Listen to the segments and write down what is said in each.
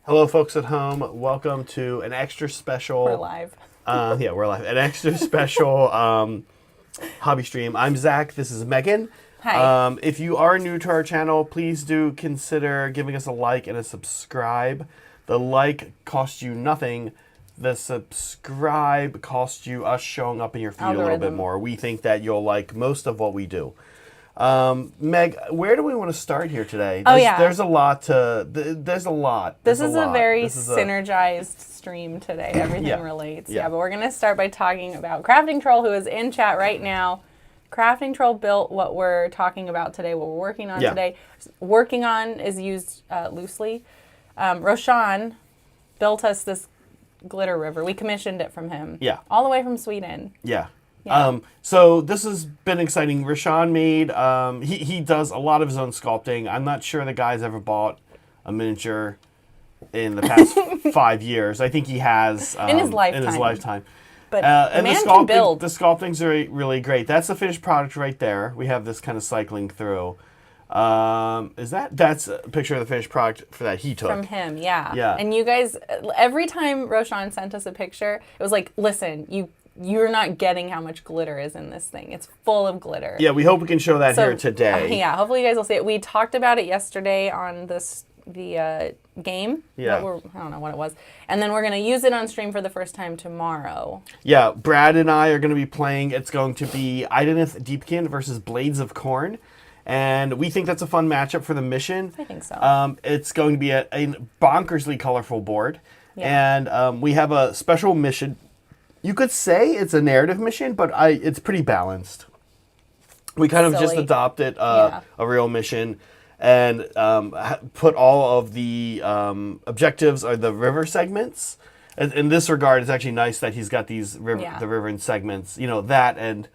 Hello, folks at home. Welcome to an extra special. We're live. Yeah, we're live. An extra special hobby stream. I'm Zach. This is Megan. Hi. If you are new to our channel, please do consider giving us a like and a subscribe. The like costs you nothing. The subscribe costs you us showing up in your feed a little bit more. We think that you'll like most of what we do. Meg, where do we want to start here today? There's a lot to. There's a lot. This is a very synergized stream today. Everything relates. Yeah, but we're gonna start by talking about CraftingTroll, who is in chat right now. CraftingTroll built what we're talking about today. What we're working on today. Working on is used loosely. Roshan built us this glitter river. We commissioned it from him. Yeah. All the way from Sweden. Yeah. So this has been exciting. Rashawn made, he does a lot of his own sculpting. I'm not sure the guy's ever bought a miniature in the past 5 years. I think he has. In his lifetime. But and the man can build. The sculpting's really great. That's the finished product right there. We have this kind of cycling through. That's a picture of the finished product for that he took. From him, yeah. Yeah. And you guys, every time Roshan sent us a picture, it was like, listen, you're not getting how much glitter is in this thing. It's full of glitter. Yeah, we hope we can show that here today. Yeah, hopefully you guys will see it. We talked about it yesterday on the game. Yeah. I don't know what it was. And then we're going to use it on stream for the first time tomorrow. Yeah, Brad and I are going to be playing. It's going to be Idenith Deepkin versus Blades of Corn. And we think that's a fun matchup for the mission. I think so. It's going to be a bonkersly colorful board. Yeah. And we have a special mission. You could say it's a narrative mission, but it's pretty balanced. We kind of just adopted a real mission and put all of the objectives or the river segments. In this regard, it's actually nice that he's got these the river in segments. You know, that and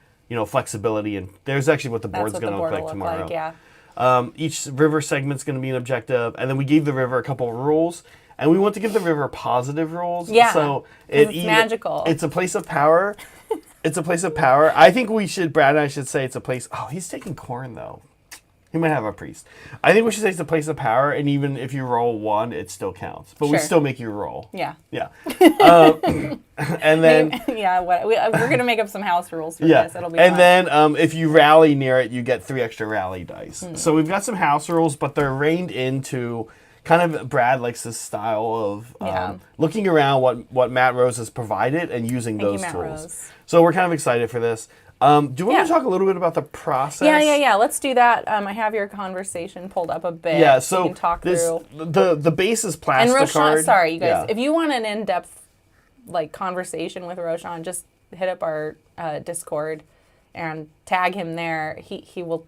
flexibility, and there's actually what the board's going to look like tomorrow. Each river segment's going to be an objective, and then we gave the river a couple of rules. And we want to give the river positive rules. Yeah, so it's magical. It's a place of power. It's a place of power. I think Brad and I should say it's a place. Oh, he's taking corn, though. He might have a priest. I think we should say it's a place of power, and even if you roll 1, it still counts. But we still make you roll. Yeah. Yeah. And then... we're going to make up some house rules for this. It'll be fun. And then if you rally near it, you get 3 extra rally dice. So we've got some house rules, but they're reined into... Kind of Brad likes this style of looking around what Matt Rose has provided and using those tools. Rose. So we're kind of excited for this. Do you want to talk a little bit about the process? Yeah. Let's do that. I have your conversation pulled up a bit. Yeah, so you can talk through. The base is plastic. And Roshan, sorry, you guys, if you want an in-depth conversation with Roshan, just hit up our Discord and tag him there. He will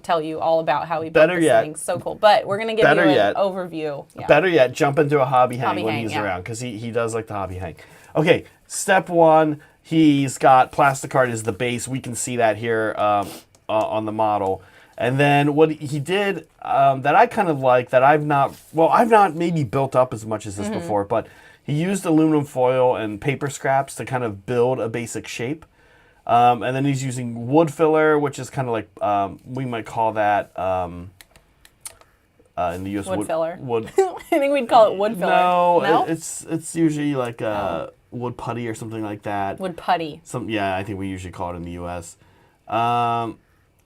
tell you all about how he built this thing. So cool. But we're going to give you an overview. Yeah. Better yet, jump into a hobby hang when he's around, because he does like the hobby hang. Okay, step 1, he's got plastic art as the base. We can see that here on the model. And then what he did that I kind of like, that I've not maybe built up as much as this before, but he used aluminum foil and paper scraps to kind of build a basic shape. And then he's using wood filler, which is kind of like, we might call that, in the U.S. wood filler. Wood. I think we'd call it wood filler. No? It's usually like wood putty or something like that. Wood putty. I think we usually call it in the U.S. And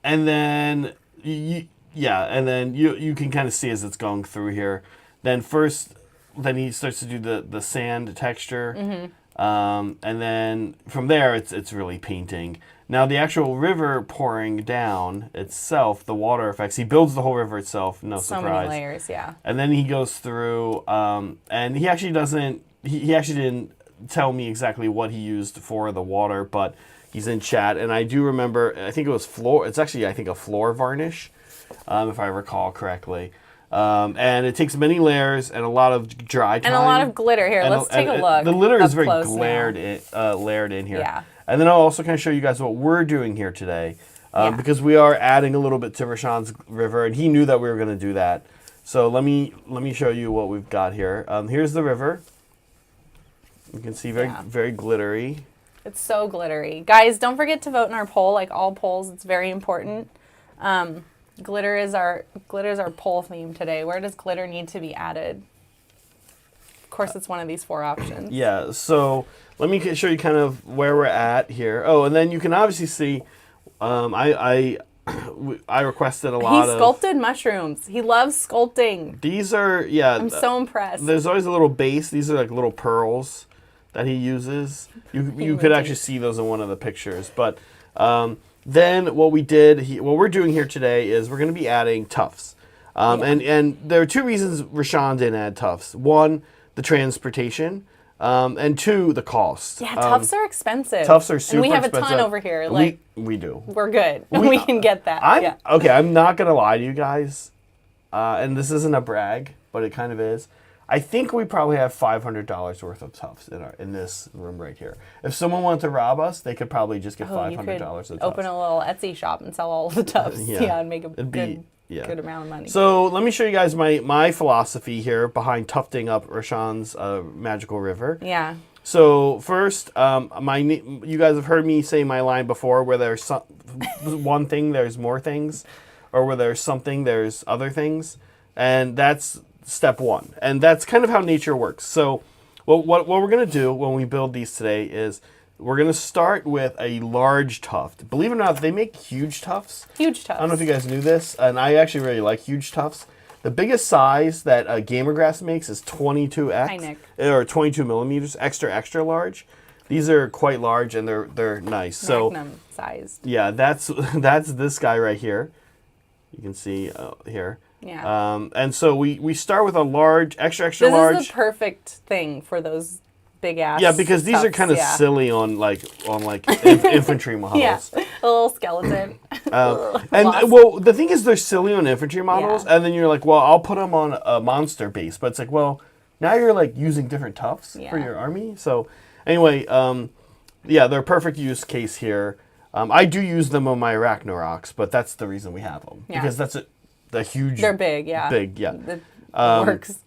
then, you can kind of see as it's going through here. Then he starts to do the sand texture. And then from there, it's really painting. Now, the actual river pouring down itself, the water effects, he builds the whole river itself, no surprise. So many layers, yeah. And then he goes through, and he actually didn't tell me exactly what he used for the water, but he's in chat. And I do remember, I think it was it's actually, I think, a floor varnish, if I recall correctly. And it takes many layers and a lot of dry time. And a lot of glitter. Here, let's take a look. The glitter is very layered in here. Yeah. And then I'll also kind of show you guys what we're doing here today. Because we are adding a little bit to Rashawn's river, and he knew that we were going to do that. So let me show you what we've got here. Here's the river. You can see very glittery. It's so glittery. Guys, don't forget to vote in our poll. Like all polls, it's very important. Glitter is our poll theme today. Where does glitter need to be added? course, it's one of these 4 options. Yeah, so let me show you kind of where we're at here. Oh, and then you can obviously see I requested a lot of... He sculpted mushrooms. He loves sculpting. These are, yeah. I'm so impressed. There's always a little base. These are like little pearls that he uses. You could actually see those in one of the pictures. But then what we're doing here today is we're going to be adding tufts. And there are 2 reasons Rashawn didn't add tufts. 1, the transportation. And 2, the cost. Yeah, tufts are expensive. Tufts are super expensive. And we have a ton over here. Like we do. We're good. We can get that. Okay, I'm not going to lie to you guys. And this isn't a brag, but it kind of is. I think we probably have $500 worth of tufts in this room right here. If someone wanted to rob us, they could probably just get $500 of tufts. Open a little Etsy shop and sell all the tufts. And make a good amount of money. So let me show you guys my philosophy here behind tufting up Rashawn's magical river. Yeah. So first, you guys have heard me say my line before, where there's one thing, there's more things, or where there's something, there's other things, and that's step 1. And that's kind of how nature works. So what we're going to do when we build these today is we're going to start with a large tuft. Believe it or not, they make huge tufts. Huge tufts. I don't know if you guys knew this, and I actually really like huge tufts. The biggest size that Gamer Grass makes is 22X. Hi, Nick. Or 22 millimeters, extra large. These are quite large, and they're nice. Magnum sized. Yeah, that's this guy right here. You can see here. Yeah. And so we start with a large, extra large. This is the perfect thing for those big ass. Yeah, because these are kind of silly on infantry models. Yeah, a little skeleton. The thing is, they're silly on infantry models, and then you're like, well, I'll put them on a monster base, but it's like, well, now you're like using different tufts for your army. So anyway, they're a perfect use case here. I do use them on my Arachnoroks, but that's the reason we have them because that's the huge. They're big, yeah. Big, yeah. It works.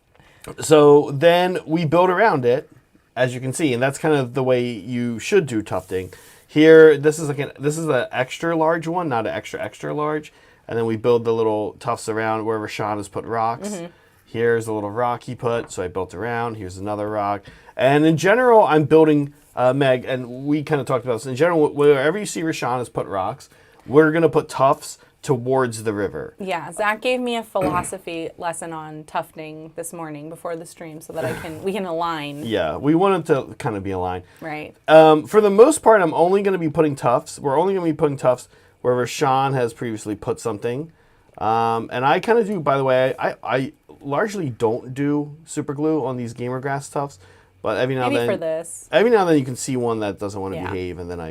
So then we build around it, as you can see, and that's kind of the way you should do tufting. Here, this is an extra large one, not an extra large, and then we build the little tufts around where Rashawn has put rocks. Mm-hmm. Here's a little rock he put, so I built around. Here's another rock, and in general, I'm building Meg, and we kind of talked about this. In general, wherever you see Rashawn has put rocks, we're gonna put tufts towards the river. Yeah, Zach gave me a philosophy lesson on tufting this morning before the stream so that we can align. Yeah, we wanted to kind of be aligned. Right. For the most part, I'm only going to be putting tufts. We're only going to be putting tufts where Rashawn has previously put something. And I kind of do, by the way, I largely don't do super glue on these Gamer Grass tufts, but every now and then, for this. Every now and then you can see one that doesn't want to behave, and then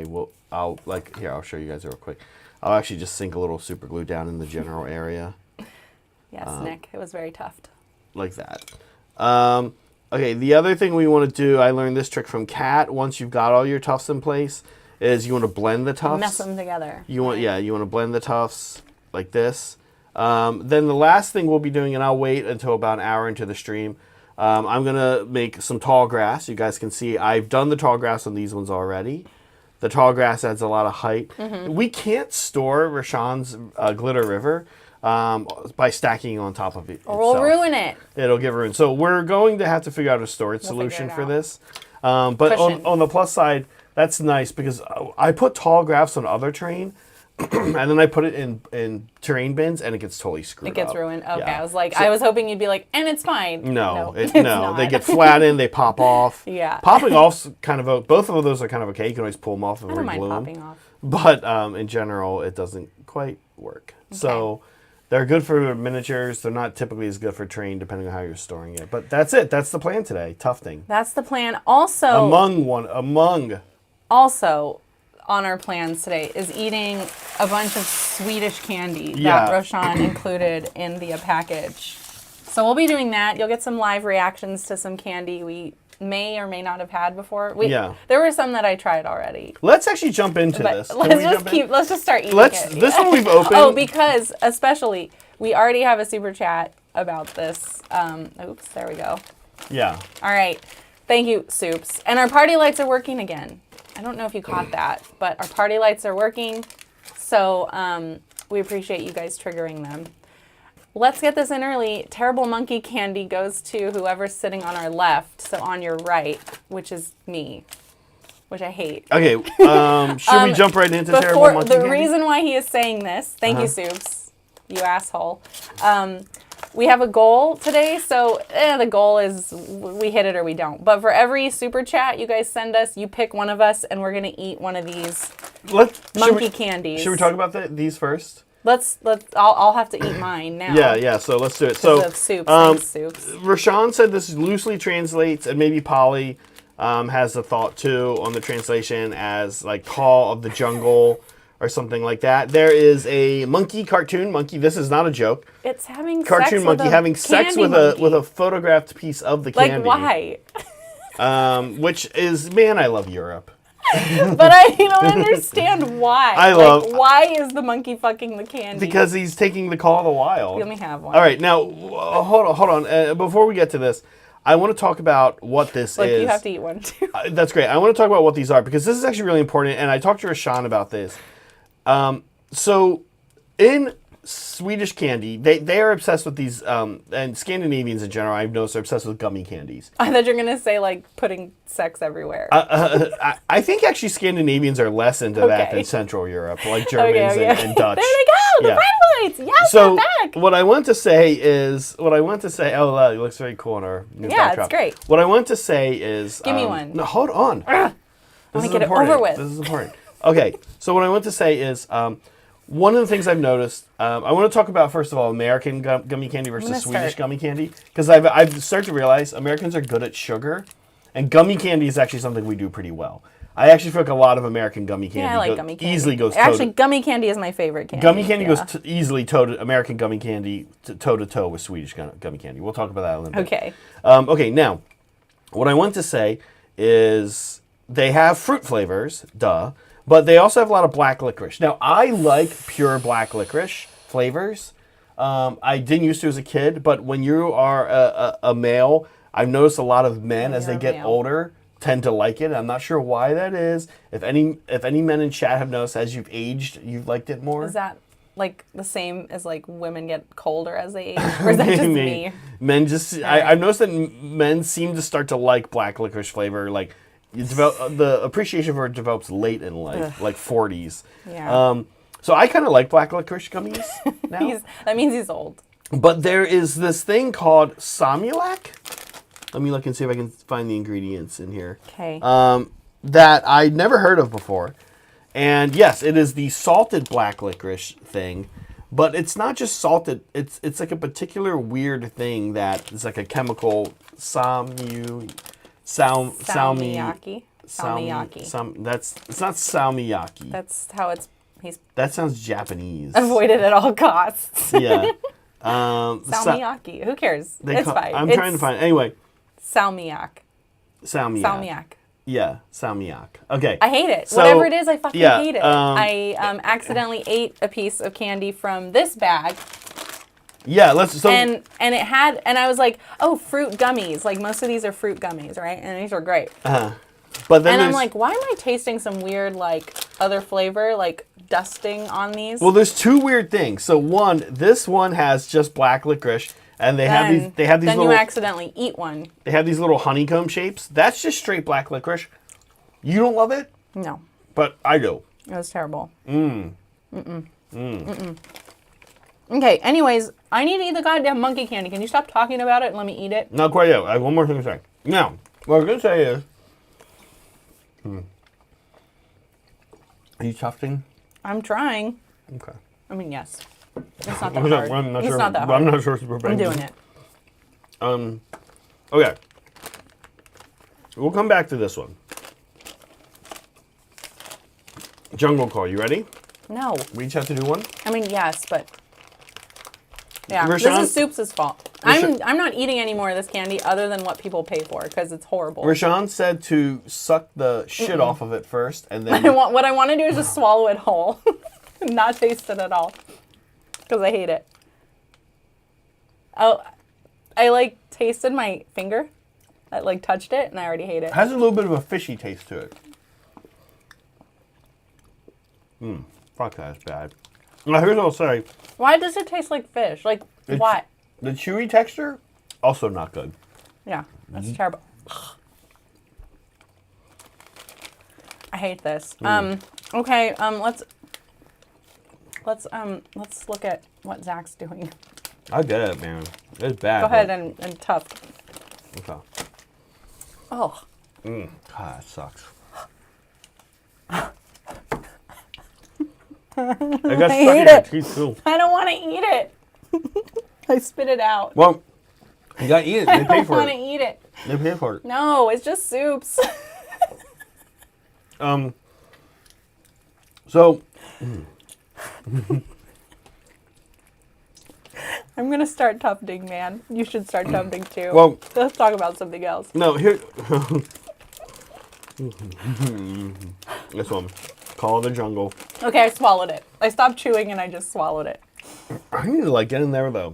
I'll show you guys real quick. I'll actually just sink a little super glue down in the general area. Yes, Nick, it was very tuft. Like that. Okay, the other thing we want to do, I learned this trick from Kat, once you've got all your tufts in place, is you want to blend the tufts. Mess them together. You want to blend the tufts like this. Then the last thing we'll be doing, and I'll wait until about an hour into the stream, I'm going to make some tall grass. You guys can see I've done the tall grass on these ones already. The tall grass adds a lot of height. Mm-hmm. We can't store Rashawn's Glitter River by stacking on top of it. Or we'll ruin it. It'll get ruined. So we're going to have to figure out a storage solution for this. But on the plus side, that's nice because I put tall grass on other terrain, and then I put it in terrain bins, and it gets totally screwed up. It gets ruined? Okay, yeah. I was hoping you'd be like, and it's fine. No, they get flattened, they pop off. Yeah. Popping off's kind of, both of those are kind of okay. You can always pull them off and I don't re-glue mind them. popping off. But in general, it doesn't quite work. Okay. So they're good for miniatures. They're not typically as good for terrain, depending on how you're storing it. But that's it. That's the plan today, tufting. That's the plan. Also, Also, on our plans today is eating a bunch of Swedish candy that Roshan included in the package. So we'll be doing that. You'll get some live reactions to some candy we may or may not have had before. There were some that I tried already. Let's actually jump into this. Let's just start eating it. This one we've opened. Oh, because especially we already have a super chat about this. Oops, there we go. Yeah. All right. Thank you, Soups. And our party lights are working again. I don't know if you caught that, but our party lights are working. So we appreciate you guys triggering them. let's get this in early. Terrible monkey candy goes to whoever's sitting on our left, so on your right, which is me, which I hate. Okay, should we jump right into terrible monkey candy? The reason why he is saying this, thank you, Soups, you asshole. We have a goal today, so the goal is we hit it or we don't. But for every super chat you guys send us, you pick one of us, and we're going to eat one of these monkey candies. Should we talk about these first? I'll have to eat mine now. Yeah, so let's do it. So, Soups, thanks, Soups. Rashawn said this loosely translates, and maybe Polly has a thought too on the translation as like Call of the Jungle or something like that. There is a cartoon monkey. This is not a joke. It's having cartoon sex monkey with having sex with a photographed piece of the candy. Like why? Which is, man, I love Europe. But I don't understand why. Why is the monkey fucking the candy? Because he's taking the Call of the Wild. You only have one. All right, now hold on. Before we get to this, I want to talk about what this is. You have to eat one too. That's great. I want to talk about what these are because this is actually really important, and I talked to Rashawn about this. So in Swedish candy, they are obsessed with these, and Scandinavians in general, I've noticed, are obsessed with gummy candies. I thought you were going to say, like, putting sex everywhere. I think actually Scandinavians are less into that than Central Europe, like Germans and Dutch. There they go, the Red Lights! Yes, so back! What I want to say, oh, it looks very cool on our new backdrop. It's great. What I want to say is... Give me one. No, hold on. I want to get it over with. This is important. Okay, so what I want to say is... one of the things I've noticed, I want to talk about, first of all, American gummy candy versus Swedish gummy candy. Because I've started to realize Americans are good at sugar, and gummy candy is actually something we do pretty well. I actually feel like a lot of American gummy candy, gummy candy. Easily goes Actually, gummy candy is my favorite candy. Gummy candy goes easily American gummy candy toe-to-toe with Swedish gummy candy. We'll talk about that in a little bit. Okay. Okay, now, what I want to say is they have fruit flavors, duh. But they also have a lot of black licorice. Now, I like pure black licorice flavors. I didn't used to as a kid, but when you are a male, I've noticed a lot of men, as they get older, tend to like it. I'm not sure why that is. If any men in chat have noticed, as you've aged, you've liked it more. Is that like the same as like women get colder as they age? Or is that just me? Men just... I've noticed that men seem to start to like black licorice flavor, like... the appreciation for it develops late in life, like 40s. Yeah. So I kind of like black licorice gummies now. That means he's old. But there is this thing called Samulak. Let me look and see if I can find the ingredients in here. Okay. That I'd never heard of before. And yes, it is the salted black licorice thing. But it's not just salted. It's like a particular weird thing that is like a chemical salmiakki. It's not salmiakki. That's how that sounds Japanese. Avoid it at all costs. Yeah. Salmiakki. Who cares? It's fine. I'm trying to find it. Anyway. Salmiak. Yeah, salmiak. Okay. I hate it. So, whatever it is, I fucking hate it. I accidentally ate a piece of candy from this bag. Yeah, and it had, and I was like, oh, fruit gummies. Like, most of these are fruit gummies, right? And these are great. But then I'm like, why am I tasting some weird, like, other flavor, like, dusting on these? Well, there's two weird things. So this one has just black licorice, and they have these then little... you accidentally eat one. They have these little honeycomb shapes. That's just straight black licorice. You don't love it? No. But I do. It was terrible. Okay, anyways, I need to eat the goddamn monkey candy. Can you stop talking about it and let me eat it? Not quite yet. I have one more thing to say. Now, what I was going to say is... Are you tufting? I'm trying. Okay. I mean, yes. It's not that hard. It's not that hard. I'm not sure it's I'm doing it. Okay. We'll come back to this one. Jungle Call, you ready? No. We each have to do one? I mean, yes, but... Yeah, Rashawn, this is Soups' fault. I'm not eating any more of this candy other than what people pay for, because it's horrible. Rashawn said to suck the shit off of it first, and then... What I want to do is just swallow it whole. Not taste it at all. Because I hate it. Oh, I, like, tasted my finger. I, like, touched it, and I already hate it. It has a little bit of a fishy taste to it. Fuck, that's bad. Now, here's what I'll say. Why does it taste like fish? Like, What? The chewy texture, also not good. Yeah, that's terrible. I hate this. Okay, let's look at what Zach's doing. I get it, man. It's bad. Go ahead and tough. Okay. Oh. God, that sucks. I got stuck in your teeth too. I don't want to eat it. I spit it out. Well, you gotta eat it. They pay for I don't want it. to eat it. They pay for it. No, it's just soups. So. I'm gonna start tufting, man. You should start tufting too. Well, let's talk about something else. No, here. This one. Call of the Jungle. Okay, I swallowed it. I stopped chewing and I just swallowed it. I need to like get in there with the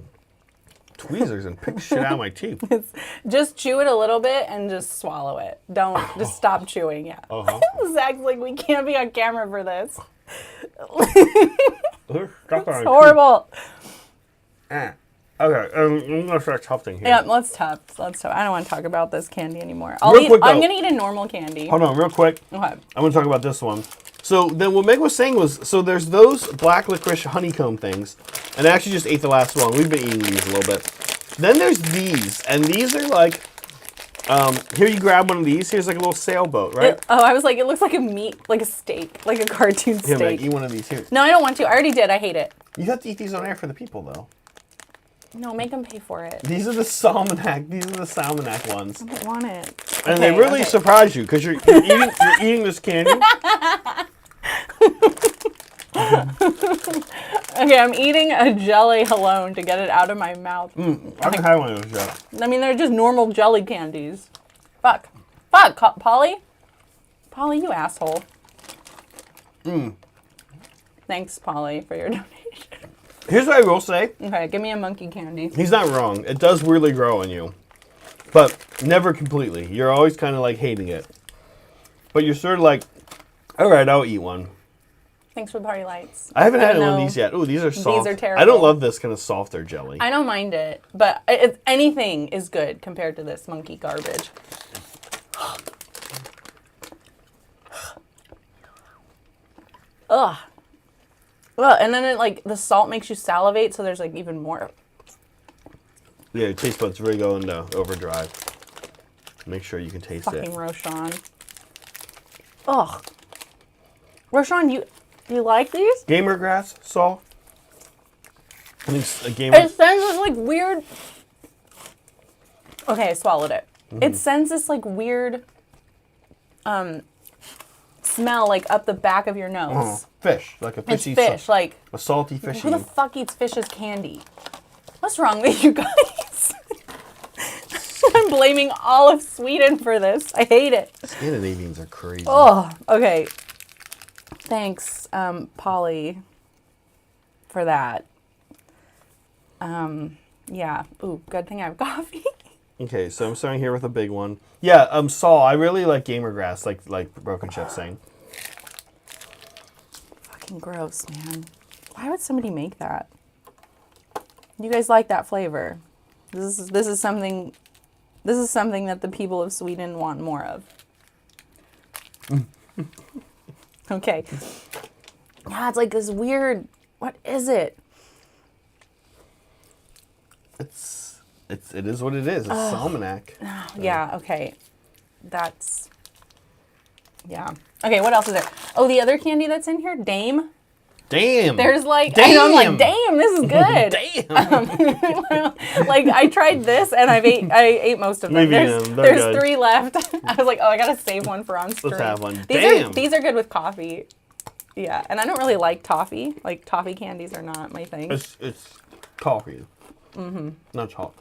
tweezers and pick shit out of my teeth. Just chew it a little bit and just swallow it. Don't just stop chewing. Yeah. Zach's like, we can't be on camera for this. It's horrible. Okay, I'm gonna start tufting here. Yeah, let's tuft. I don't want to talk about this candy anymore. I'm gonna eat a normal candy. Hold on, real quick. Okay. I'm gonna talk about this one. So then what Meg was saying was, so there's those black licorice honeycomb things, and I actually just ate the last one. We've been eating these a little bit. Then there's these, and these are like, here you grab one of these. Here's like a little sailboat, right? I was like, it looks like a meat, like a steak, like a cartoon Here, steak. Meg, eat one of these. Here. No, I don't want to. I already did. I hate it. You have to eat these on air for the people, though. No, make them pay for it. These are the salmonac. These are the salmonac ones. I don't want it. And they really surprise you because you're eating this candy. Okay, I'm eating a jelly alone to get it out of my mouth. I haven't had one of those yet. I mean, they're just normal jelly candies. Fuck, Polly, you asshole. Thanks, Polly, for your donation. Here's what I will say. Okay, give me a monkey candy. He's not wrong. It does weirdly grow on you. But never completely. You're always kind of like hating it. But you're sort of like, all right, I'll eat one. Thanks for the party lights. I haven't had one of these yet. Ooh, these are soft. These are terrible. I don't love this kind of softer jelly. I don't mind it, but anything is good compared to this monkey garbage. Ugh. Well, and then the salt makes you salivate, so there's like even more. Yeah, your taste buds really go into overdrive. Make sure you can taste it. Fucking Roshan. Ugh. Roshan, you like these? Gamer grass, salt. I think a gamer. It sends this like weird. Okay, I swallowed it. It sends this like weird smell like up the back of your nose. Fish, like a fishy. It's fish, like a salty fishy. who the fuck eats fish as candy? What's wrong with you guys? I'm blaming all of Sweden for this. I hate it. Scandinavians are crazy. Oh, okay. Thanks, Polly, for that. Yeah. Ooh, good thing I have coffee. Okay, so I'm starting here with a big one. Yeah, Saul, I really like gamer grass, like Broken Chef saying. Fucking gross, man. Why would somebody make that? You guys like that flavor? This is something that the people of Sweden want more of. Okay. Yeah, it's like this weird. What is it? It is what it is. It's salmonac. Yeah. Okay. That's. Yeah. Okay. What else is there? Oh, the other candy that's in here, Dame. Damn. There's like, damn. I'm like, damn, this is good. Damn. Like I tried this and I ate most of them. There's 3 left. I was like, oh, I gotta save one for on stream. Let's have one. These are good with coffee. Yeah, and I don't really like toffee. Like toffee candies are not my thing. It's coffee. Not chalk.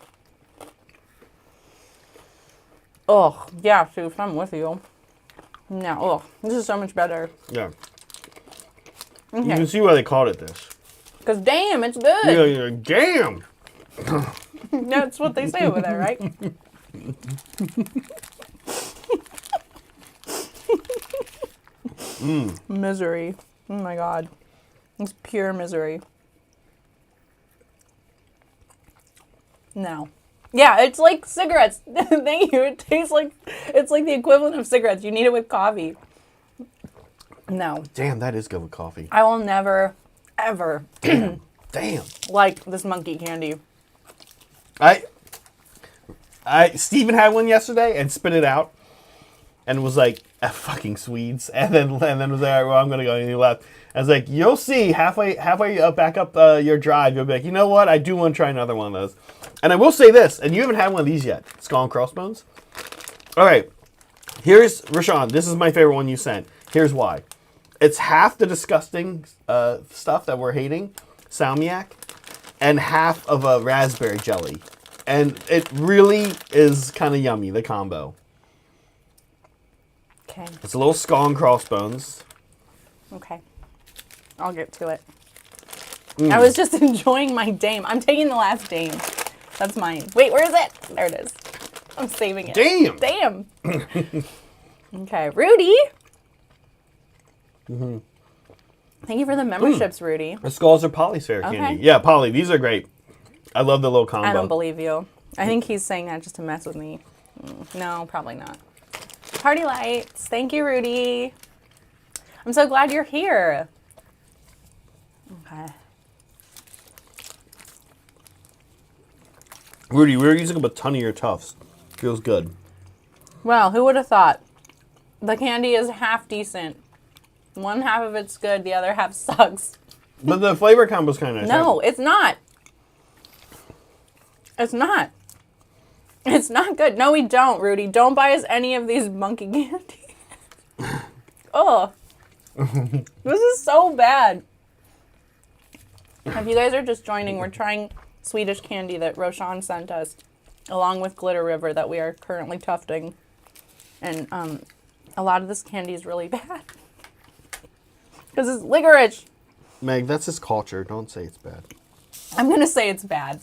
Oh yeah, Suf, I'm with you. No, oh, this is so much better. Yeah. Okay. You can see why they called it this. Because damn, it's good. Yeah, damn. That's what they say over there, right? Misery. Oh my god. It's pure misery. No. Yeah, it's like cigarettes. Thank you. It tastes like, it's like the equivalent of cigarettes. You need it with coffee. No. Damn, that is good with coffee. I will never, ever Damn. like this monkey candy. Steven had one yesterday and spit it out and was like, fucking Swedes. And then was like, all right, well, I'm going to go. And he left. I was like, you'll see halfway back up your drive, you'll be like, you know what? I do want to try another one of those. And I will say this, and you haven't had one of these yet. Skull and Crossbones. All right. Here's, Rashawn, this is my favorite one you sent. Here's why. It's half the disgusting stuff that we're hating, salmiak, and half of a raspberry jelly. And it really is kind of yummy, the combo. Okay. It's a little Skull and Crossbones. Okay. I'll get to it. I was just enjoying my Dame. I'm taking the last Dame. That's mine. Wait, where is it? There it is. I'm saving it. Damn. Okay, Rudy. Thank you for the memberships, Rudy. The skulls are polysphere candy. Yeah, poly. These are great. I love the little combo. I don't believe you. I think he's saying that just to mess with me. No, probably not. Party lights. Thank you, Rudy. I'm so glad you're here. Okay. Rudy, we're using up a ton of your Tufts. Feels good. Well, who would have thought? The candy is half decent. One half of it's good, the other half sucks. But the flavor combo's kind of nice. No, it's not. It's not. It's not good. No, we don't, Rudy. Don't buy us any of these monkey candy. Oh. This is so bad. If you guys are just joining, we're trying Swedish candy that Roshan sent us, along with Glitter River that we are currently tufting. And a lot of this candy is really bad. Because it's licorice. Meg, that's his culture. Don't say it's bad. I'm going to say it's bad.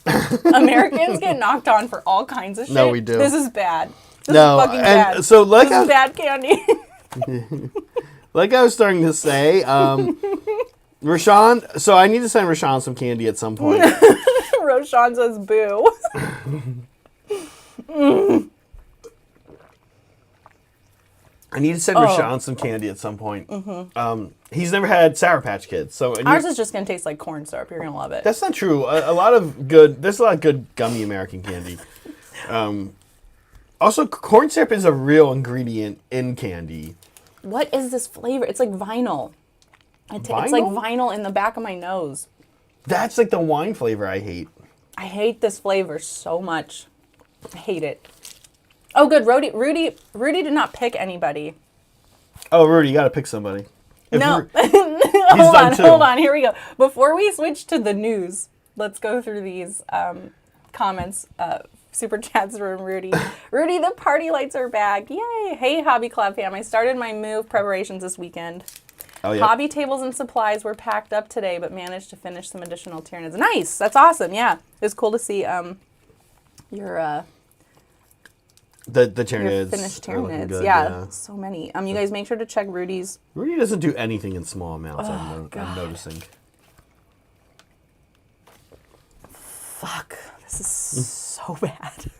Americans get knocked on for all kinds of shit. No, we do. This is bad. This is fucking and bad. So like this is bad candy. Like I was starting to say, Rashawn, so I need to send Rashawn some candy at some point. Roshan says boo. I need to send Rashawn some candy at some point. He's never had Sour Patch Kids. So Ours is just going to taste like corn syrup. You're going to love it. That's not true. There's a lot of good gummy American candy. Also, corn syrup is a real ingredient in candy. What is this flavor? It's like vinyl. It's like vinyl in the back of my nose. That's like the wine flavor I hate. I hate this flavor so much. I hate it. Oh, good. Rudy did not pick anybody. Oh, Rudy, you got to pick somebody. No. Hold on. Here we go. Before we switch to the news, let's go through these comments. Super chats from Rudy. Rudy, the party lights are back. Yay. Hey, Hobby Club fam. I started my move preparations this weekend. Oh, yeah. Hobby tables and supplies were packed up today, but managed to finish some additional Tyranids. Nice. That's awesome. Yeah. It was cool to see your the Tyranids. Your finished Tyranids. Yeah. So many. You guys make sure to check Rudy's. Rudy doesn't do anything in small amounts, I'm noticing. Fuck. This is so bad.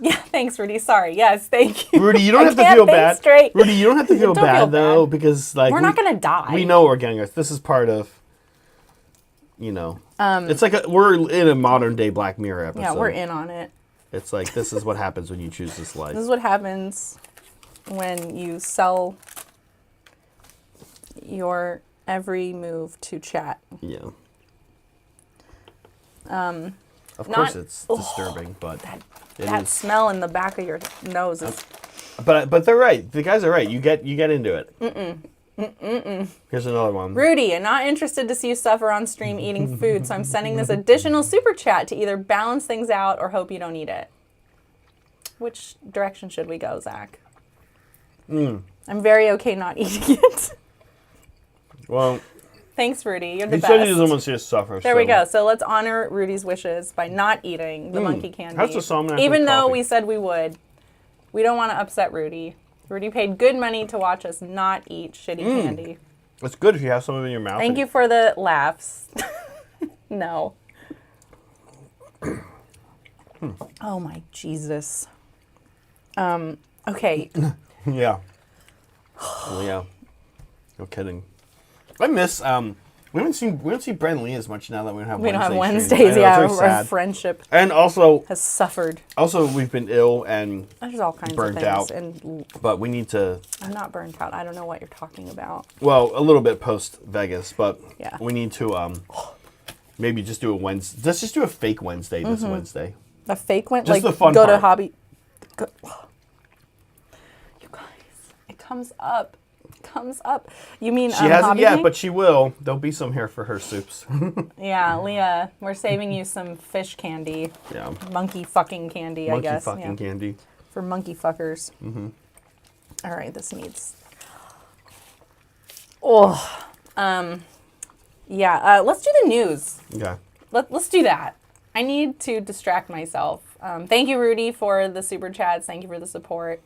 Yeah, thanks, Rudy. Sorry. Yes, thank you. Rudy, you don't have to feel bad. Rudy, you don't have to feel bad, though, because like we're not gonna die. We know we're getting us. This is part of, it's like we're in a modern day Black Mirror episode. Yeah, we're in on it. It's like this is what happens when you choose this life. This is what happens when you sell your every move to chat. Yeah. Of course, it's disturbing, but that smell in the back of your nose is. But they're right. The guys are right. You get into it. Here's another one. Rudy, I'm not interested to see you suffer on stream eating food, so I'm sending this additional super chat to either balance things out or hope you don't eat it. Which direction should we go, Zach? I'm very okay not eating it. Well. Thanks, Rudy. You're the best. He said he doesn't want to see us suffer. There we go. So let's honor Rudy's wishes by not eating the monkey candy. Even though we said we would. We don't want to upset Rudy. Rudy paid good money to watch us not eat shitty candy. It's good if you have some of it in your mouth. Thank you for the laughs. No. Oh my Jesus. Okay. Yeah. Well, yeah. No kidding. I miss we haven't seen Brent Lee as much now that we don't have We don't have Wednesdays. Wednesdays, yeah. It's very Our sad. friendship And also has suffered. we've been ill and There's all kinds burnt of things. out. And But we need to I'm not burnt out. I don't know what you're talking about. well, a little bit post Vegas, but Yeah. we need to maybe just do a Wednesday. Let's just do a fake Wednesday this Wednesday. A fake one? Just like the fun go to part. hobby. Go, you guys, it comes up. It comes up. You mean She hasn't hobby yet, thing? but she will. There'll be some here for her soups. Yeah, Leah, we're saving you some fish candy. Yeah. Monkey fucking candy, I Monkey guess. fucking Yeah. candy. For monkey fuckers. Mm-hmm. All right, this needs. Oh, yeah. Let's do the news. Okay. Let's do that. I need to distract myself. Thank you, Rudy, for the super chats. Thank you for the support.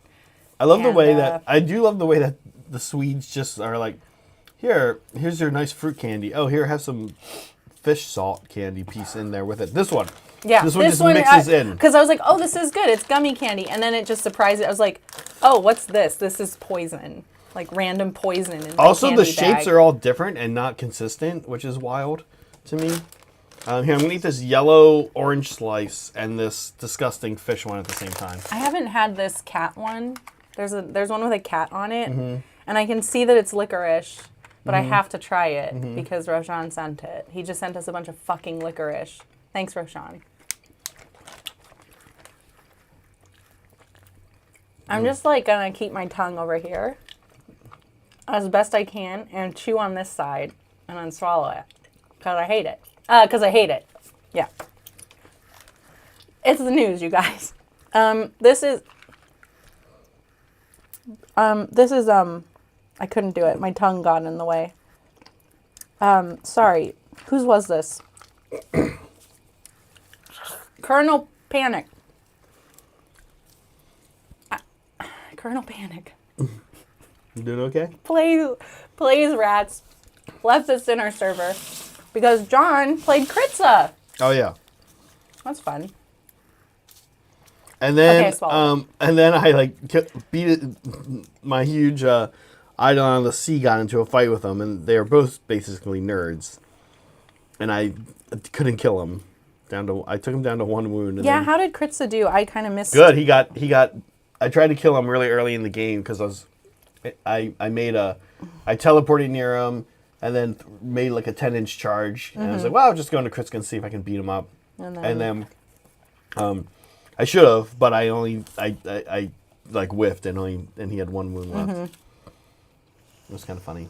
I love the And, way that I do love the way that the Swedes just are like, here's your nice fruit candy. Oh, here, have some fish salt candy piece in there with it. This one. Yeah, This one just mixes in. Because I was like, oh, this is good. It's gummy candy. And then it just surprised me. I was like, oh, what's this? This is poison. Like random poison in my Also, the candy shapes bag. are all different and not consistent, which is wild to me. Here, I'm going to eat this yellow orange slice and this disgusting fish one at the same time. I haven't had this cat one. There's one with a cat on it. Mm-hmm. And I can see that it's licorice. But I have to try it because Roshan sent it. He just sent us a bunch of fucking licorice. Thanks, Roshan. I'm just like gonna keep my tongue over here as best I can and chew on this side and then swallow it because I hate it. Yeah. It's the news, you guys. This is I couldn't do it. My tongue got in the way. Sorry. Whose was this? Colonel Panic. Colonel Panic. You doing okay? Plays Rats. Left us in our server because John played Kritza. Oh, yeah. That's fun. And then, Okay, swallow. and then I beat it. My huge idol on the sea got into a fight with them, and they were both basically nerds. And I couldn't kill him. I took him down to one wound. And Yeah, then, how did Kritza do? I kind of missed. good. He got. I tried to kill him really early in the game because I teleported near him and then made like a 10-inch charge. And I was like, well, I'll just go into Kritza and see if I can beat him up. And then I should have, but I whiffed and he had one wound left. It was kind of funny.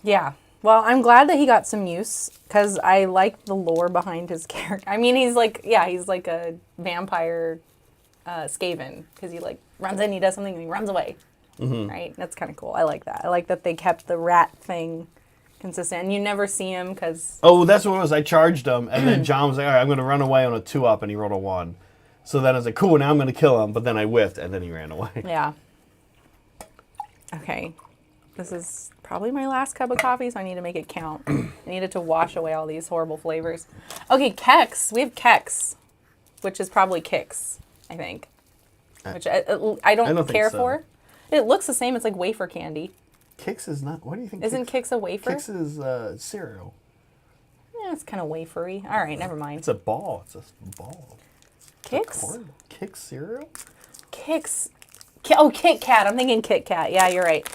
Yeah. Well, I'm glad that he got some use because I like the lore behind his character. I mean, he's like a vampire Skaven because he like runs in, he does something, and he runs away. Right? That's kind of cool. I like that. I like that they kept the rat thing consistent, and you never see him because. Oh, that's what it was. I charged him, and then John was like, "All right, I'm going to run away on a 2-up," and he rolled a 1. So then I was like, "Cool, now I'm going to kill him," but then I whiffed, and then he ran away. Yeah. Okay. This is probably my last cup of coffee, so I need to make it count. I needed to wash away all these horrible flavors. Okay, Kex. We have Kex, which is probably Kix, I think. Which I don't care for. It looks the same. It's like wafer candy. Kix is not. What do you think? Isn't Kix a wafer? Kix is cereal. Yeah, it's kind of wafery. All right, never mind. It's a ball. It's a ball. Kix? Kix cereal? Kix. Oh, Kit Kat. I'm thinking Kit Kat. Yeah, you're right.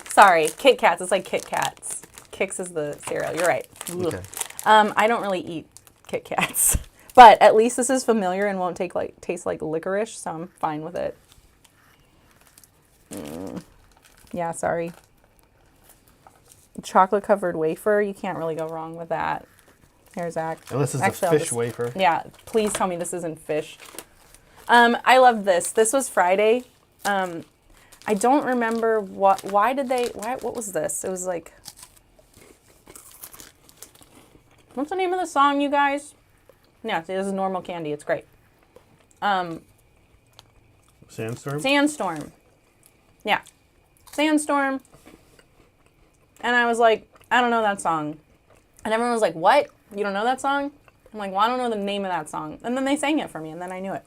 Sorry, Kit Kats. It's like Kit Kats. Kix is the cereal. You're right. Okay. I don't really eat Kit Kats, but at least this is familiar and won't taste like licorice, so I'm fine with it. Yeah, sorry. Chocolate covered wafer. You can't really go wrong with that. Here, Zach. Unless it's Actually, a fish wafer. Yeah, please tell me this isn't fish. I love this. This was Friday. I don't remember what was this? It was like, what's the name of the song, you guys? Yeah, this is Normal Candy. It's great. Sandstorm? Sandstorm. Yeah. Sandstorm. And I was like, I don't know that song. And everyone was like, what? You don't know that song? I'm like, well, I don't know the name of that song. And then they sang it for me, and then I knew it.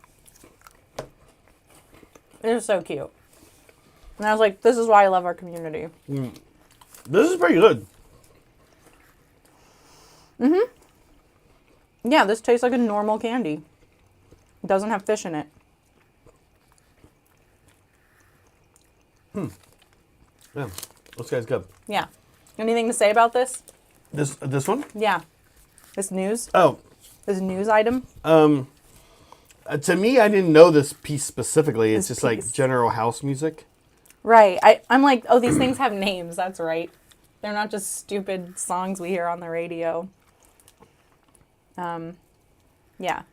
It was so cute. And I was like, this is why I love our community. This is pretty good. Mm-hmm. Yeah, this tastes like a normal candy. It doesn't have fish in it. Yeah, this guy's good. Yeah. Anything to say about this? This one? Yeah. This news? Oh. This news item? To me, I didn't know this piece specifically. It's just like general house music. Right. I'm like, oh, these things have names. That's right. They're not just stupid songs we hear on the radio. Yeah.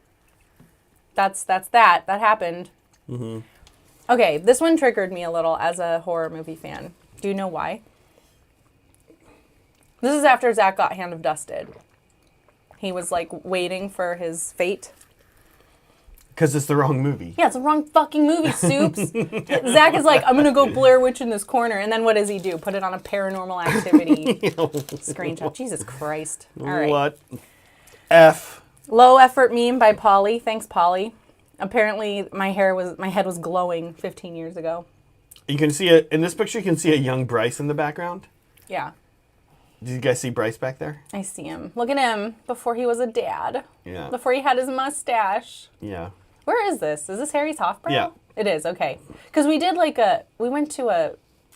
That's that. That happened. Mm-hmm. Okay, this one triggered me a little as a horror movie fan. Do you know why? This is after Zach got Hand of Dusted. He was like waiting for his fate. Because it's the wrong movie. Yeah, it's the wrong fucking movie, Soups. Zach is like, I'm going to go Blair Witch in this corner. And then what does he do? Put it on a Paranormal Activity screenshot. Jesus Christ. All right. What? F. Low effort meme by Polly. Thanks, Polly. Apparently, my head was glowing 15 years ago. You can see it in this picture. You can see a young Bryce in the background. Yeah. Did you guys see Bryce back there? I see him. Look at him before he was a dad. Yeah. Before he had his mustache. Yeah. Where is this? Is this Harry's Hofbräu? Yeah. It is. Okay. Because we went to a.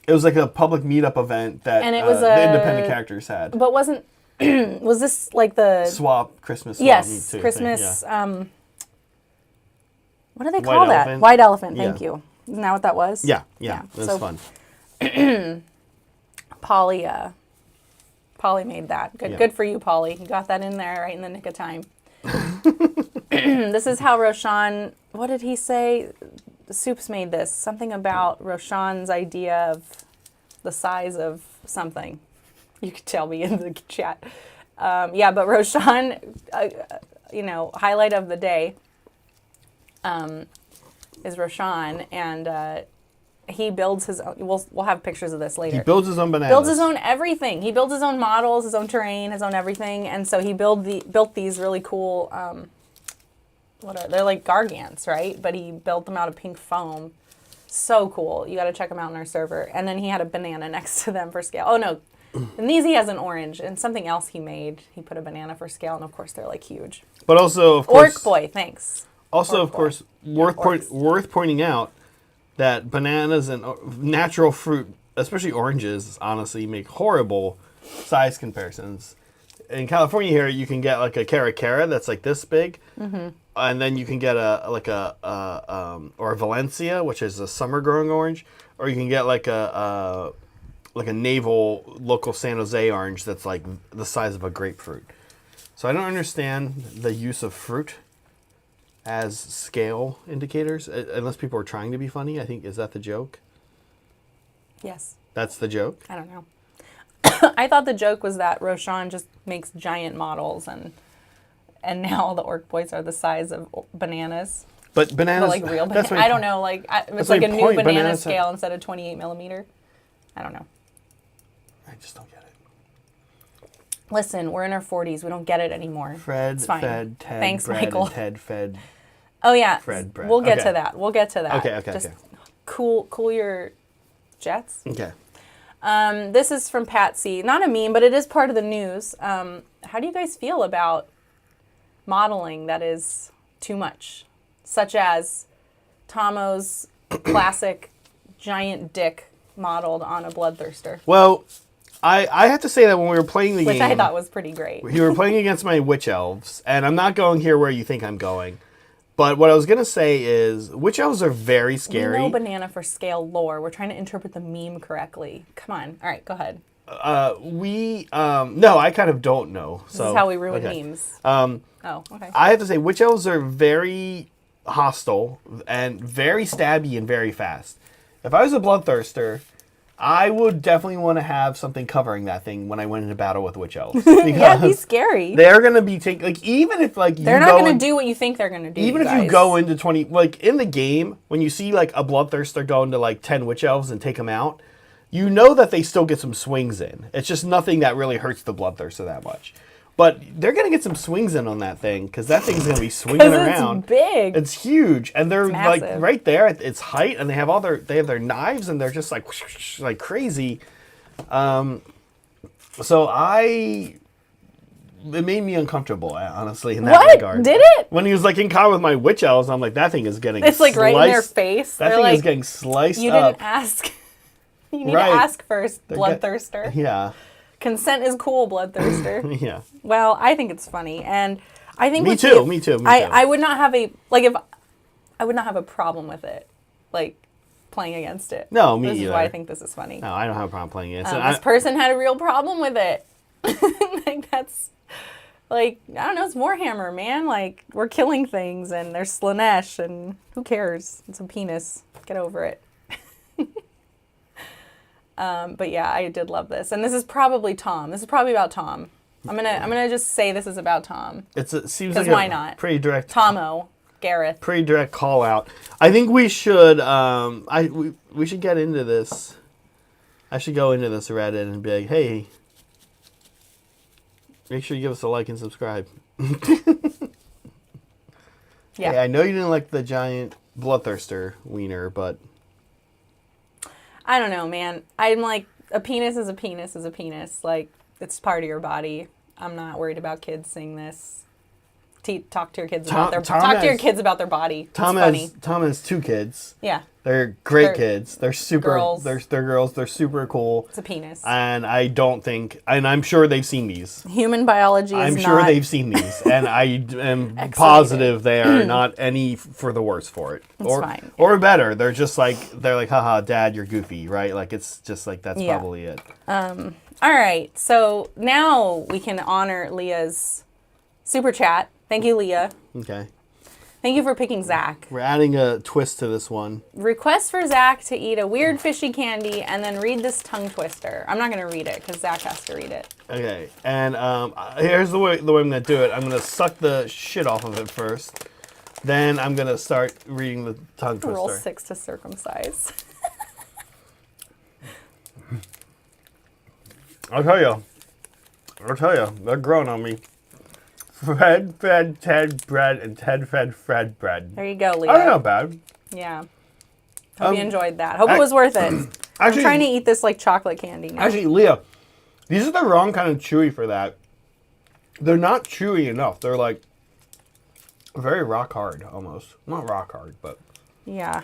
It was like a public meetup event that and it was the independent characters had. But wasn't was this like the Christmas swap yes meet too Christmas thing, yeah. What do they call that? Elephant. White elephant. Thank Yeah. you. Isn't that what that was? Yeah. It was fun. Polly made that. Good. Yeah. Good for you, Polly. You got that in there right in the nick of time. This is how Roshan. What did he say? Soups made this. Something about Roshan's idea of the size of something. You could tell me in the chat. Yeah, but Roshan, highlight of the day is Roshan, and he builds his own. We'll have pictures of this later. He builds his own bananas. Builds his own everything. He builds his own models, his own terrain, his own everything, and so he built these really cool. They're like gargants, right? But he built them out of pink foam. So cool. You got to check them out on our server. And then he had a banana next to them for scale. Oh no, and these he has an orange and something else he made. He put a banana for scale, and of course they're like huge. But also, of course, Orc Boy, thanks. Also, Orc of course, Boy. worth pointing out that bananas and natural fruit, especially oranges, honestly, make horrible size comparisons. In California here, you can get like a cara that's like this big, and then you can get or a Valencia, which is a summer growing orange, or you can get like a naval local San Jose orange that's like the size of a grapefruit. So I don't understand the use of fruit as scale indicators, unless people are trying to be funny. I think, is that the joke? Yes. That's the joke? I don't know. I thought the joke was that Roshan just makes giant models, and now all the Orc Boys are the size of bananas. But bananas, like real bananas. I don't know. Like it's like a new banana scale instead of 28 millimeter. I don't know. I just don't get it. Listen, we're in our 40s. We don't get it anymore. Fred, it's fine. Ted, Thanks, Brad, Michael. and Ted, Fed. Oh yeah. Fred, Brad. We'll get to that. Okay. Just cool your jets. Okay. This is from Patsy. Not a meme, but it is part of the news. How do you guys feel about modeling that is too much? Such as Tomo's classic giant dick modeled on a bloodthirster. Well, I have to say that when we were playing the game... Which I thought was pretty great. We were playing against my witch elves, and I'm not going here where you think I'm going. But what I was going to say is, witch elves are very scary. We know banana for scale lore. We're trying to interpret the meme correctly. Come on. All right, go ahead. No, I kind of don't know. This is how we ruin memes. Okay. I have to say, witch elves are very hostile and very stabby and very fast. If I was a bloodthirster, I would definitely want to have something covering that thing when I went into battle with witch elves. Yeah, he's scary. They're going to be even if they're not going to do what you think they're going to do. Even if you go into 20, like in the game, when you see like a bloodthirster go into like 10 witch elves and take them out, you know that they still get some swings in. It's just nothing that really hurts the bloodthirster that much. But they're going to get some swings in on that thing because that thing's going to be swinging around. It's big. It's huge. And they're like massive. right there at its height, and they have their knives, and they're just like crazy. So it made me uncomfortable, honestly, in that regard. Did it? When he was like in combat with my witch elves, I'm like, that thing is getting It's like right in their face. That thing is getting sliced you up. Didn't ask. You need to ask first, bloodthirster. Yeah. Consent is cool, bloodthirster. Yeah. Well, I think it's funny, and I think Me too. I would not have I would not have a problem with it, like playing against it. No, me This either. is why I think this is funny. No, I don't have a problem playing against it. This person had a real problem with it. Like that's like I don't know. It's Warhammer, man. Like we're killing things, and there's Slanesh, and who cares? It's a penis. Get over it. But yeah, I did love this, and this is probably Tom. This is probably about Tom. I'm gonna just say this is about Tom. It seems like why not? Pretty direct. Tomo, Gareth. Pretty direct call out. I think we should. We should get into this. I should go into this Reddit and be like, hey, make sure you give us a like and subscribe. Yeah. Hey, I know you didn't like the giant bloodthirster wiener, but I don't know, man. I'm like, a penis is a penis is a penis. Like, it's part of your body. I'm not worried about kids seeing this. Talk to your kids about their body. Tom has 2 kids. Yeah. They're great kids. They're super girls. They're girls. They're super cool. It's a penis. And I don't think, and I'm sure they've seen these. Human biology is I'm not sure they've seen these, and I am positive they are not any for the worse for it. It's fine. Or better. They're like, haha, Dad, you're goofy, right? Like it's just like that's probably it. All right. So now we can honor Leah's super chat. Thank you, Leah. Okay. Thank you for picking Zach. We're adding a twist to this one. Request for Zach to eat a weird fishy candy and then read this tongue twister. I'm not going to read it because Zach has to read it. Okay, and here's the way I'm going to do it. I'm going to suck the shit off of it first. Then I'm going to start reading the tongue twister. Roll 6 to circumcise. I'll tell you, they're growing on me. Fred fed Ted bread, and Ted fed Fred bread. There you go, Leah. Oh, not bad. Yeah. Hope you enjoyed that. Hope it was worth it. I'm trying to eat this like chocolate candy now. Actually, Leah, these are the wrong kind of chewy for that. They're not chewy enough. They're like very rock hard almost. Not rock hard, but. Yeah.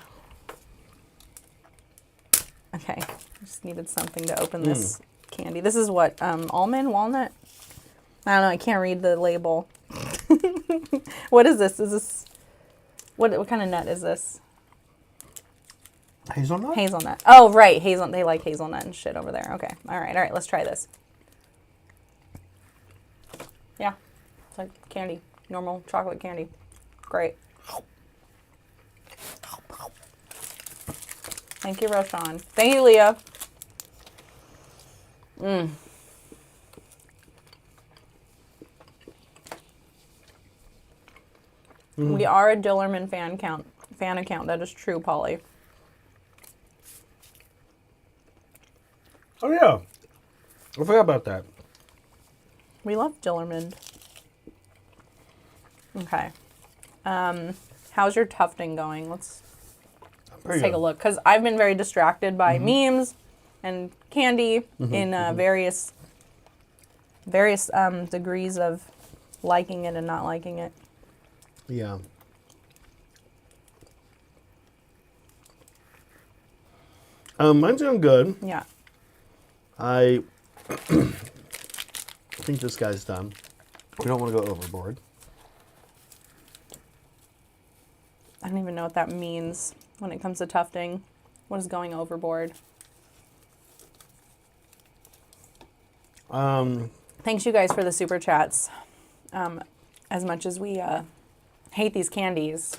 Okay. I just needed something to open this candy. This is what? Almond? Walnut? I don't know. I can't read the label. What is this? Is this... What kind of nut is this? Hazelnut? Hazelnut. Oh, right. Hazelnut. They like hazelnut and shit over there. Okay. All right. Let's try this. Yeah. It's like candy. Normal chocolate candy. Great. Thank you, Roshan. Thank you, Leah. We are a Dillerman fan account. That is true, Polly. Oh yeah, I forgot about that. We love Dillerman. Okay. How's your tufting going? Let's take a look, because I've been very distracted by memes and candy in various degrees of liking it and not liking it. Yeah. Mine's going good. Yeah. I think this guy's done. We don't want to go overboard. I don't even know what that means when it comes to tufting. What is going overboard? Thanks, you guys, for the super chats. As much as we hate these candies,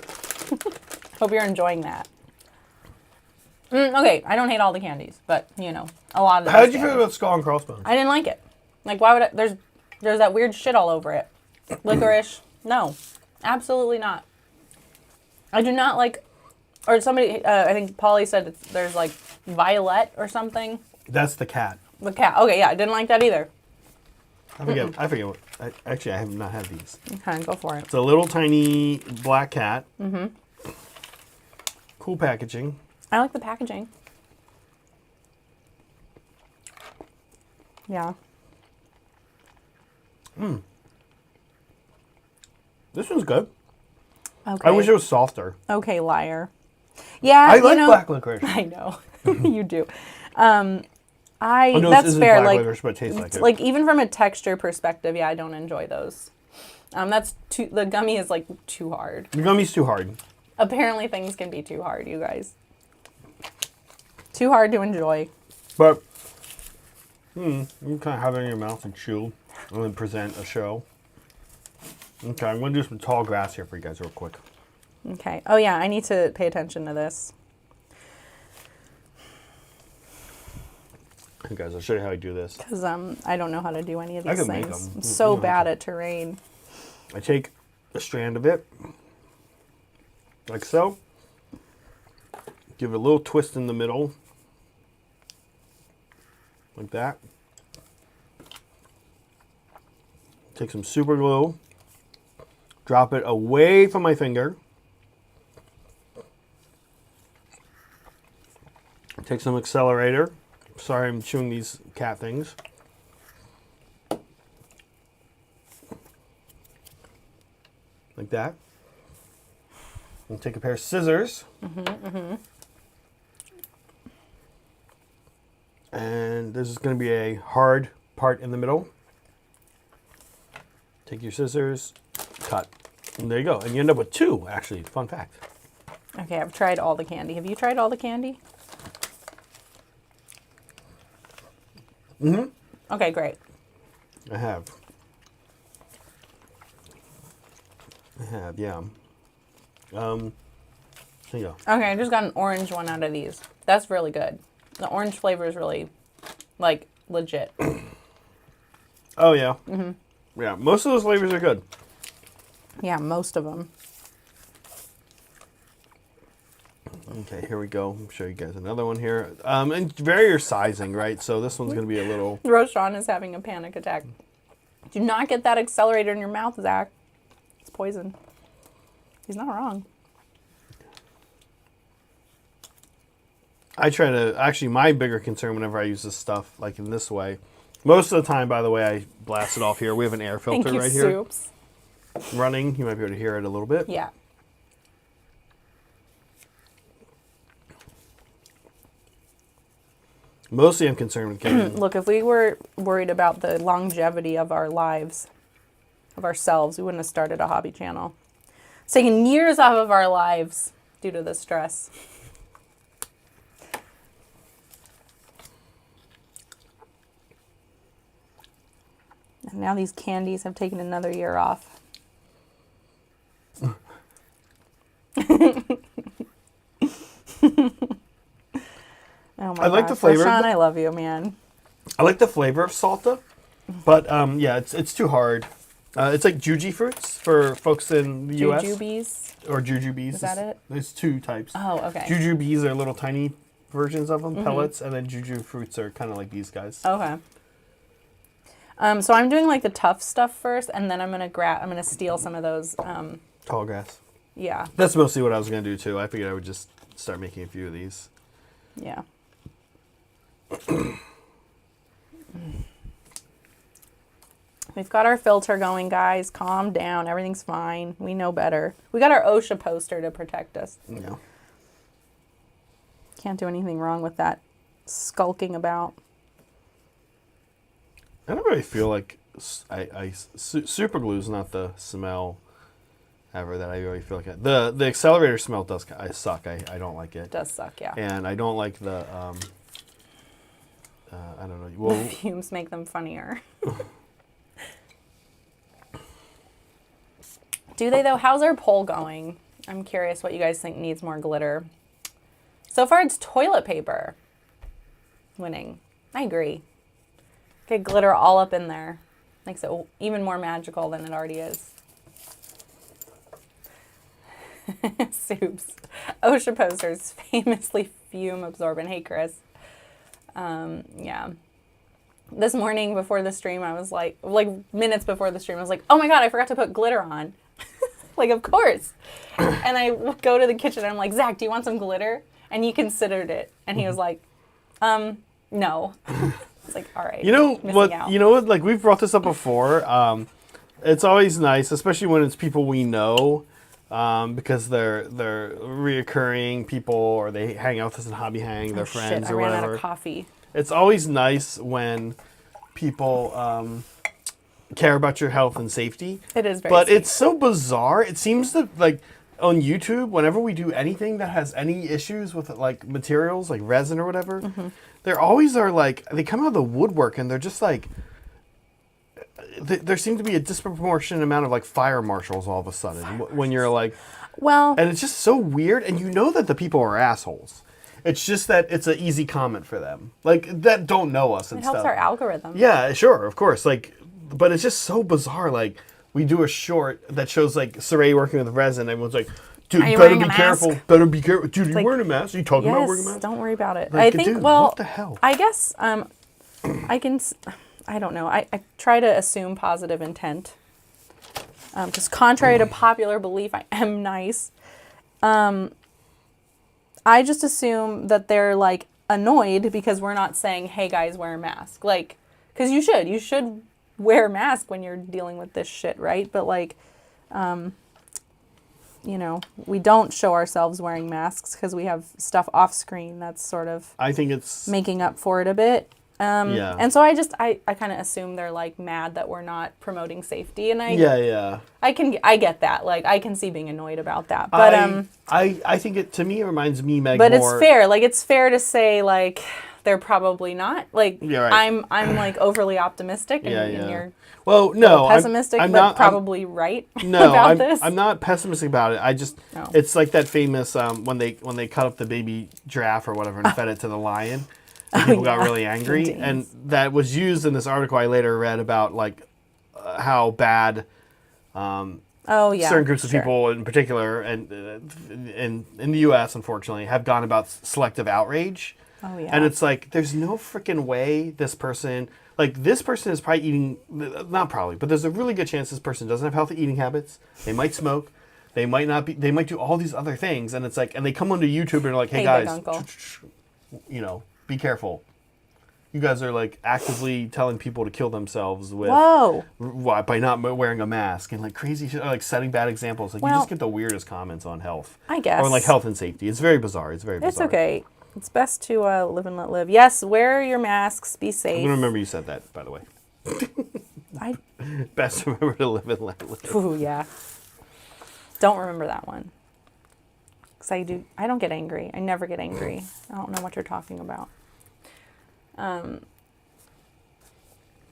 hope you're enjoying that. Okay, I don't hate all the candies, but you know, a lot of them. How did you feel about Skull and Crossbones? I didn't like it. Like, why would I? There's that weird shit all over it. Licorice? No, absolutely not. I do not like. Or somebody, I think Polly said there's like violet or something. That's the cat. The cat. Okay, yeah, I didn't like that either. I forget what. Actually, I have not had these. Okay, go for it. It's a little tiny black cat. Mm-hmm. Cool packaging. I like the packaging. Yeah. This one's good. Okay. I wish it was softer. Okay, liar. Yeah, I like black licorice. I know. You do. Oh, no, That's this isn't fair. black Like, licorice, but it tastes like it. like even from a texture perspective, yeah, I don't enjoy those. That's too. The gummy is like too hard. The gummy's too hard. Apparently, things can be too hard, you guys. Too hard to enjoy. But you can kind of have it in your mouth and chew, and then present a show. Okay, I'm going to do some tall grass here for you guys real quick. Okay. Oh yeah, I need to pay attention to this. Hey guys, I'll show you how I do this. Because I don't know how to do any of I these can make things. them. I'm so You know, bad at terrain. I take a strand of it, like so. Give it a little twist in the middle, like that. Take some super glue, drop it away from my finger. Take some accelerator. Sorry, I'm chewing these cat things. Like that. And take a pair of scissors. And this is going to be a hard part in the middle. Take your scissors, cut. And there you go. And you end up with two, actually. Fun fact. Okay, I've tried all the candy. Have you tried all the candy? Mm-hmm. Okay, great. I have, yeah. There you go. Okay, I just got an orange one out of these. That's really good. The orange flavor is really, like, legit. Oh, yeah. Yeah, most of those flavors are good. Yeah, most of them. Okay, here we go. I'll show you guys another one here. And vary your sizing, right? So this one's going to be a little... Roshan is having a panic attack. Do not get that accelerator in your mouth, Zach. It's poison. He's not wrong. I try to... Actually, my bigger concern whenever I use this stuff, like in this way... Most of the time, by the way, I blast it off here. We have an air filter Thank you, right here. Soups. Running. You might be able to hear it a little bit. Yeah. Mostly I'm concerned with getting... Look, if we were worried about the longevity of our lives, of ourselves, we wouldn't have started a hobby channel. It's taken years off of our lives due to the stress. And now these candies have taken another year off. Oh my I like gosh. the flavor. Roshan, I love you, man. I like the flavor of Salta, but yeah, it's too hard. It's like juji fruits for folks in the U.S. Jujubes. Or jujubes. Is that it? There's two types. Oh, okay. Jujubes are little tiny versions of them, pellets, and then juju fruits are kind of like these guys. Okay. So I'm doing like the tough stuff first, and then I'm gonna steal some of those. Tall grass. Yeah. That's mostly what I was gonna do too. I figured I would just start making a few of these. Yeah. We've got our filter going, guys. Calm down. Everything's fine. We know better. We got our OSHA poster to protect us. Yeah. Can't do anything wrong with that skulking about. I don't really feel like super glue is not the smell ever that I really feel like. The accelerator smell does suck. I don't like it. It does suck, yeah. And I don't like the I don't know. Well, The fumes make them funnier. Do they though? How's our poll going? I'm curious what you guys think needs more glitter. So far it's toilet paper winning. I agree. Get glitter all up in there. Makes it even more magical than it already is. Soups. OSHA posters famously fume absorbent. Hey, Chris. Yeah. this morning before the stream, I was like minutes before the stream, I was like, oh my God, I forgot to put glitter on. Like, of course. And I go to the kitchen and I'm like, Zach, do you want some glitter? And he considered it. And he was like, no. It's like, all right. You know what? Like, we've brought this up before. It's always nice, especially when it's people we know, because they're reoccurring people, or they hang out with us in Hobby Hang, they're friends or whatever. I ran out of coffee. It's always nice when people care about your health and safety. It is very But sweet. it's so bizarre. It seems that, like, on YouTube, whenever we do anything that has any issues with, like, materials, like resin or whatever, there always are, like, they come out of the woodwork and they're just, like, there seems to be a disproportionate amount of, like, fire marshals all of a sudden when you're, like... Well... And it's just so weird, and you know that the people are assholes. It's just that it's an easy comment for them. Like, that don't know us and It stuff. helps our algorithm. Yeah, sure, of course. Like, but it's just so bizarre. Like, we do a short that shows, like, Saray working with resin. Everyone's like, dude, better be careful. Better be careful. Dude, you wearing a mask? Are you talking about wearing a mask? Don't worry about it. Like, I think, dude, well, what the hell? I guess I don't know. I try to assume positive intent. Because contrary to popular belief, I am nice. I just assume that they're, like, annoyed because we're not saying, hey, guys, wear a mask. Like, because you should wear a mask when you're dealing with this shit, right? But, like, you know, we don't show ourselves wearing masks because we have stuff off screen that's sort of I think it's making up for it a bit. Yeah. And so I kind of assume they're, like, mad that we're not promoting safety, and I get that. Like, I can see being annoyed about that. But I think it, to me, it reminds me, Meg, but more... it's fair. Like, it's fair to say, like, they're probably not. Like, Yeah, right. I'm like overly optimistic, and you're well, no, pessimistic, I'm but not, probably right no, about this. I'm not pessimistic about it. I just it's like that famous when they cut up the baby giraffe or whatever and fed it to the lion. And people got really angry, and that was used in this article I later read about, like, how bad certain groups of people in particular, and in the U.S., unfortunately, have gone about selective outrage. Oh, yeah. And it's like, there's no freaking way this person is probably eating, not probably, but there's a really good chance this person doesn't have healthy eating habits. They might smoke. They might not be, they might do all these other things. And it's like, and they come onto YouTube and are like, hey guys, you know, be careful. You guys are, like, actively telling people to kill themselves with by not wearing a mask and, like, crazy shit, like setting bad examples. Like, you just get the weirdest comments on health. I guess. Or, like, health and safety. It's very bizarre. It's okay. It's best to live and let live. Yes, wear your masks. Be safe. I'm gonna remember you said that, by the way. Best to remember to live and let live. Ooh, yeah. Don't remember that one. Because I don't get angry. I never get angry. I don't know what you're talking about.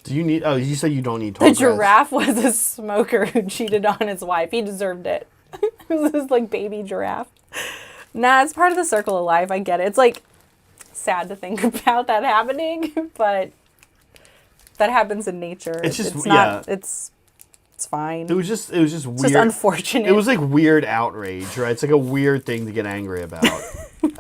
Do you need... Oh, you said you don't need tall The giraffe was a smoker who cheated on his wife. He deserved it. It was this, like, baby giraffe. Nah, it's part of the circle of life. I get it. It's, like, sad to think about that happening, but that happens in nature. It's just... It's fine. It was just weird. It's just unfortunate. It was, like, weird outrage, right? It's, like, a weird thing to get angry about.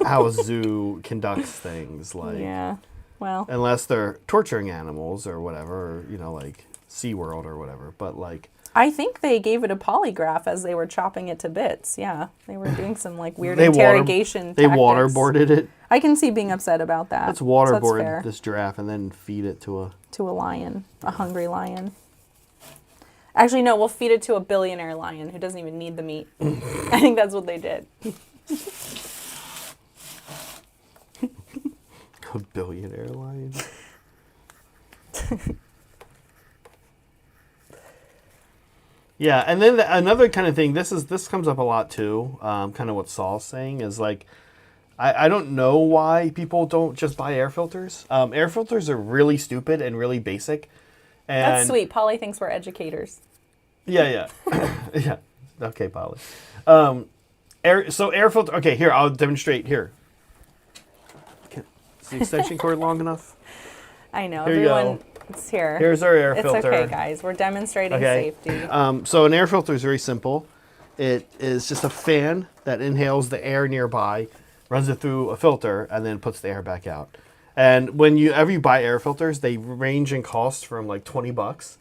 How a zoo conducts things, like... Yeah. Well, unless they're torturing animals or whatever, or, you know, like SeaWorld or whatever. But, like, I think they gave it a polygraph as they were chopping it to bits. Yeah, they were doing some, like, weird interrogation They waterboarded it. I can see being upset about that. Let's waterboard this giraffe and then feed it to a lion, a hungry lion. Actually, no, we'll feed it to a billionaire lion who doesn't even need the meat. I think that's what they did. A billionaire lion. Yeah, and then another kind of thing. This comes up a lot too. Kind of what Saul's saying is, like, I don't know why people don't just buy air filters. Air filters are really stupid and really basic. And that's sweet. Polly thinks we're educators. Yeah. Yeah. Okay, Polly. Air filter. Okay, here I'll demonstrate here. The extension cord long enough? I know. Here everyone, it's here. Here's our air filter. It's okay, guys. We're demonstrating safety. So an air filter is very simple. It is just a fan that inhales the air nearby, runs it through a filter, and then puts the air back out. And whenever you buy air filters, they range in cost from like $20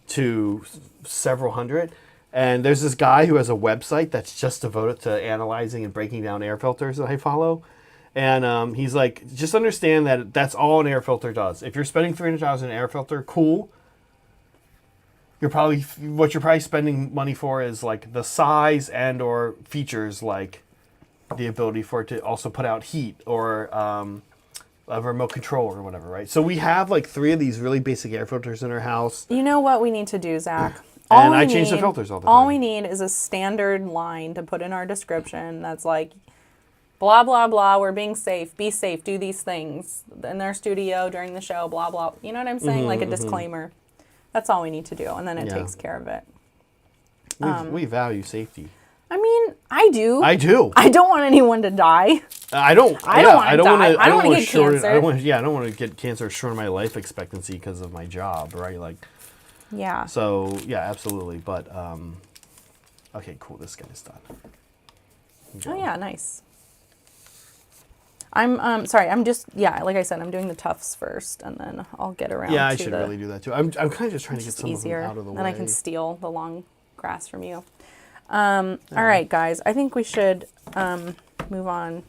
to several hundred. And there's this guy who has a website that's just devoted to analyzing and breaking down air filters that I follow. And he's like, just understand that that's all an air filter does. If you're spending $300 on an air filter, cool. What you're probably spending money for is like the size and or features, like the ability for it to also put out heat or a remote control or whatever, right? So we have like 3 of these really basic air filters in our house. You know what we need to do, Zach? And I change the filters all the time. All we need is a standard line to put in our description that's like, blah, blah, blah, we're being safe, be safe, do these things in their studio during the show, blah, blah. You know what I'm saying? Like a disclaimer. That's all we need to do, and then it takes care of it. We value safety. I mean, I do. I do. I don't want anyone to die. I don't want to die. I don't want to get cancer. I don't want to get cancer, shorten my life expectancy because of my job, right? Like. Yeah. So yeah, absolutely. But okay, cool. This guy is done. Oh yeah, nice. I'm sorry. I'm just like I said, I'm doing the tufts first, and then I'll get around. Yeah, I should really do that too. I'm kind of just trying to get some of them out of the way. Then I can steal the long grass from you. All right, guys. I think we should move on.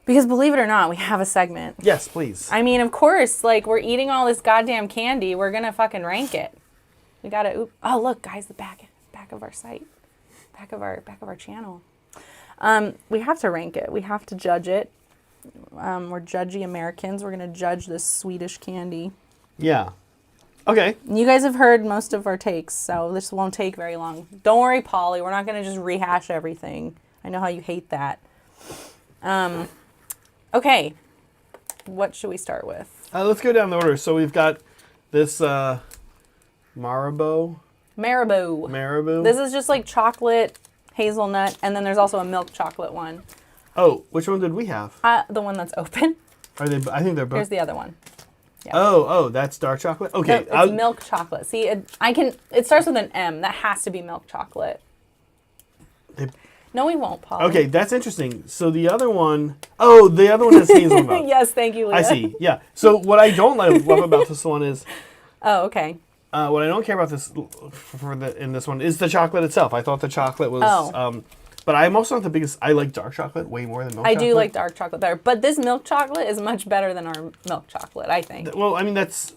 Because believe it or not, we have a segment. Yes, please. I mean, of course, like, we're eating all this goddamn candy. We're going to fucking rank it. We got to, oh, look, guys, the back of our site. Back of our channel. We have to rank it. We have to judge it. We're judgy Americans. We're going to judge this Swedish candy. Yeah. Okay. You guys have heard most of our takes, so this won't take very long. Don't worry, Polly. We're not going to just rehash everything. I know how you hate that. Okay, what should we start with? Let's go down the order. So we've got this Marabou. This is just like chocolate, hazelnut, and then there's also a milk chocolate one. Oh, which one did we have? The one that's open. Are they? I think they're both. Here's the other one. Yeah. Oh, that's dark chocolate? Okay. No, it's milk chocolate. See, it starts with an M. That has to be milk chocolate. No, we won't, Paul. Okay, that's interesting. So the other one has hazelnut. Yes, thank you, Leah. I see, yeah. So what I don't love about this one is... Oh, okay. What I don't care about in this one is the chocolate itself. I thought the chocolate was... Oh. But I'm also not the biggest... I like dark chocolate way more than milk chocolate. I do like dark chocolate better. But this milk chocolate is much better than our milk chocolate, I think. Well, I mean, that's...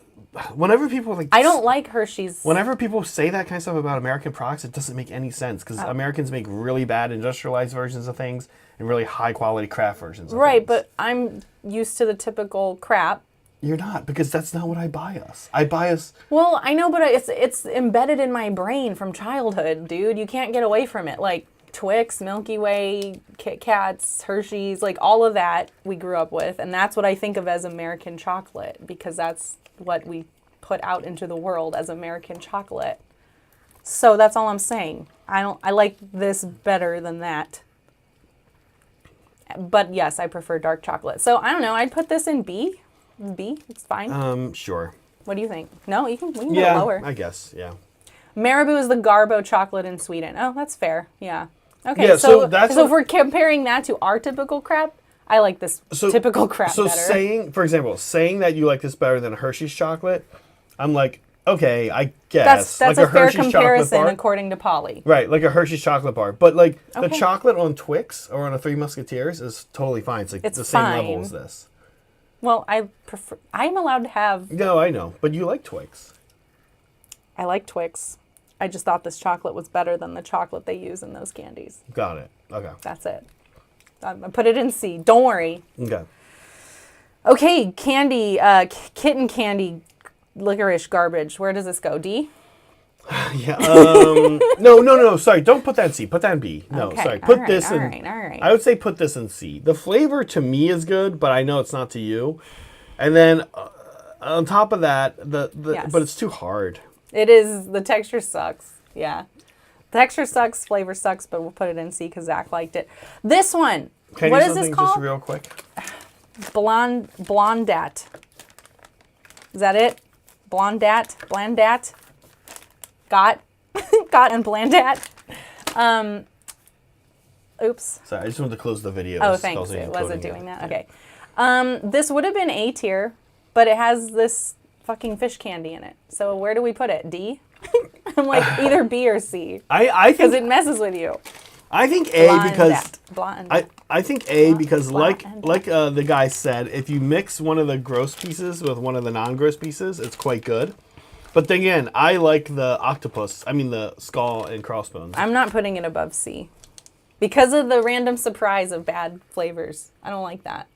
Whenever people like... I don't like Hershey's. Whenever people say that kind of stuff about American products, it doesn't make any sense because Americans make really bad industrialized versions of things and really high quality craft versions of things. Right, but I'm used to the typical crap. You're not, because that's not what I buy us. I buy us... Well, I know, but it's embedded in my brain from childhood, dude. You can't get away from it. Like Twix, Milky Way, Kit Kats, Hershey's, like all of that we grew up with. And that's what I think of as American chocolate because that's what we put out into the world as American chocolate. So that's all I'm saying. I like this better than that. But yes, I prefer dark chocolate. So I don't know, I'd put this in B. B, it's fine. Sure. What do you think? No, we can go lower. I guess, yeah. Marabou is the Garbo chocolate in Sweden. Oh, that's fair. Yeah. Okay, yeah, so if we're comparing that to our typical crap, I like this typical crap better. So for example, saying that you like this better than a Hershey's chocolate, I'm like, okay, I guess. That's like a fair comparison according to Polly. Right, like a Hershey's chocolate bar. But like the chocolate on Twix or on a Three Musketeers is totally fine. It's like the same level as this. Well, I'm allowed to have... No, I know, but you like Twix. I like Twix. I just thought this chocolate was better than the chocolate they use in those candies. Got it. Okay. That's it. I put it in C. Don't worry. Okay. Okay, candy, kitten candy, licorice garbage. Where does this go? D? Yeah. No. Sorry, don't put that in C. Put that in B. No, okay. Sorry. Put this in. All right. I would say put this in C. The flavor to me is good, but I know it's not to you. And then on top of that, yes. But it's too hard. It is. The texture sucks. Yeah. Texture sucks, flavor sucks, but we'll put it in C because Zach liked it. This one. Can what I do is this something called? just real quick? Blondat. Is that it? Blandat. Got and Blandat. Oops. Sorry, I just wanted to close the video. Oh, thanks. It wasn't doing that. Okay. This would have been A tier, but it has this fucking fish candy in it. So where do we put it? D? I'm like either B or C. I think because it messes with you. I think A because Blonde. I think A because like the guy said, if you mix one of the gross pieces with one of the non-gross pieces, it's quite good. But then again, I like the octopus. I mean the skull and crossbones. I'm not putting it above C because of the random surprise of bad flavors. I don't like that.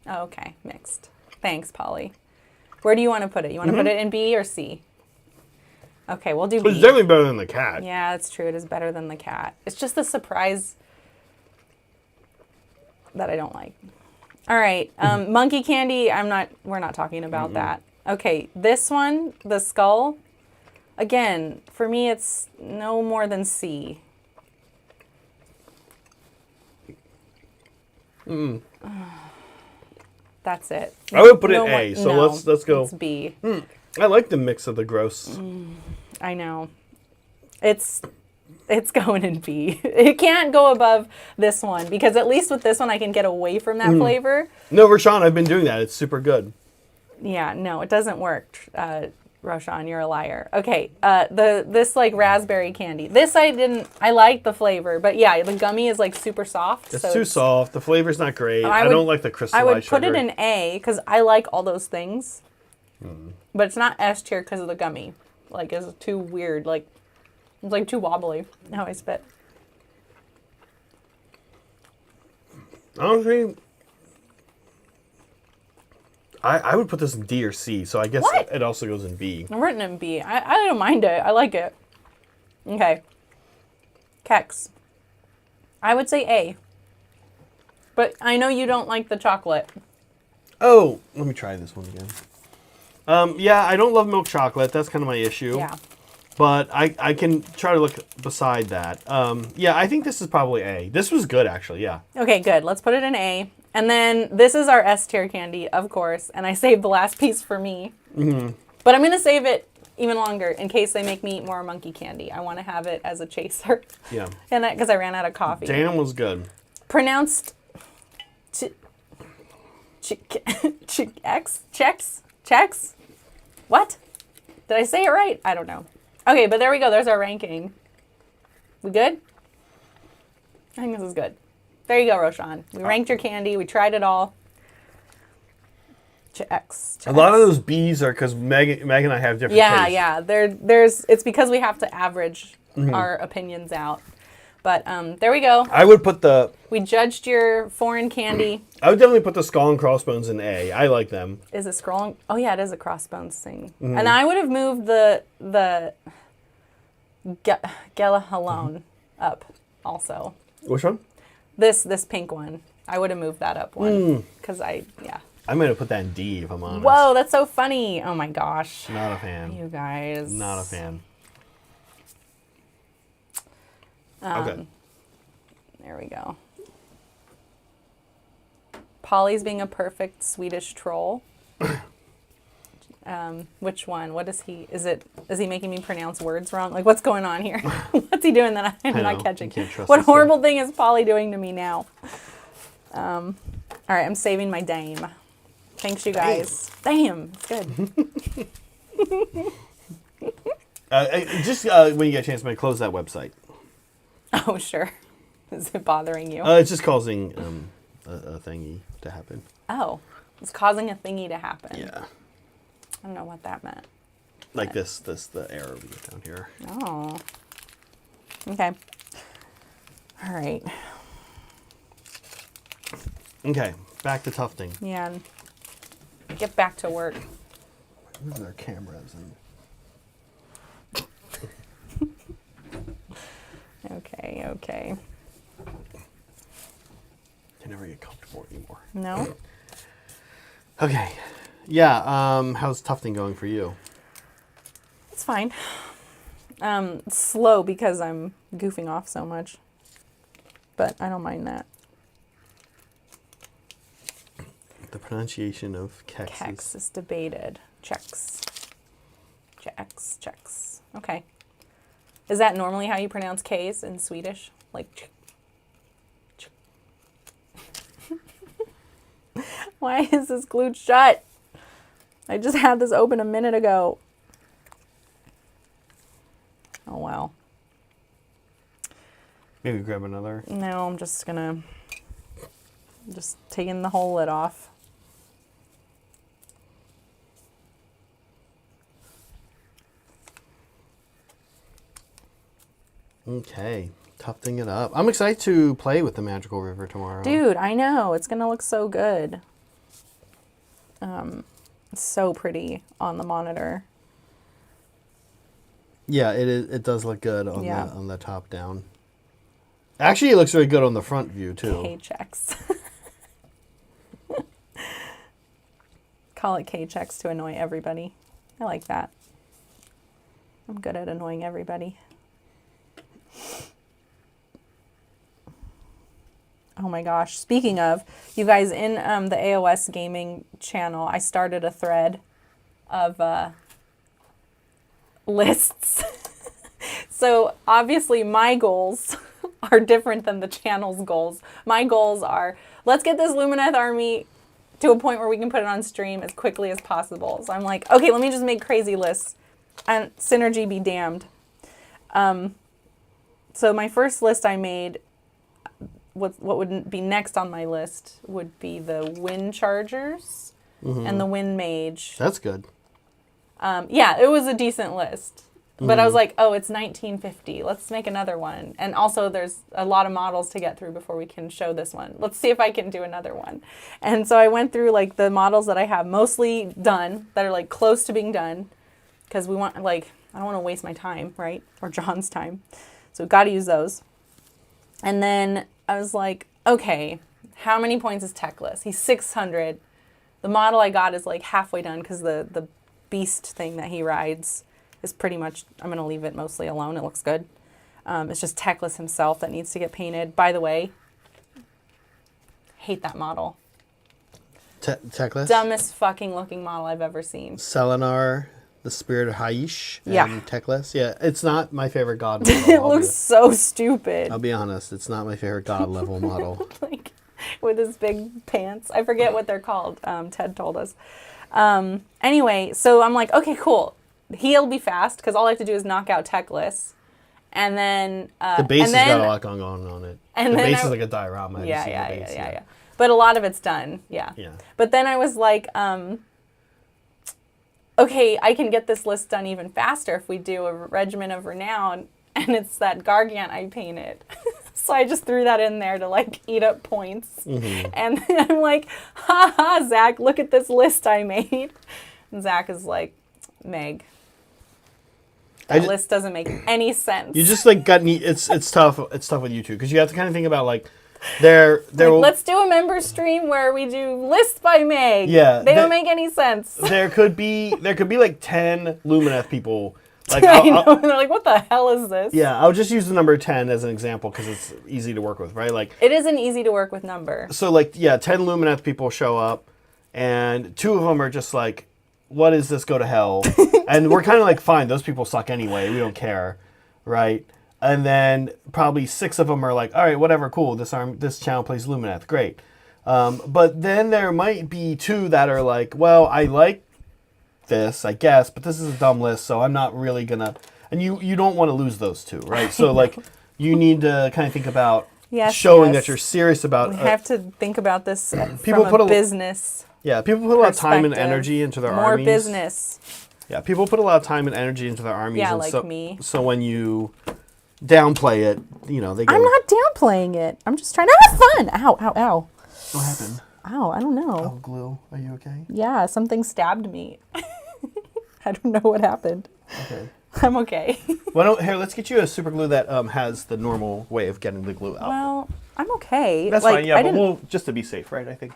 Oh, okay, mixed. Thanks, Polly. Where do you want to put it? You want to put it in B or C? Okay, we'll do B. It's definitely better than the cat. Yeah, it's true. It is better than the cat. It's just the surprise that I don't like. All right, monkey candy. We're not talking about that. Okay, this one, the skull. Again, for me, it's no more than C. That's it. I would put it A. So let's go. It's B. I like the mix of the gross. I know. It's going in B. It can't go above this one because at least with this one I can get away from that flavor. No, Rashawn, I've been doing that. It's super good. Yeah, no, it doesn't work. Roshan, you're a liar. Okay, this like raspberry candy. This I like the flavor, but yeah, the gummy is like super soft. It's too soft. The flavor's not great. I don't like the crystallized I would put sugar. it in A because I like all those things. But it's not S tier because of the gummy. Like, it's too weird. Like, it's like too wobbly how I spit. Honestly, I would put this in D or C, so I guess it also goes in B. I'm written in B. I don't mind it. I like it. Okay. Kex. I would say A. But I know you don't like the chocolate. Oh, let me try this one again. Yeah, I don't love milk chocolate. That's kind of my issue. Yeah. But I can try to look beside that. Yeah, I think this is probably A. This was good, actually, yeah. Okay, good. Let's put it in A. And then this is our S tier candy, of course. And I saved the last piece for me. But I'm going to save it even longer in case they make me eat more monkey candy. I want to have it as a chaser. Yeah. And because I ran out of coffee. Dana was good. Pronounced Checks? What? Did I say it right? I don't know. Okay, but there we go. There's our ranking. We good? I think this is good. There you go, Roshan. We ranked your candy. We tried it all. Checks. A lot of those B's are because Meg and I have different tastes. Yeah. It's because we have to average our opinions out. But there we go. I would put We judged your foreign candy. I would definitely put the skull and crossbones in A. I like them. Is it scrolling? Oh yeah, it is a crossbones thing. And I would have moved the Gelahalone up also. Which one? This pink one. I would have moved that up one because I might have put that in D if I'm honest. Whoa, that's so funny. Oh my gosh. Not a fan. You guys. Not a fan. Okay. There we go. Polly's being a perfect Swedish troll. Which one? What is he? Is he making me pronounce words wrong? Like, what's going on here? What's he doing that I'm not catching? What horrible thing is Polly doing to me now? All right, I'm saving my dame. Thanks, you guys. Damn, it's good. Just when you get a chance, maybe close that website. Oh, sure. Is it bothering you? It's just causing a thingy to happen. Oh, it's causing a thingy to happen. Yeah. I don't know what that meant. Like the error we get down here. Oh. Okay. All right. Okay, back to Tufting. Yeah. Get back to work. These are their cameras and. Okay. Can never get comfortable anymore. No? Okay. Yeah, how's Tufting going for you? It's fine. Slow because I'm goofing off so much. But I don't mind that. The pronunciation of Kex. Kex is debated. Checks. Okay. Is that normally how you pronounce K's in Swedish? Like, Why is this glued shut? I just had this open a minute ago. Oh, wow. Maybe grab another. No, I'm just taking the whole lid off. Okay, tufting it up. I'm excited to play with the Magical River tomorrow. Dude, I know. It's going to look so good. It's so pretty on the monitor. Yeah, it does look good on the top down. Actually, it looks really good on the front view, too. K-checks. Call it K-checks to annoy everybody. I like that. I'm good at annoying everybody. Oh my gosh. Speaking of, you guys, in the AOS gaming channel, I started a thread of lists. So obviously my goals are different than the channel's goals. My goals are, let's get this Lumineth army to a point where we can put it on stream as quickly as possible. So I'm like, okay, let me just make crazy lists. And synergy be damned. So my first list I made, what would be next on my list would be the Wind Chargers and the Wind Mage. That's good. Yeah, it was a decent list. But I was like, oh, it's 1950. Let's make another one. And also there's a lot of models to get through before we can show this one. Let's see if I can do another one. And so I went through like the models that I have mostly done, that are like close to being done. Because we want, like, I don't want to waste my time, right? Or John's time. So got to use those. And then I was like, okay, how many points is Techless? He's 600. The model I got is like halfway done because the beast thing that he rides is pretty much, I'm going to leave it mostly alone. It looks good. It's just Techless himself that needs to get painted. By the way, hate that model. Techless? Dumbest fucking looking model I've ever seen. Selenar, the Spirit of Haish, and Yeah. Techless. Yeah, it's not my favorite god model. It looks so stupid. I'll be honest, it's not my favorite god level model. Like, with his big pants. I forget what they're called. Ted told us. Anyway, so I'm like, okay, cool. He'll be fast because all I have to do is knock out Techless. And then... the base has got a lot going on it. And the then base is like a diorama. Yeah. But a lot of it's done, yeah. But then I was like, okay, I can get this list done even faster if we do a Regiment of Renown, and it's that Gargant I painted. So I just threw that in there to like eat up points. And then I'm like, ha, Zach, look at this list I made. And Zach is like, Meg, that list doesn't make any sense. You just like it's tough. It's tough with you two because you have to kind of think about like let's do a member stream where we do lists by Meg. Yeah, they don't make any sense. There could be like 10 Lumineth people. Like I know, and they're like, what the hell is this? Yeah, I'll just use the number 10 as an example because it's easy to work with, right? Like it is an easy to work with number. So like 10 Lumineth people show up, and 2 of them are just like, what is this? Go to hell. And we're kind of like, fine, those people suck anyway. We don't care, right? And then probably 6 of them are like, all right, whatever, cool. This channel plays Lumineth, great. But then there might be 2 that are like, well, I like this, I guess, but this is a dumb list, so I'm not really gonna. And you don't want to lose those 2, right? So like, you need to kind of think about showing that you're serious about. We have to think about this from a business. Yeah, people put a lot of time and energy into their armies. More business. Yeah, people put a lot of time and energy into their armies. Yeah, and like me. So when you downplay it, they go. I'm not downplaying it. I'm just trying to have fun. Ow, ow, ow. What happened? Ow, I don't know. Oh, glue. Are you okay? Yeah, something stabbed me. I don't know what happened. Okay. I'm okay. Here, let's get you a super glue that has the normal way of getting the glue out. Well, I'm okay. That's fine, yeah, but we'll, just to be safe, right? I think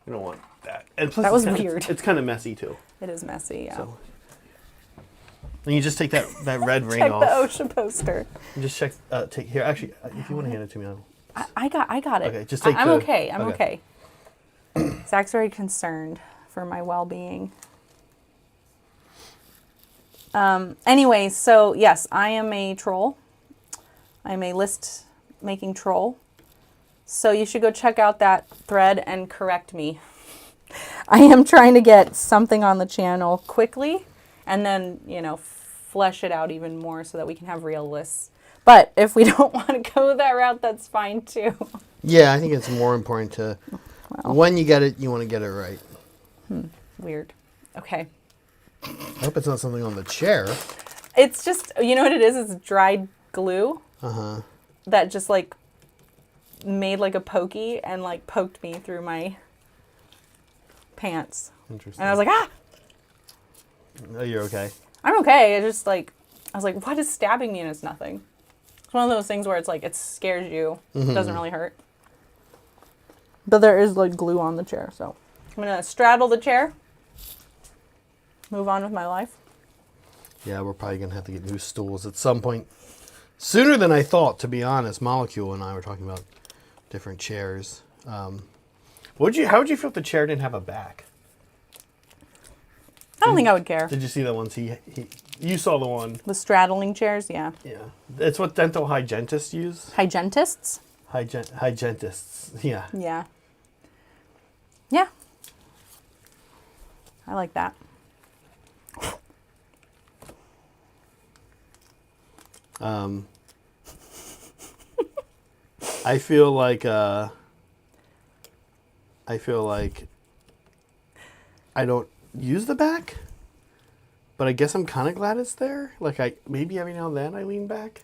we don't want that. And plus, that was weird. It's kind of messy, too. It is messy, yeah. So, and you just take that red ring check off. Check the OSHA poster. And just check, here, actually, if you want to hand it to me, I got it. Okay, just take I'm okay. I'm okay. Zach's very concerned for my well-being. Anyway, so yes, I am a troll. I'm a list making troll. So you should go check out that thread and correct me. I am trying to get something on the channel quickly and then, flesh it out even more so that we can have real lists. But if we don't want to go that route, that's fine too. Yeah, I think it's more important to, when you get it, you want to get it right. Weird. Okay. I hope it's not something on the chair. It's just, you know what it is? It's dried glue. That just like made like a pokey and like poked me through my pants. Interesting. And I was like, ah! Oh, you're okay. I'm okay. I was like, what is stabbing me? And it's nothing. It's one of those things where it's like, it scares you. It doesn't really hurt. But there is like glue on the chair. So I'm going to straddle the chair. Move on with my life. Yeah, we're probably going to have to get new stools at some point. Sooner than I thought, to be honest. Molecule and I were talking about different chairs. How would you feel if the chair didn't have a back? I don't think I would care. Did you see the ones you saw the one? The straddling chairs, yeah. Yeah. It's what dental hygienists use. Hygienists? Hygienists, yeah. Yeah. Yeah. I like that. I feel like I don't use the back, but I guess I'm kind of glad it's there. Like maybe every now and then I lean back.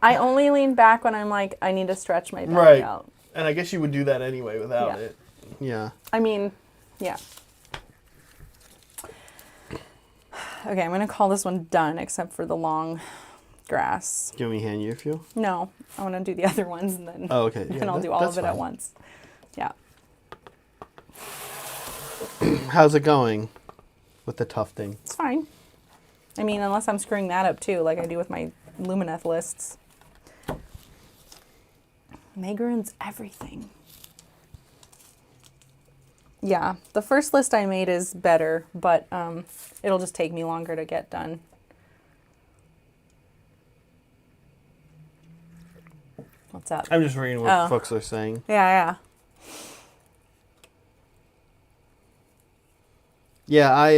I only lean back when I'm like, I need to stretch my back out. And I guess you would do that anyway without it. Yeah. I mean, yeah. Okay, I'm going to call this one done, except for the long grass. Do you want me to hand you a few? No, I want to do the other ones and then, then I'll do all of it at once. Yeah. How's it going with the tufting? It's fine. I mean, unless I'm screwing that up too, like I do with my Lumineth lists. Meg ruins everything. Yeah, the first list I made is better, but it'll just take me longer to get done. What's up? I'm just reading what folks are saying. Yeah. Yeah, I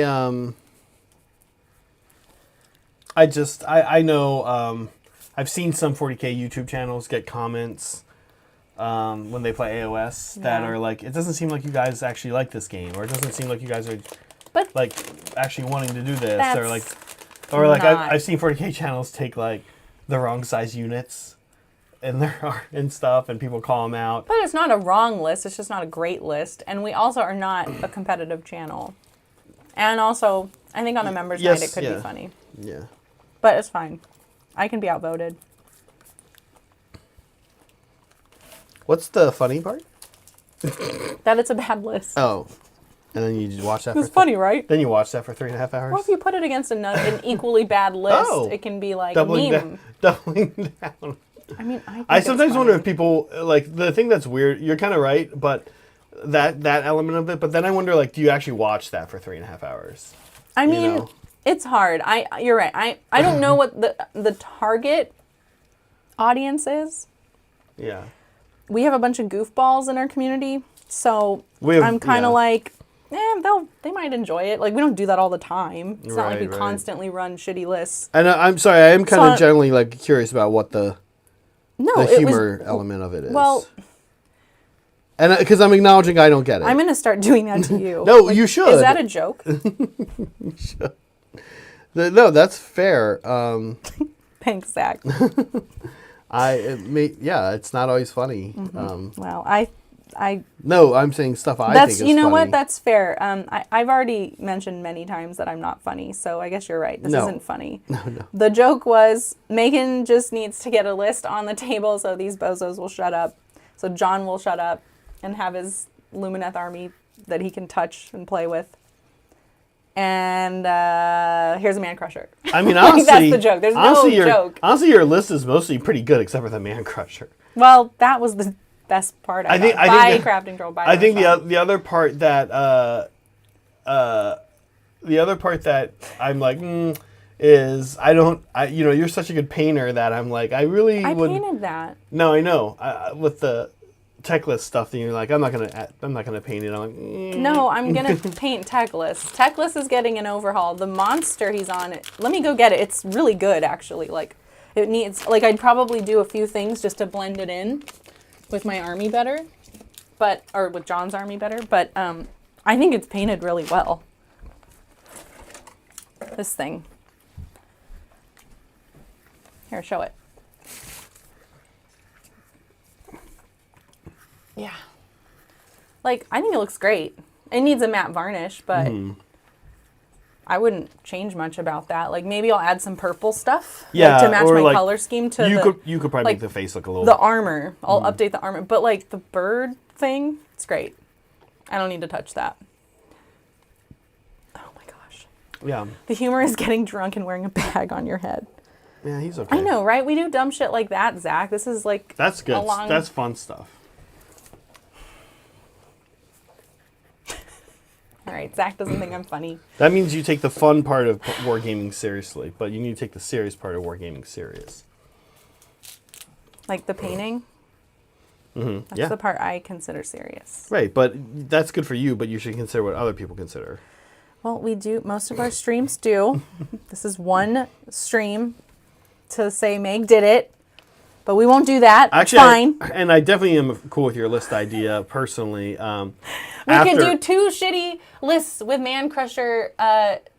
know I've seen some 40K YouTube channels get comments when they play AOS that are like, it doesn't seem like you guys actually like this game, or it doesn't seem like you guys are like actually wanting to do this, or like I've seen 40K channels take like the wrong size units in their art and stuff, and people call them out. But it's not a wrong list, it's just not a great list, and we also are not a competitive channel. And also, I think on a member's night it could be funny. Yeah. But it's fine. I can be outvoted. What's the funny part? That it's a bad list. Oh. And then you just watch that It's funny, right? Then you watch that for 3.5 hours? Well, if you put it against an equally bad list, it can be like doubling a meme. Doubling down. I mean, I sometimes wonder if people, like, the thing that's weird, you're kind of right, but that element of it, but then I wonder, like, do you actually watch that for 3.5 hours? I mean, it's hard. You're right. I don't know what the target audience is. Yeah. We have a bunch of goofballs in our community, so I'm kind of like, they might enjoy it. Like, we don't do that all the time. It's not like we constantly run shitty lists. And I'm sorry, I am kind of generally, like, curious about what the humor element of it is. Well, and because I'm acknowledging I don't get it. I'm going to start doing that to you. No, like, you should. Is that a joke? You should. No, that's fair. Thanks, Zach. It's not always funny. Mm-hmm. Well, No, I'm saying stuff I think is funny. You know what? That's fair. I've already mentioned many times that I'm not funny, so I guess you're right. This isn't funny. No. The joke was Megan just needs to get a list on the table so these bozos will shut up. So John will shut up and have his Lumineth army that he can touch and play with. And here's a Man Crusher. I mean, honestly, that's the joke. There's no joke. Honestly, your list is mostly pretty good, except for the Man Crusher. Well, that was the best part. I think CraftingTroll. I think the other part that I'm like is you're such a good painter that I'm like I painted that. No, I know with the Techless stuff that you're like, I'm not gonna paint it. I'm like, No, I'm gonna paint Techless. Techless is getting an overhaul. The monster he's on, let me go get it. It's really good, actually. Like, it needs, like, I'd probably do a few things just to blend it in with my army better, or with John's army better. But I think it's painted really well. This thing. Here, show it. Yeah. Like, I think it looks great. It needs a matte varnish, but I wouldn't change much about that. Like, maybe I'll add some purple stuff to match my color scheme to you could probably make the face look a little... The armor. I'll update the armor. But, like, the bird thing, it's great. I don't need to touch that. Oh, my gosh. Yeah. The humor is getting drunk and wearing a bag on your head. Yeah, he's okay. I know, right? We do dumb shit like that, Zach. This is, like... That's good. That's fun stuff. All right, Zach doesn't think I'm funny. That means you take the fun part of wargaming seriously, but you need to take the serious part of wargaming serious. Like the painting? That's the part I consider serious. Right, but that's good for you, but you should consider what other people consider. Well, we do. Most of our streams do. This is one stream to say Meg did it, but we won't do that. Actually, it's fine. And I definitely am cool with your list idea personally. We can do 2 shitty lists with Man Crusher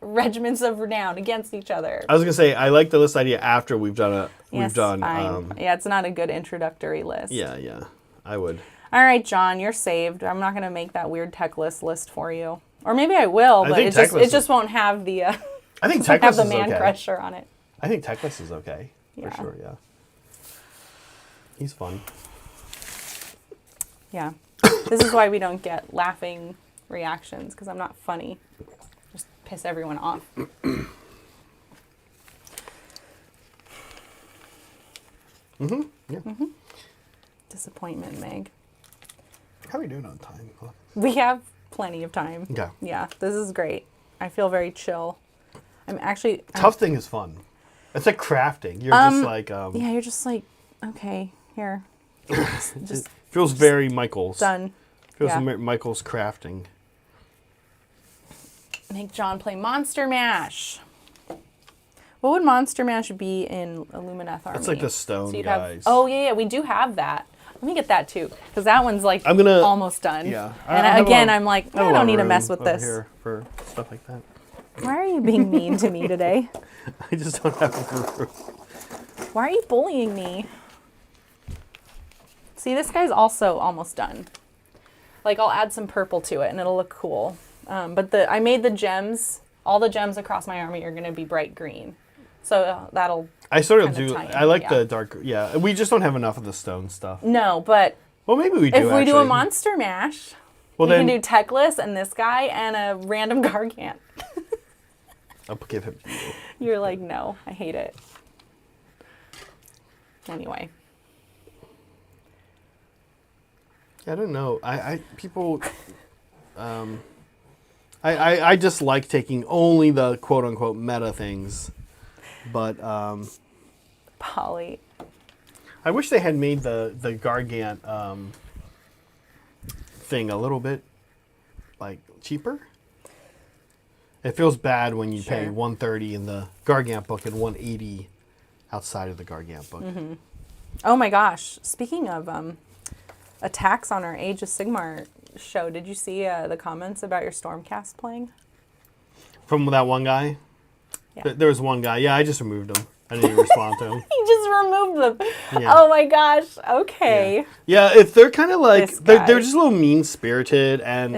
regiments of renown against each other. I was gonna say I like the list idea after we've done fine. Yeah, it's not a good introductory list. Yeah, I would. All right, John, you're saved. I'm not gonna make that weird tech list for you, or maybe I will, but it just won't have the. I think tech list have the is Man okay. Crusher on it. I think Techless is okay Yeah. for sure. Yeah, he's fun. Yeah, this is why we don't get laughing reactions, because I'm not funny. Just piss everyone off. Yeah. Disappointment, Meg. How are we doing on time? We have plenty of time. Yeah. Yeah, this is great. I feel very chill. Tufting is fun. It's like crafting. You're just like... yeah, you're just like, okay, here. Just feels very Michael's. Done. Feels Michael's crafting. Make John play Monster Mash. What would Monster Mash be in Illuminath Army? It's like the stone guys. Yeah, we do have that. Let me get that too, because that one's like almost done. Yeah. And I'm like, I don't need to mess with this. Here for stuff like that. Why are you being mean to me today? I just don't have room. Why are you bullying me? See, this guy's also almost done. Like, I'll add some purple to it and it'll look cool. But I made the gems. All the gems across my army are going to be bright green. So that'll... I sort of do. I like the dark... Yeah, we just don't have enough of the stone stuff. No, but... Well, maybe we do, If we do a Monster Mash, we can do Techless and this guy and a random Gargant. I'll give him to you. You're like, no, I hate it. Anyway. I don't know. People... I just like taking only the quote-unquote meta things. But... Polly. I wish they had made the Gargant thing a little bit, like, cheaper. It feels bad when you pay $130 in the Gargant book and $180 outside of the Gargant book. Mm-hmm. Oh my gosh. Speaking of attacks on our Age of Sigmar show, did you see the comments about your Stormcast playing? From that one guy? Yeah. There was one guy. Yeah, I just removed him. I didn't even respond to him. You just removed them. Yeah. Oh my gosh. Okay. Yeah, if they're kind of like, they're just a little mean-spirited, and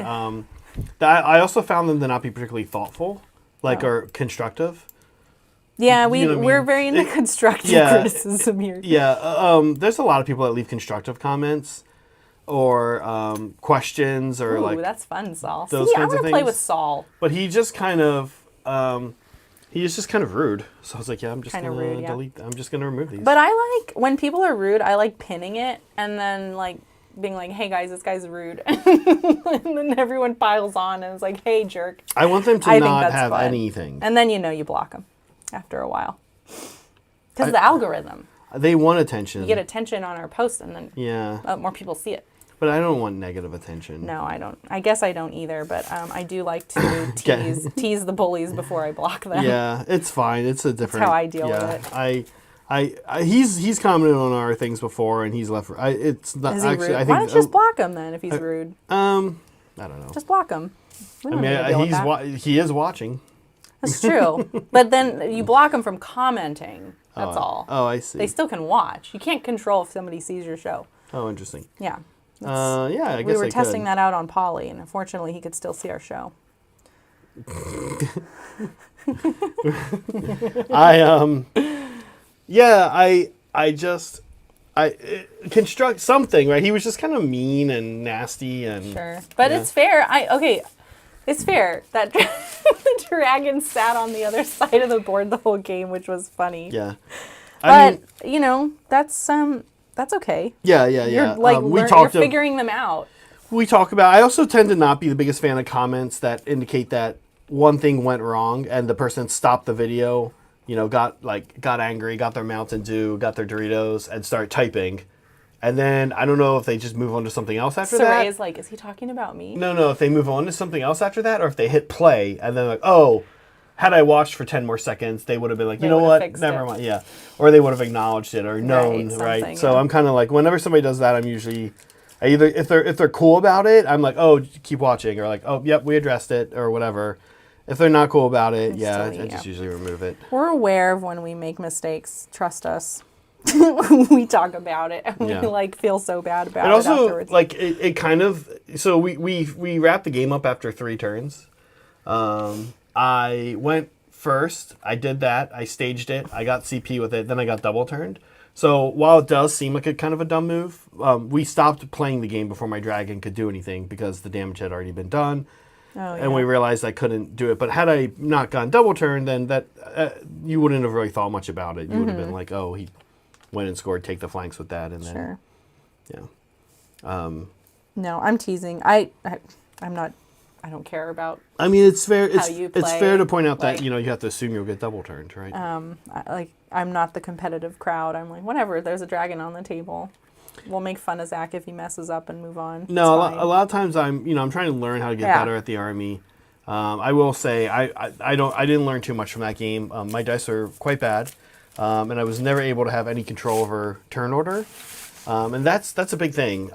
I also found them to not be particularly thoughtful, or constructive. Yeah, we're very into constructive criticism here. Yeah, there's a lot of people that leave constructive comments or questions or Ooh, that's fun, Saul. Those See, kinds I of want to play things. with Saul. But he just kind of he is just kind of rude. So I was like, I'm just Kinda gonna rude, delete. I'm just gonna remove these. But I like when people are rude. I like pinning it and then being like, "Hey guys, this guy's rude," and then everyone piles on and is like, "Hey jerk." I want them to not have fun. anything. And then you block them after a while because the algorithm. They want attention. You get attention on our post, and then more people see it. But I don't want negative attention. No, I don't. I guess I don't either, but I do like to tease the bullies before I block them. Yeah, it's fine. It's a different... That's how I deal with it. He's commented on our things before, and he's left... it's not Is he actually... rude? I think, Why don't you just block him then if he's rude? I don't know. Just block him. He is watching. That's true. But then you block them from commenting. That's all. Oh, I see. They still can watch. You can't control if somebody sees your show. Oh, interesting. Yeah. I guess we were testing that out on Polly, and unfortunately, he could still see our show. Construct something, right? He was just kind of mean and nasty and... Sure. But it's fair. It's fair that the dragon sat on the other side of the board the whole game, which was funny. Yeah. But, that's okay. Yeah. You're you're figuring them out. We talk about... I also tend to not be the biggest fan of comments that indicate that one thing went wrong and the person stopped the video, got angry, got their Mountain Dew, got their Doritos, and start typing. And then I don't know if they just move on to something else after that. Ray is like, is he talking about me? No. If they move on to something else after that, or if they hit play and then like, oh, had I watched for 10 more seconds, they would have been like, you know what? Never mind. Yeah. Or they would have acknowledged it or known, right? So I'm kind of like, whenever somebody does that, I'm usually either if they're cool about it, I'm like, oh, keep watching, or like, oh, yep, we addressed it, or whatever. If they're not cool about it, I just usually remove it. We're aware of when we make mistakes. Trust us. We talk about it and we feel so bad about it afterwards. It kind of, so we wrapped the game up after 3 turns. I went first, I did that, I staged it, I got CP with it, then I got double turned. So while it does seem like a kind of a dumb move, we stopped playing the game before my dragon could do anything because the damage had already been done. And we realized I couldn't do it. But had I not gotten double turned, then that you wouldn't have really thought much about it. You would have been like, oh, he went and scored, take the flanks with that, and then no, I'm teasing. I'm not. I don't care about. I mean, it's fair. How you play, it's fair to point out that you have to assume you'll get double turned, right? I'm not the competitive crowd. I'm like, whatever. There's a dragon on the table. We'll make fun of Zach if he messes up and move on. No, a lot of times I'm trying to learn how to get better at the army. I will say I didn't learn too much from that game. My dice are quite bad. And I was never able to have any control over turn order. And that's a big thing.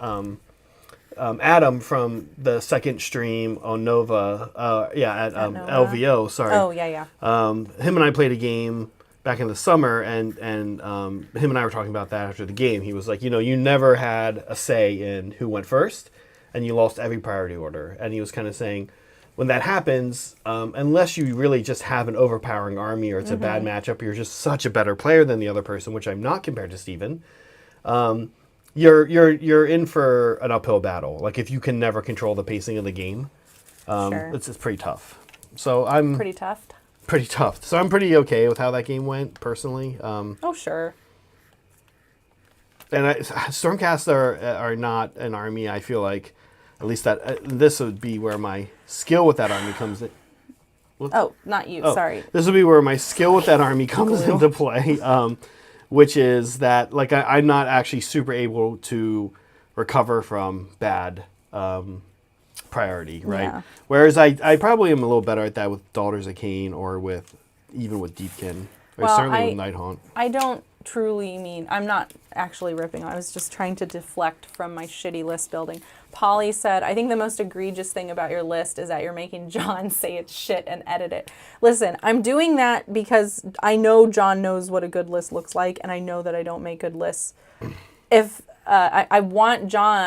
Adam from the second stream on Nova, at Nova. LVO, sorry. Oh, yeah. Him and I played a game back in the summer, and him and I were talking about that after the game. He was like, you never had a say in who went first, and you lost every priority order. And he was kind of saying, when that happens, unless you really just have an overpowering army or it's a bad matchup, you're just such a better player than the other person, which I'm not compared to Steven, you're in for an uphill battle. Like if you can never control the pacing of the game, it's pretty tough. So I'm pretty tough. Pretty tough. So I'm pretty okay with how that game went personally. Oh sure. And Stormcast are not an army. I feel like. At least that this would be where my skill with that army comes in. Oh, not you. Sorry. This would be where my skill with that army comes into play, which is that I'm not actually super able to recover from bad priority, right? Yeah. Whereas I probably am a little better at that with Daughters of Cain or even with Deepkin, or certainly with Nighthaunt. I don't truly mean, I'm not actually ripping on. I was just trying to deflect from my shitty list building. Polly said, I think the most egregious thing about your list is that you're making John say it's shit and edit it. Listen, I'm doing that because I know John knows what a good list looks like, and I know that I don't make good lists. If I want John's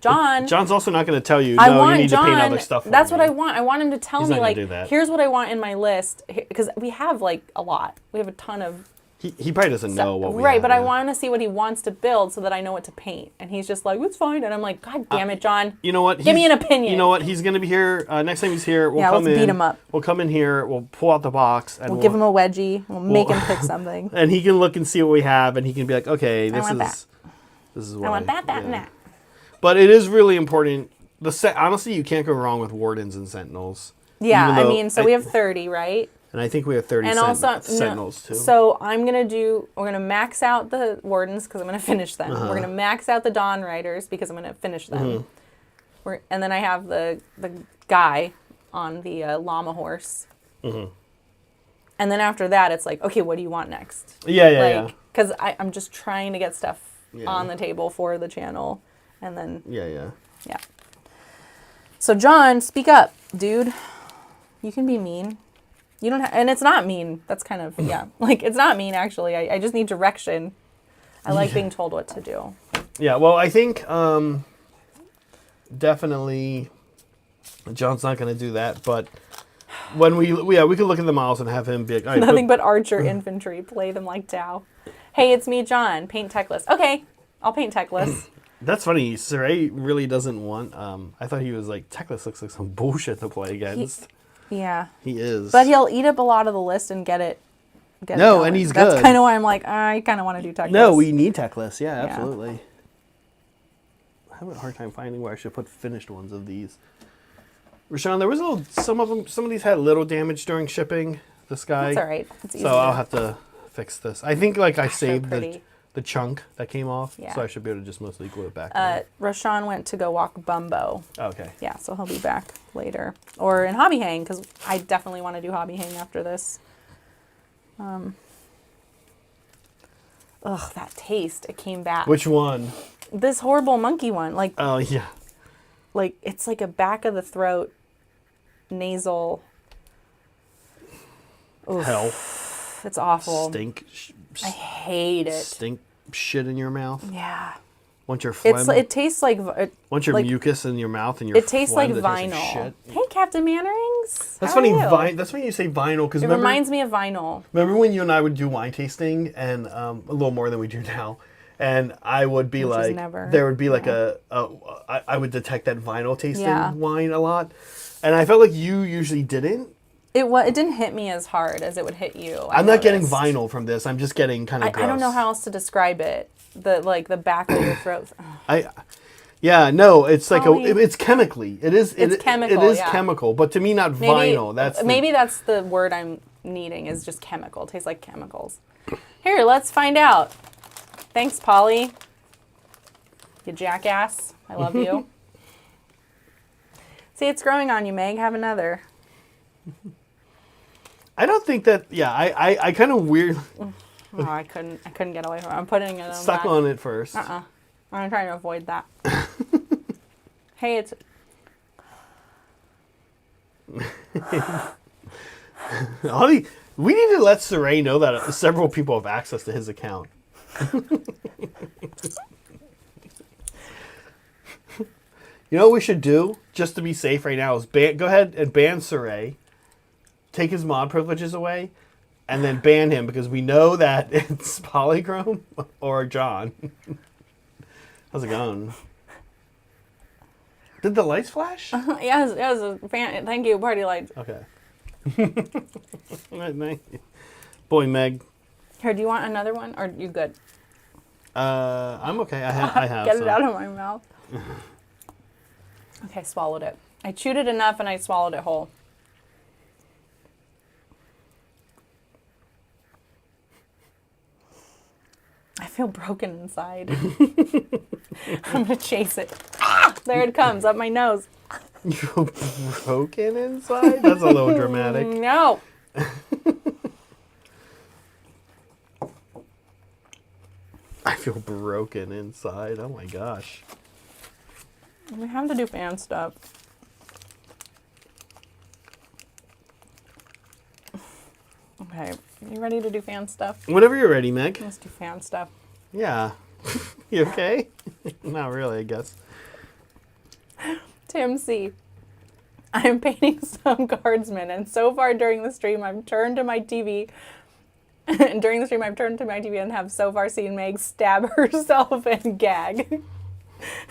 also not going to tell you, you need to paint other stuff for That's me. what I want. I want him to tell me, like, here's what I want in my list. Because we have, like, a lot. We have a ton of... He probably doesn't know what we have. Right, but yeah. I want to see what he wants to build so that I know what to paint. And he's just like, it's fine. And I'm like, God damn it, John. You know what? Give me an opinion. You know what? He's going to be here. Next time he's here, we'll let's beat him up. We'll come in here. We'll pull out the box. And we'll give him a wedgie. We'll make him pick something. And he can look and see what we have. And he can be like, okay, this is what I want that, and that. But it is really important. Honestly, you can't go wrong with Wardens and Sentinels. Yeah, I mean, so we have 30, right? And I think we have 30 and also, sentinels too. So we're going to max out the wardens because I'm going to finish them. We're going to max out the Dawn Riders because I'm going to finish them. And then I have the guy on the llama horse. And then after that, it's like, okay, what do you want next? Yeah. Because I'm just trying to get stuff on the table for the channel. And then... Yeah. So John, speak up, dude. You can be mean. You don't and it's not mean. That's kind of, like, it's not mean, actually. I just need direction. I like being told what to do. Yeah, well, I think definitely John's not going to do that, but when we could look at the models and have him be like, all right, nothing but archer infantry. Play them like Tau. Hey, it's me, John. Paint tech list. Okay, I'll paint tech list. That's funny. Saray really doesn't want, I thought he was like, tech list looks like some bullshit to play against. Yeah. He is. But he'll eat up a lot of the list and get it and he's good. That's kind of why I'm like, I kind of want to do tech list. No, we need tech lists. Yeah, absolutely. I have a hard time finding where I should put finished ones of these. Rashawn, there was some of these had little damage during shipping. This guy. That's all right. It's easy. So I'll have to fix this. I think I saved the chunk that came off, so I should be able to just mostly glue it back. Rashawn went to go walk Bumbo. Okay. Yeah, so he'll be back later. Or in Hobby Hang, because I definitely want to do Hobby Hang after this. That taste. It came back. Which one? This horrible monkey one. Like, oh, yeah. Like, it's like a back of the throat, nasal. Oof. Hell. It's awful. Stink. I hate it. Stink shit in your mouth. Yeah. Want your phlegm? It tastes like... Want your mucus in your mouth and your It tastes like phlegm vinyl. Tastes like shit? Hey, Captain Mannerings. That's How funny. are you? That's when you say vinyl. Because it reminds me of vinyl. Remember when you and I would do wine tasting, and a little more than we do now, and I would be like, there would be like I would detect that vinyl tasting wine a lot, and I felt like you usually didn't. It didn't hit me as hard as it would hit you. I'm not getting vinyl from this. I'm just getting kind of gross. I don't know how else to describe it. The back of your throat. It's like it's chemically. It's chemical. It is chemical, but to me, not vinyl. Maybe that's the word I'm needing. Is just chemical. It tastes like chemicals. Here, let's find out. Thanks, Polly. You jackass. I love you. See, it's growing on you, Meg. Have another. I don't think that. Yeah, I kind of weird. Oh, I couldn't get away from it. I'm putting it stuck on it first. I'm trying to avoid that. Hey, it's... We need to let Saray know that several people have access to his account. You know what we should do, just to be safe right now, is go ahead and ban Saray, take his mod privileges away, and then ban him, because we know that it's Polychrome or John. How's it going? Did the lights flash? Yes, it was a fan. Thank you, party lights. Okay. Thank you. Boy, Meg. Here, do you want another one, or are you good? I'm okay. I have. Get it out of my mouth. Okay, swallowed it. I chewed it enough, and I swallowed it whole. I feel broken inside. I'm gonna chase it. Ah, there it comes, up my nose. You feel broken inside? That's a little dramatic. No. I feel broken inside. Oh my gosh. We have to do fan stuff. Okay, you ready to do fan stuff? Whenever you're ready, Meg. Let's do fan stuff. Yeah. You okay? Not really, I guess. Tim C. I'm painting some guardsmen, and so far during the stream, I've turned to my TV. And during the stream, I've turned to my TV and have so far seen Meg stab herself and gag.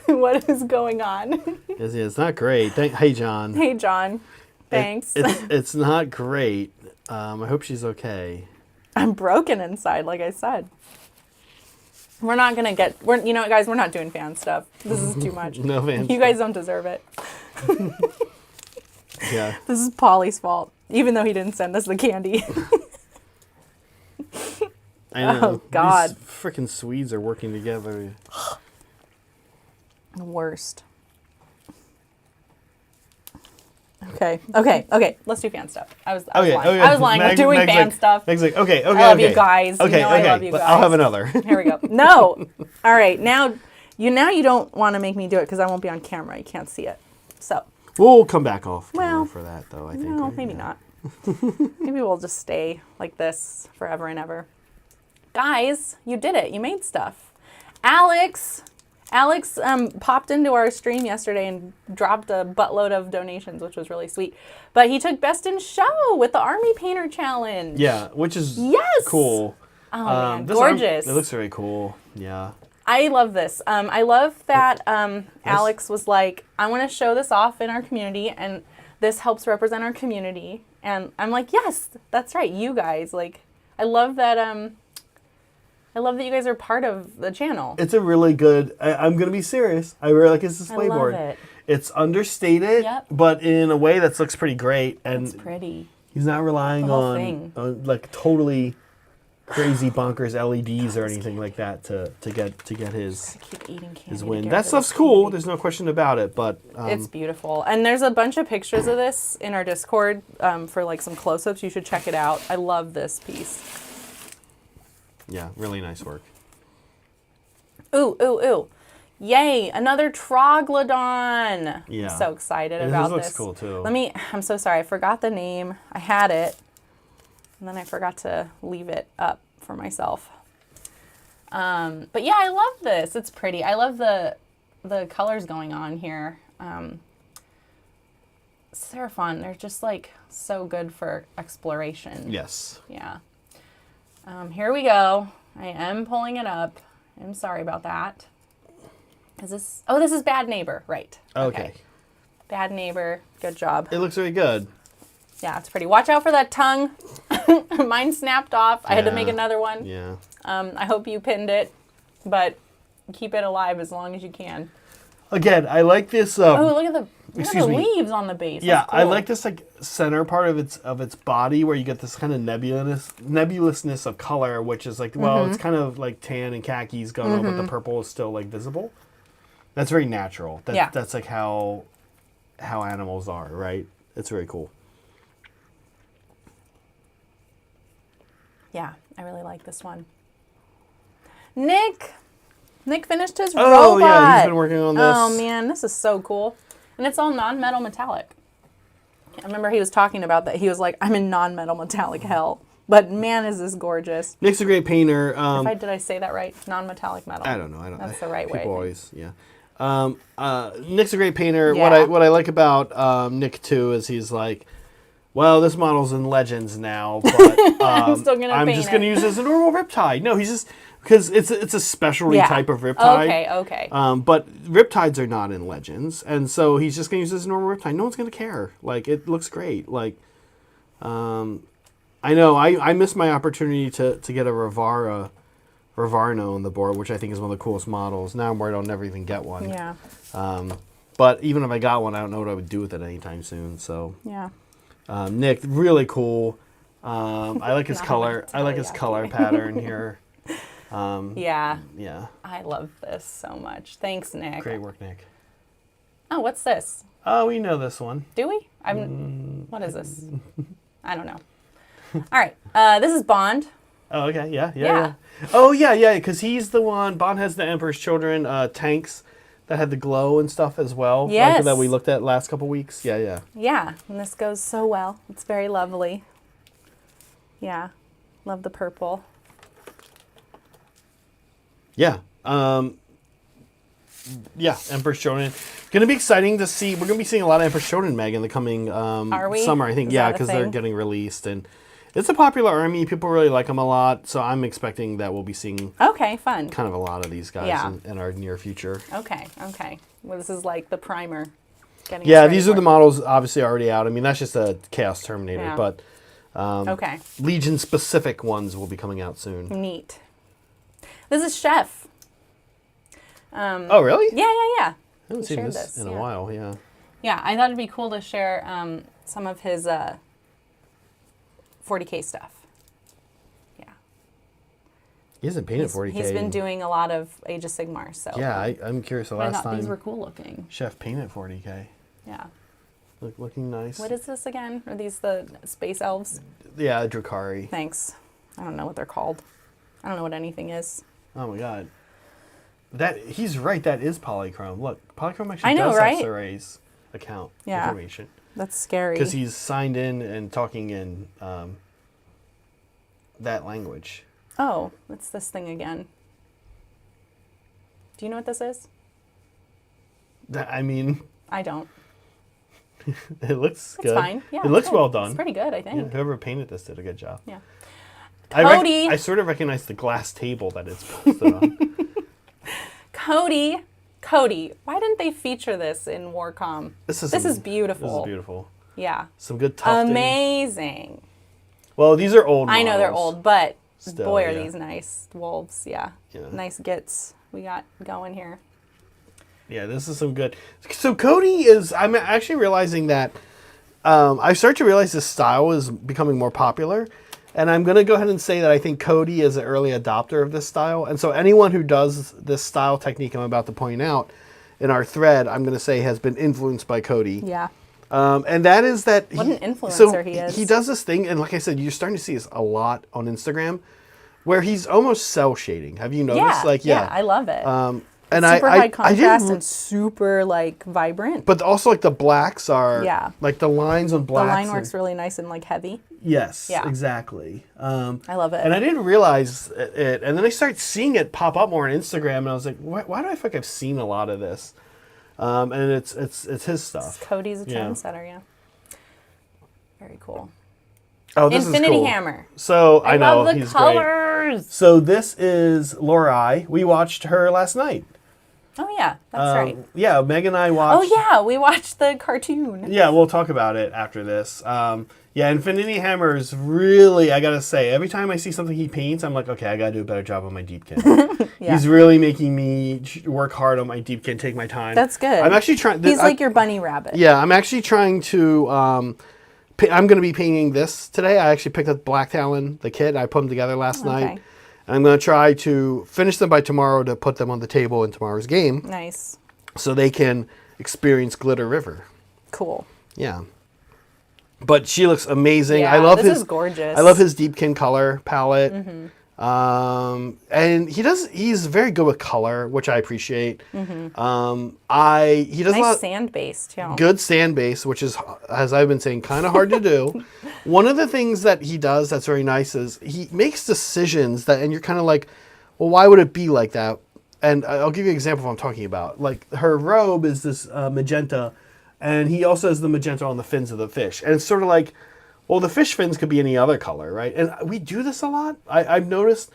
What is going on? It's not great. Hey, John. Hey, John. Thanks. It's not great. I hope she's okay. I'm broken inside, like I said. We're not gonna you know what, guys, we're not doing fan stuff. This is too much. No fan You guys don't deserve it. Yeah. This is Polly's fault, even though he didn't send us the candy. I know. Oh, God. These freaking Swedes are working together. The worst. Okay. Let's do fan stuff. I was lying. I was lying. We're doing fan stuff. Meg's like, okay. I love you guys. Okay, you know I love you guys. I'll have another. Here we go. No. All right. Now you don't want to make me do it because I won't be on camera. You can't see it. So. We'll come back off camera for that, though, I think. No, right? maybe not. Maybe we'll just stay like this forever and ever. Guys, you did it. You made stuff. Alex popped into our stream yesterday and dropped a buttload of donations, which was really sweet. But he took Best in Show with the Army Painter Challenge. Yeah, which is cool. Oh, man, gorgeous. It looks very cool. Yeah. I love this. I love that Alex was like, I want to show this off in our community, and this helps represent our community. And I'm like, yes, that's right, you guys. Like, I love that you guys are part of the channel. It's a really good, I'm going to be serious. I really like his display board. I love it. It's understated, but in a way that looks pretty great. And it's pretty. He's not relying on like totally crazy bonkers LEDs or anything like that to get his win. That stuff's cool. There's no question about it, but it's beautiful. And there's a bunch of pictures of this in our Discord for like some close-ups. You should check it out. I love this piece. Yeah, really nice work. Ooh. Yay, another Troglodon. Yeah. I'm so excited about this. This looks cool too. I'm so sorry, I forgot the name. I had it, and then I forgot to leave it up for myself. But yeah, I love this. It's pretty. I love the colors going on here. Seraphon, they're just like so good for exploration. Yes. Yeah. Here we go. I am pulling it up. I'm sorry about that. Is this? Oh, this is Bad Neighbor, right? Okay. Bad Neighbor. Good job. It looks really good. Yeah, it's pretty. Watch out for that tongue. Mine snapped off. I had to make another one. Yeah. I hope you pinned it, but keep it alive as long as you can. Again, I like this. Oh, look at the leaves on the base. Yeah, cool. I like this like center part of its body where you get this kind of nebulousness of color, which is like, well, it's kind of like tan and khakis going on, but the purple is still like visible. That's very natural. That's like how animals are, right? It's very cool. Yeah, I really like this one. Nick finished his robot. Oh, yeah, he's been working on this. Oh, man, this is so cool. And it's all non-metal metallic. I remember he was talking about that. He was like, I'm in non-metal metallic hell. But man, is this gorgeous. Nick's a great painter. Did I say that right? Non-metallic metal. I don't know. That's the right way. People always, Nick's a great painter. Yeah. What I like about Nick, too, is he's like, well, this model's in Legends now, but I'm just going to use it as a normal Riptide. No, he's just... Because it's a specialty type of Riptide. Okay. But Riptides are not in Legends, and so he's just going to use this as a normal Riptide. No one's going to care. Like, it looks great. Like, I know I missed my opportunity to get a Ravarno on the board, which I think is one of the coolest models. Now I'm worried I'll never even get one. Yeah. But even if I got one, I don't know what I would do with it anytime soon. So yeah. Nick, really cool. I like his color. I like his color pattern here. Yeah. I love this so much. Thanks, Nick. Great work, Nick. Oh, what's this? Oh, we know this one. Do we? What is this? I don't know. All right. This is Bond. Oh, okay. Yeah. Oh, yeah, because he's the one. Bond has the Emperor's Children tanks that had the glow and stuff as well. Yes. Like that we looked at last couple weeks. Yeah. Yeah, and this goes so well. It's very lovely. Yeah. Love the purple. Yeah. Emperor's Children. Going to be exciting to see. We're going to be seeing a lot of Emperor's Children, Meg, in the coming summer, I think. Yeah, because they're getting released. And it's a popular army. People really like them a lot. So I'm expecting that we'll be seeing fun. Kind of a lot of these guys in our near future. Okay. Well, this is like the primer. These are the models obviously already out. I mean, that's just a Chaos Terminator. Yeah. But Legion-specific ones will be coming out soon. Neat. This is Chef. Oh, really? Yeah. I haven't seen this in a while, yeah. Yeah, I thought it'd be cool to share some of his 40K stuff. Yeah. He hasn't painted 40K. He's been doing a lot of Age of Sigmar, so. Yeah, I'm curious the last time. These were cool looking. Chef painted 40K. Yeah. Looking nice. What is this again? Are these the space elves? Yeah, Drakari. Thanks. I don't know what they're called. I don't know what anything is. Oh my god. He's right, that is Polychrome. Look, Polychrome actually does have right? Surrey's account information. That's scary. Because he's signed in and talking in that language. Oh, what's this thing again? Do you know what this is? I mean... I don't. It looks good. It's fine. Yeah, it looks good. well done. It's pretty good, I think. Yeah, whoever painted this did a good job. Yeah. Cody! I sort of recognize the glass table that it's posted on. Cody, why didn't they feature this in Warcom? This is beautiful. This is beautiful. Yeah. Some good tufting. Amazing. Well, these are old models. I know they're old, but still, boy, are these nice wolves. Yeah. Yeah. Nice Gitz we got going here. Yeah, this is some good. So Cody is, I'm actually realizing that I start to realize this style is becoming more popular. And I'm going to go ahead and say that I think Cody is an early adopter of this style. And so anyone who does this style technique I'm about to point out in our thread, I'm going to say has been influenced by Cody. Yeah. And that is that... What an influencer he is. He does this thing, and like I said, you're starting to see this a lot on Instagram, where he's almost cell shading. Have you noticed? Yeah, I love it. And super high contrast and super like vibrant. But also like the blacks are... Yeah. Like the lines on blacks. The line works really nice and like heavy. Yes, yeah. Exactly. I love it. And I didn't realize it. And then I started seeing it pop up more on Instagram, and I was like, why do I feel like I've seen a lot of this? And it's his stuff. Cody's a trendsetter, yeah. Very cool. Oh, this is Infinity cool. Hammer. So I know love the he's colors. Great. So this is Lorelei. We watched her last night. Oh yeah, that's right. Yeah, Meg and I watched. Oh yeah, we watched the cartoon. Yeah, we'll talk about it after this. Yeah, Infinity Hammer is really, I gotta say, every time I see something he paints, I'm like, okay, I gotta do a better job on my Deepkin. Yeah. He's really making me work hard on my Deepkin, take my time. That's good. I'm actually trying. He's like your bunny rabbit. Yeah, I'm actually trying to. I'm going to be painting this today. I actually picked up Black Talon, the kit. I put them together last night. And I'm going to try to finish them by tomorrow to put them on the table in tomorrow's game. Nice. So they can experience Glitter River. Cool. Yeah. But she looks amazing. Yeah, I love this is gorgeous. I love his Deepkin color palette. Mm-hmm. And he's very good with color, which I appreciate. Mm-hmm. He does nice a lot sand base too. Good sand base, which is, as I've been saying, kind of hard to do. One of the things that he does that's very nice is he makes decisions that, and you're kind of like, well, why would it be like that? And I'll give you an example of what I'm talking about. Like her robe is this magenta, and he also has the magenta on the fins of the fish. And it's sort of like, well, the fish fins could be any other color, right? And we do this a lot, I've noticed.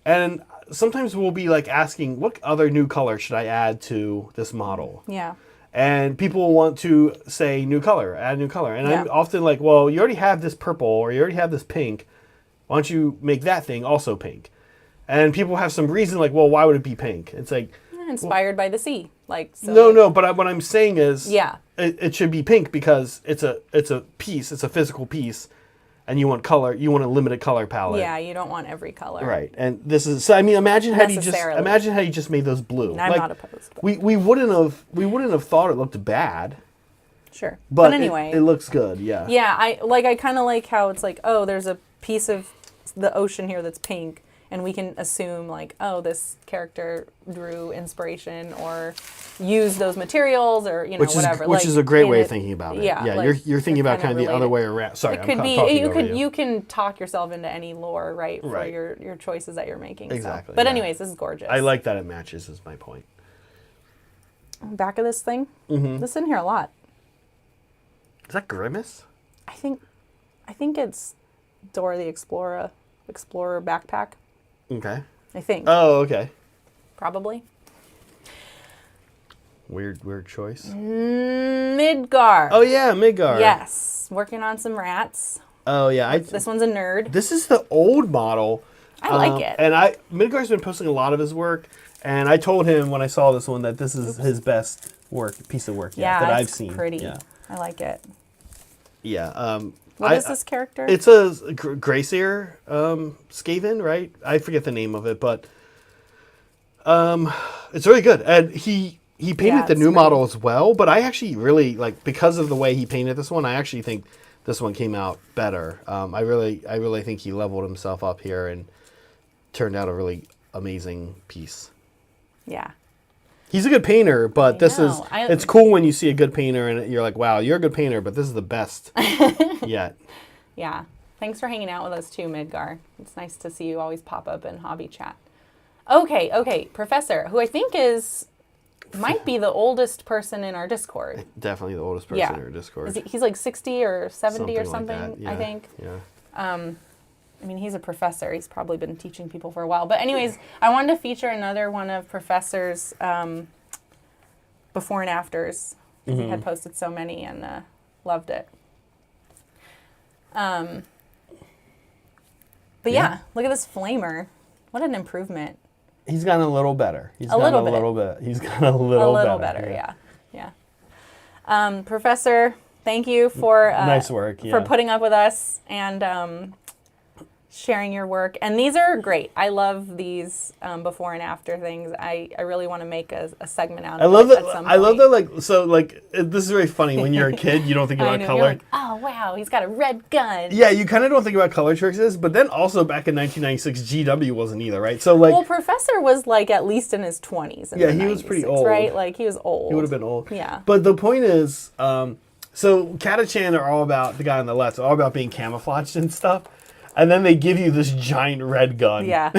And sometimes we'll be like asking, what other new color should I add to this model? Yeah. And people will want to say new color, add new color. And I'm often like, well, you already have this purple or you already have this pink. Why don't you make that thing also pink? And people have some reason like, well, why would it be pink? It's like... Inspired by the sea. Like so No, but what I'm saying is... Yeah. It should be pink because it's a piece, it's a physical piece, and you want color, you want a limited color palette. Yeah, you don't want every color. Right, and this is so. I mean, imagine how you just made those blue. I'm not opposed. But. We wouldn't have thought it looked bad. Sure, but anyway, it looks good. Yeah. Yeah, I kind of like how it's like, oh, there's a piece of the ocean here that's pink. And we can assume like, oh, this character drew inspiration or used those materials or whatever. Which is a great way of thinking about it. Yeah, like, you're thinking about kind of the other way around. Sorry, it could be you can talk yourself into any lore, right? For your choices that you're making. Exactly. So. But anyways, this is gorgeous. I like that it matches. Is my point. Back of this thing. Mm-hmm. This is in here a lot. Is that Grimace? I think it's Dora the Explorer backpack. Okay. I think. Oh, okay. Probably. Weird choice. Midgar. Oh yeah, Midgar. Yes, working on some rats. Oh yeah, this one's a nerd. This is the old model. I like it. And Midgar's been posting a lot of his work, and I told him when I saw this one that this is his best piece of work that I've seen. Pretty. Yeah. I like it. Yeah. What is this character? It's a Grayseer Skaven, right? I forget the name of it, but it's really good. And he painted the new model as well, but I actually really like, because of the way he painted this one, I actually think this one came out better. I really think he leveled himself up here and turned out a really amazing piece. Yeah. He's a good painter, but it's cool when you see a good painter and you're like, wow, you're a good painter, but this is the best yet. Yeah. Thanks for hanging out with us too, Midgar. It's nice to see you always pop up in hobby chat. Okay. Professor, who I think might be the oldest person in our Discord. Definitely the oldest person in our Discord. He's like 60 or 70 something or something, like that. Yeah. I think. Yeah. I mean, he's a professor. He's probably been teaching people for a while. But anyways, I wanted to feature another one of Professor's before and afters. He had posted so many and loved it. But yeah, look at this flamer. What an improvement. He's gotten a little better. He's gotten a little better. Yeah. Professor, thank you for nice work. For putting up with us and sharing your work. And these are great. I love these before and after things. I really want to make a segment out of it at some point. I love that, this is very funny. When you're a kid, you don't think about color. You're like, oh, wow, he's got a red gun. Yeah, you kind of don't think about color choices, but then also back in 1996, GW wasn't either, right? So, well, Professor was, at least in his 20s. Yeah, he was pretty old. Right? He was old. He would have been old. Yeah. But the point is, so Katachan are all about, the guy on the left, all about being camouflaged and stuff. And then they give you this giant red gun. Yeah.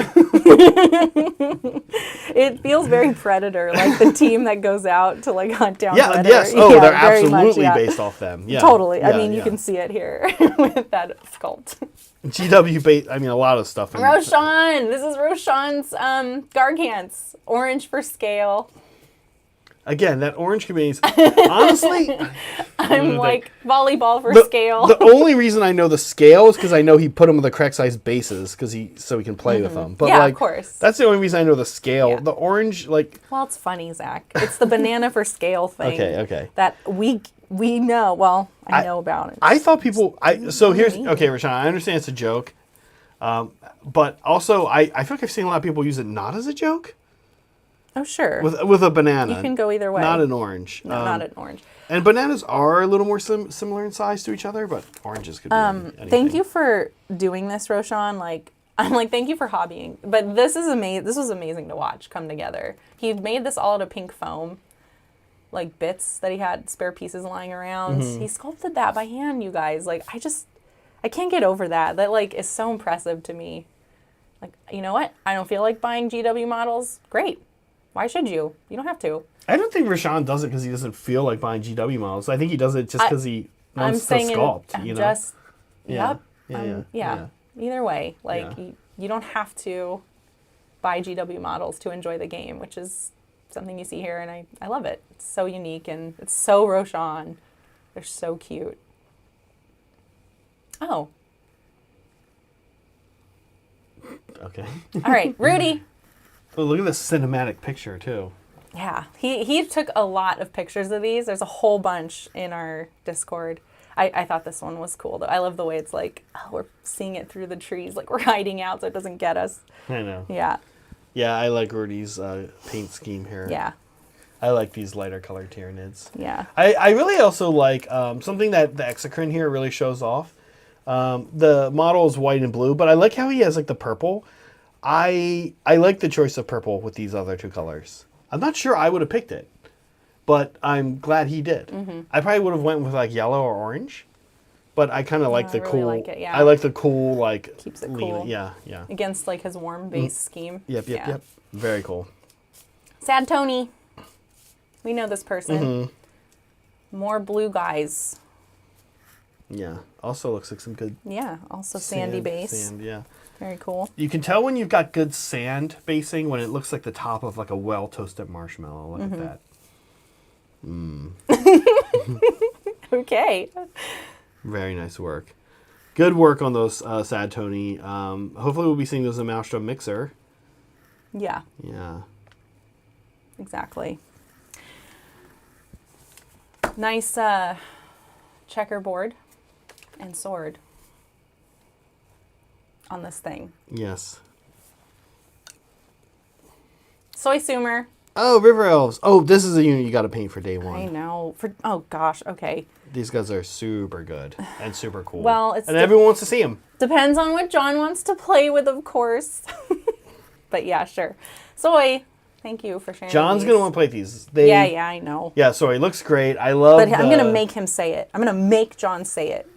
It feels very Predator, like the team that goes out to hunt down Predator. Yes. Oh, they're absolutely based off them. Yeah. Totally. I mean, you can see it here with that sculpt. GW a lot of stuff. Roshan! This is Roshan's Gargants. Orange for scale. Again, that orange committee's honestly. I'm like volleyball for scale. The only reason I know the scale is because I know he put them with the correct size bases so he can play with them. But of course. That's the only reason I know the scale. Yeah. The orange, Well, it's funny, Zach. It's the banana for scale thing. Okay. That we know. Well, I know about it. I thought people. Rashawn. I understand it's a joke, but also I feel like I've seen a lot of people use it not as a joke. Oh, sure. With a banana. You can go either way. Not an orange. No, not an orange. And bananas are a little more similar in size to each other, but oranges could be anything. Thank you for doing this, Roshan. Thank you for hobbying. But this is amazing. This was amazing to watch come together. He made this all out of pink foam, bits that he had spare pieces lying around. He sculpted that by hand, you guys. I can't get over that. That is so impressive to me. You know what? I don't feel like buying GW models. Great. Why should you? You don't have to. I don't think Rashawn does it because he doesn't feel like buying GW models. I think he does it just because he wants to sculpt. Yeah. Either way, you don't have to buy GW models to enjoy the game, which is something you see here, and I love it. It's so unique and it's so Roshan. They're so cute. Oh. Okay. All right, Rudy. Oh, look at this cinematic picture, too. Yeah. He took a lot of pictures of these. There's a whole bunch in our Discord. I thought this one was cool, though. I love the way it's we're seeing it through the trees, we're hiding out so it doesn't get us. I know. Yeah. Yeah, I like Rudy's paint scheme here. Yeah. I like these lighter colored Tyranids. Yeah. I really also like something that the Exocrine here really shows off. The model is white and blue, but I like how he has the purple. I like the choice of purple with these other two colors. I'm not sure I would have picked it, but I'm glad he did. Mm-hmm. I probably would have went with yellow or orange, but I kind of like the cool. Like it, yeah. I like the cool keeps it cool. Yeah. Against his warm base scheme. Yep. Very cool. Sad Tony. We know this person. Mm-hmm. More blue guys. Yeah. Also looks like some good. Yeah. Also sandy base. Sand. Yeah. Very cool. You can tell when you've got good sand basing when it looks like the top of a well-toasted marshmallow. Look at that. Okay. Very nice work. Good work on those, Sad Tony. Hopefully we'll be seeing those in Maelstrom Mixer. Yeah. Yeah. Exactly. Nice checkerboard. and sword on this thing. Yes. Soy Sumer. Oh, River Elves. Oh, this is a unit you got to paint for day one. I know. Oh gosh. Okay. These guys are super good and super cool. Well, and everyone wants to see them. Depends on what John wants to play with, of course. But yeah, sure. Soy, thank you for sharing. John's gonna want to play these. Yeah, I know. Yeah, Soy looks great. I love. But I'm gonna make him say it. I'm gonna make John say it.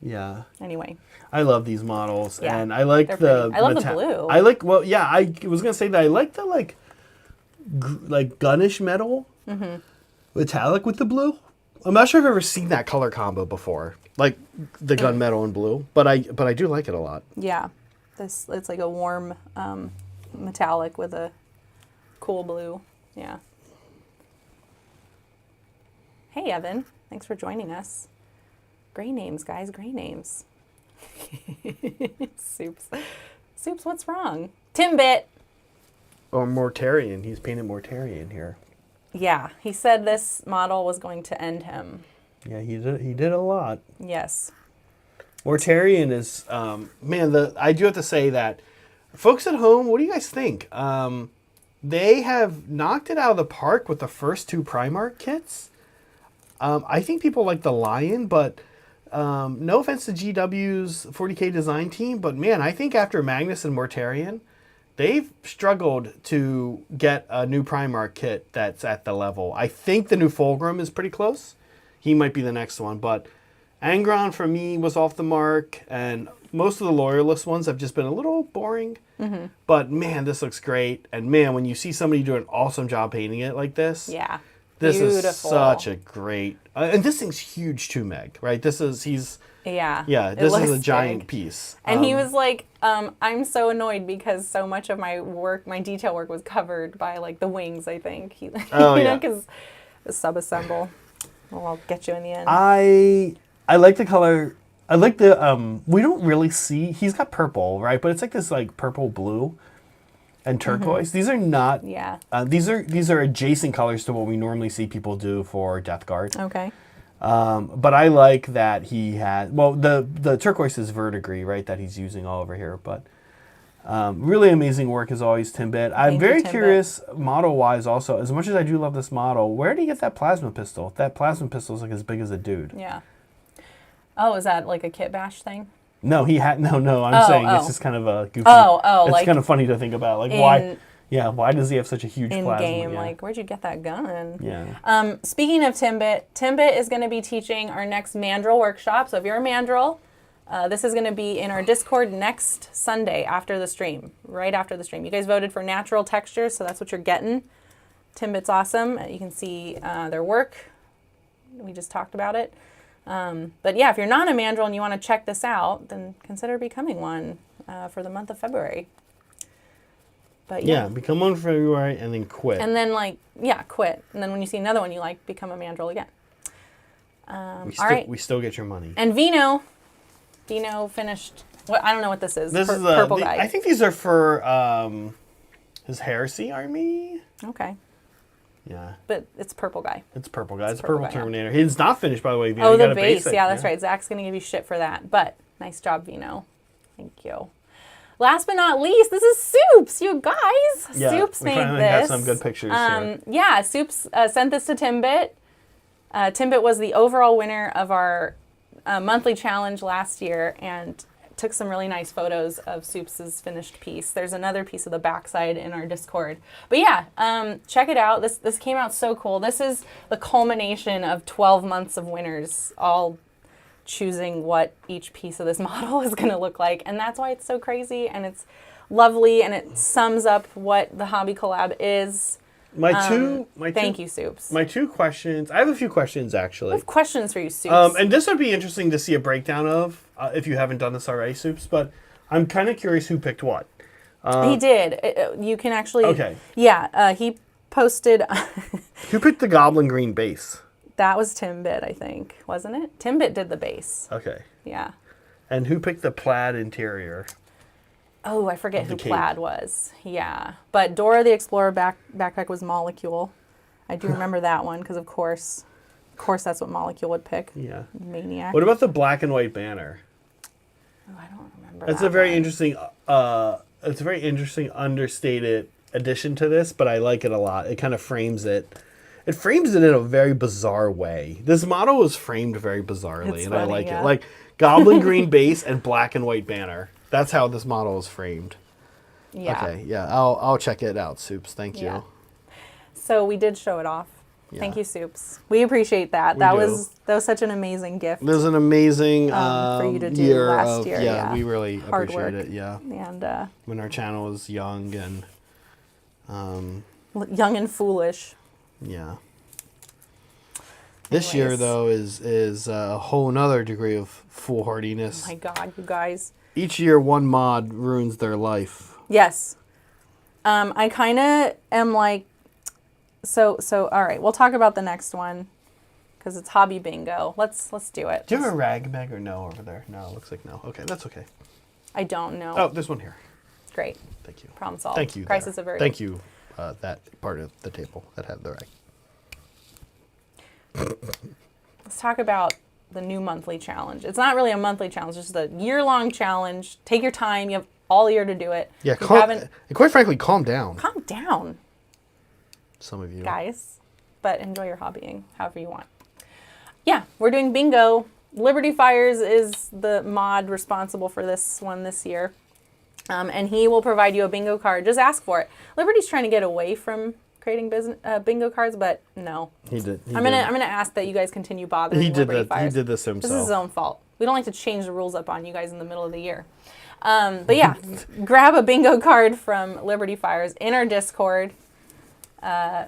Yeah. Anyway. I love these models, yeah, and I like the. I love the blue. I like. Well, yeah, I was gonna say that I like the like Gunnish metal, metallic with the blue. I'm not sure if I've ever seen that color combo before, like the gunmetal and blue, but I do like it a lot. Yeah, it's like a warm metallic with a cool blue. Yeah. Hey Evan, thanks for joining us. Great names, guys. Great names. Soups, what's wrong? Timbit. Or Mortarion. He's painted Mortarion here. Yeah, he said this model was going to end him. Yeah, he did a lot. Yes. Mortarion is, man, I do have to say that, folks at home, what do you guys think? They have knocked it out of the park with the first two Primarch kits. I think people like the Lion, but no offense to GW's 40K design team, but man, I think after Magnus and Mortarion, they've struggled to get a new Primarch kit that's at the level. I think the new Fulgrim is pretty close. He might be the next one, but Angron for me was off the mark, and most of the Loyalist ones have just been a little boring. Mm-hmm. But man, this looks great. And man, when you see somebody do an awesome job painting it like this, yeah, this beautiful. Is such a great. And this thing's huge too, Meg. Right? This is Yeah. Yeah, this is a giant piece. And he was like, I'm so annoyed because so much of my work, my detail work was covered by like the wings, I think. Because the sub-assemble. Well, I'll get you in the end. I like the color. I like the, we don't really see, he's got purple, right? But it's like this like purple blue and turquoise. Mm-hmm. These are not, these are adjacent colors to what we normally see people do for Death Guard. Okay. But I like that he had, well, the turquoise is verdigris, right, that he's using all over here. But really amazing work as always, Timbit. I'm very curious, model-wise also, as much as I do love this model, where did he get that plasma pistol? That plasma pistol is like as big as a dude. Yeah. Oh, is that like a kit bash thing? No, he had, no, I'm saying it's just kind of a goofy. It's like kind of funny to think about. Like, why does he have such a huge plasma? In-game, like, where'd you get that gun? Yeah. Speaking of Timbit is going to be teaching our next Mandrill workshop. So if you're a Mandrill, this is going to be in our Discord next Sunday after the stream, right after the stream. You guys voted for natural textures, so that's what you're getting. Timbit's awesome. You can see their work. We just talked about it. But yeah, if you're not a Mandrill and you want to check this out, then consider becoming one for the month of February. But yeah, become one for February and then quit. And then quit. And then when you see another one you like, become a Mandrill again. We still get your money. And Vino finished. I don't know what this is. This is purple guy. I think these are for his Heresy army. Okay. Yeah. But it's purple guy. It's purple guy. It's purple Terminator. Yeah. He's not finished, by the way. Vino. Oh, the base. Yeah, that's right. Zach's going to give you shit for that. But nice job, Vino. Thank you. Last but not least, this is Soups, you guys. Yeah, Soups made this. We got some good pictures here. Yeah, Soups sent this to Timbit. Timbit was the overall winner of our monthly challenge last year and took some really nice photos of Soups' finished piece. There's another piece of the backside in our Discord. But yeah, check it out. This came out so cool. This is the culmination of 12 months of winners, all choosing what each piece of this model is going to look like. And that's why it's so crazy and it's lovely and it sums up what the hobby collab is. Thank you, Soups. My two questions. I have a few questions actually. I have questions for you, Soups. And this would be interesting to see a breakdown of if you haven't done this already, Soups. But I'm kind of curious who picked what. He did. You can actually. Okay. Yeah. He posted. Who picked the Goblin Green base? That was Timbit, I think, wasn't it? Timbit did the base. Okay. Yeah. And who picked the plaid interior? Oh, I forget who plaid was. Yeah. But Dora the Explorer backpack was Molecule. I do remember that one because, of course, course, that's what Molecule would pick. Yeah. Maniac. What about the black and white banner? Oh, I don't remember. It's that a very one. interesting. It's a very interesting, understated addition to this, but I like it a lot. It kind of frames it. It frames it in a very bizarre way. This model was framed very bizarrely, It's and I funny, like yeah. it. Like goblin green base and black and white banner. That's how this model is framed. Yeah. Okay, yeah, I'll check it out, Soups. Thank you. Yeah. So we did show it off. Thank Yeah. you, Soups. We appreciate that. We That do. was such an amazing gift. This is an amazing for you to do year last of, year, Yeah, yeah. we really Hard appreciate work. it. Yeah, And when our channel was young and young and foolish. yeah. This year Anyways. though is a whole nother degree of foolhardiness. Oh my God, you guys. Each year, one mod ruins their life. Yes. I kind of am like, so all right, we'll talk about the next one because it's hobby bingo. Let's do it. Do you have a rag bag or no over there? No, it looks like no. Okay, that's okay. I don't know. Oh, there's one here. Great. Thank you. Problem solved. Thank you. Crisis there. averted. Thank you. That part of the table that had the rag. Let's talk about the new monthly challenge. It's not really a monthly challenge, it's just a year-long challenge. Take your time. You have all year to do it. Yeah, If you haven't, and quite frankly, calm down. calm down, Some of you. guys. But enjoy your hobbying however you want. Yeah, we're doing bingo. Liberty Fires is the mod responsible for this one this year. And he will provide you a bingo card. Just ask for it. Liberty's trying to get away from creating bingo cards, but no. He did. I'm gonna ask that you guys continue bothering Liberty Fires. He did this himself. This is his own fault. We don't like to change the rules up on you guys in the middle of the year. But yeah, grab a bingo card from Liberty Fires in our Discord so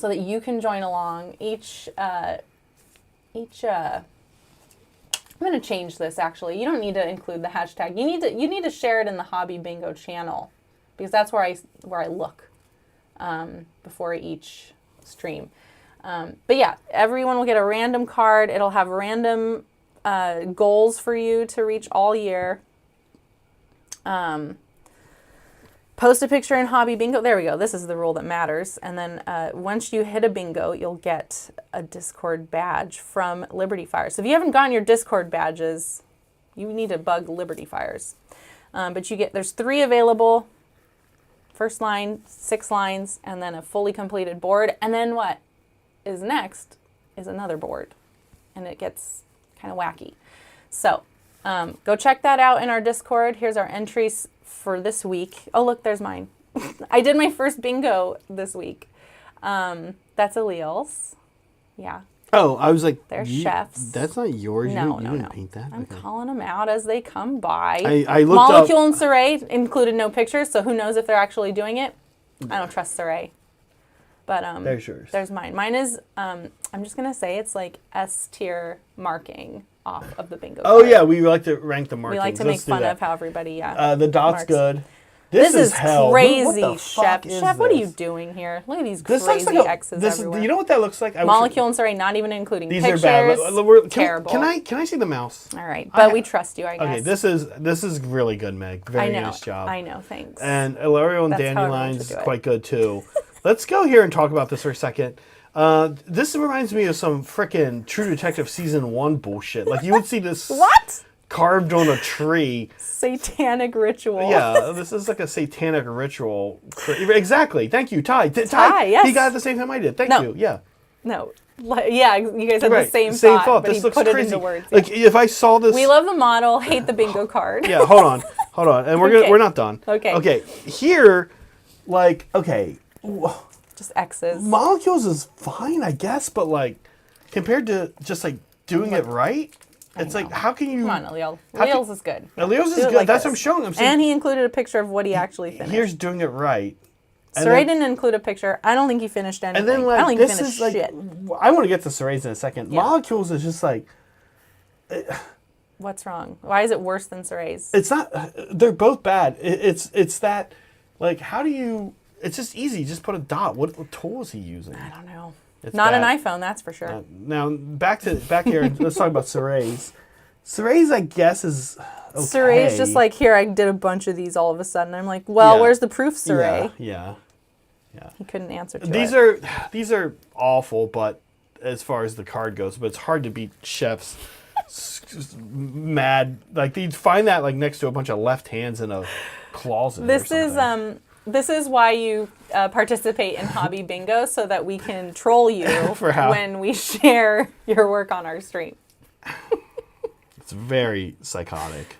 that you can join along. I'm going to change this actually. You don't need to include the hashtag. You need to share it in the Hobby Bingo channel because that's where I look before each stream. But yeah, everyone will get a random card. It'll have random goals for you to reach all year. Post a picture in Hobby Bingo. There we go. This is the rule that matters. And then once you hit a bingo, you'll get a Discord badge from Liberty Fires. So if you haven't gotten your Discord badges, you need to bug Liberty Fires. But there's 3 available. First line, 6 lines, and then a fully completed board. And then what is next is another board. And it gets kind of wacky. So go check that out in our Discord. Here's our entries for this week. Oh, look, there's mine. I did my first bingo this week. That's Aleel's. Yeah. Oh, I was like, They're chefs. That's not yours. No, you no, didn't no. paint that. I'm Okay. calling them out as they come by. I looked up. Molecule and Saray included no pictures, so who knows if they're actually doing it. I don't trust Saray. But There's yours. there's mine. Mine is, I'm just going to say it's like S tier marking off of the bingo Oh card. yeah, we like to rank the markings. We like to Let's make do fun that. of how everybody, The dot's marks. good. This is hell. crazy, What the Chef. fuck is Chef, what are this? you doing here? Look at these This crazy looks like X's this everywhere. You know what that looks like? I wish Molecule and Saray, not even including These pictures. are bad. Terrible. Can I see the mouse? All right, but we trust you, I guess. Okay, this is really good, Meg. Very I know. nice job. I know. Thanks. And Ilario and That's how everyone Dandelions should is do it. quite good too. Let's go here and talk about this for a second. This reminds me of some frickin' True Detective season 1 bullshit. Like you would see this What? carved on a tree. Satanic ritual. Yeah, this is like a satanic ritual. Exactly. Thank you, Ty. Ty, yes. He got it at the same time I did. Thank No. you. Yeah. No. Yeah, you guys had Right. the same thought, but This he looks put crazy. it into words. Like if I saw this. We love the model, hate the bingo card. Yeah. Hold on, and Okay. we're not done. Okay. Okay. Here, like, okay. Just X's. Molecules is fine, I guess, but like compared to just like doing it right, it's like how can you? Come on, Aleel. How can- Aleel's is good. Aleel's Do is it good. like That's this. what I'm showing. I'm saying And he included a picture of what he actually finished. here's doing it right. And Saray then- didn't include a picture. I don't think he finished anything. And then like I don't think he this finished is like shit. I want to get to Saray's in a second. Yeah. Molecules is just like What's wrong? Why is it worse than Saray's? it's not. They're both bad. It's that like how do you? It's just easy. Just put a dot. What tool is he using? I don't know. It's Not bad. an iPhone, that's for sure. Now back here. Let's talk about Saray's. Saray's, I guess, is okay. Saray's just like, here, I did a bunch of these all of a sudden. I'm like, well, Yeah. where's the proof, Saray? Yeah. He couldn't answer to These it. are awful, but as far as the card goes, but it's hard to beat Chef's mad. Like you'd find that like next to a bunch of left hands in a closet. This is why you participate in hobby bingo, so that we can troll you when we share your work on our stream. It's very psychotic.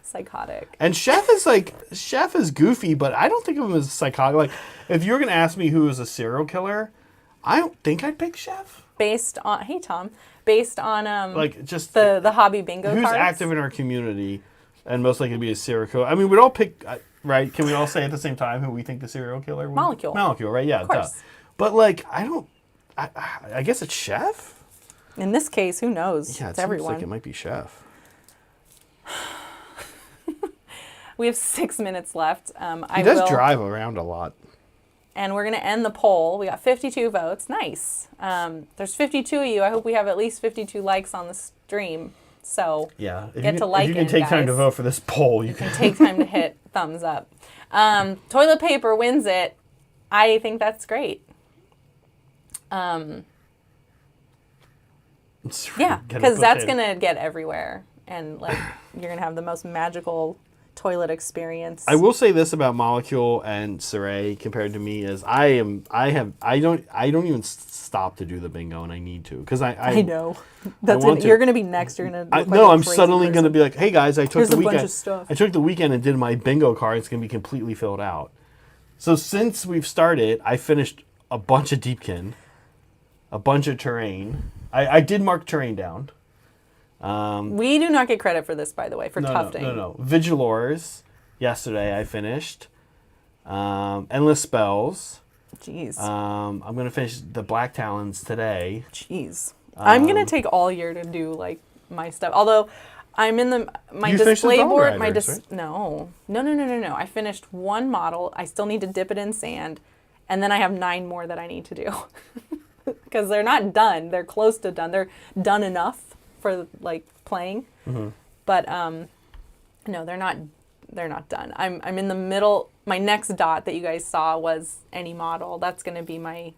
And Chef is goofy, but I don't think of him as psychotic. Like, if you were gonna ask me who is a serial killer, I don't think I'd pick Chef. Based on like just the hobby bingo who's cards? active in our community and most likely to be a serial killer. I mean, we'd all pick, right? Can we all say at the same time who we think the serial killer would? Molecule, right? Yeah, of course. Duh. But like, I guess it's Chef. In this case, who knows? Yeah, it's everyone. Seems like it might be Chef. We have 6 minutes left. He does drive around a lot. And we're going to end the poll. We got 52 votes. Nice. There's 52 of you. I hope we have at least 52 likes on the stream. So yeah, if you can take time to vote for this poll, you can take time to hit thumbs up. Toilet paper wins it. I think that's great. Yeah, because that's going to get everywhere. And like you're going to have the most magical toilet experience. I will say this about Molecule and Saray compared to me is I don't even stop to do the bingo, and I need to because I know you're going to be next. You're going to I'm suddenly going to be like, hey guys, I took the weekend. Bunch of stuff. I took the weekend and did my bingo card. It's going to be completely filled out. So since we've started, I finished a bunch of Deepkin, a bunch of terrain. I did mark terrain down. We do not get credit for this, by the way, for Tufting. No. Vigilors, yesterday I finished. Endless Spells. Jeez. I'm going to finish the Black Talons today. Jeez. I'm going to take all year to do, like, my stuff. Although, I'm in my display board. No. I finished one model. I still need to dip it in sand. And then I have 9 more that I need to do. Because they're not done. They're close to done. They're done enough for like playing, but no, they're not done. I'm in the middle. My next dot that you guys saw was any model. That's going to be my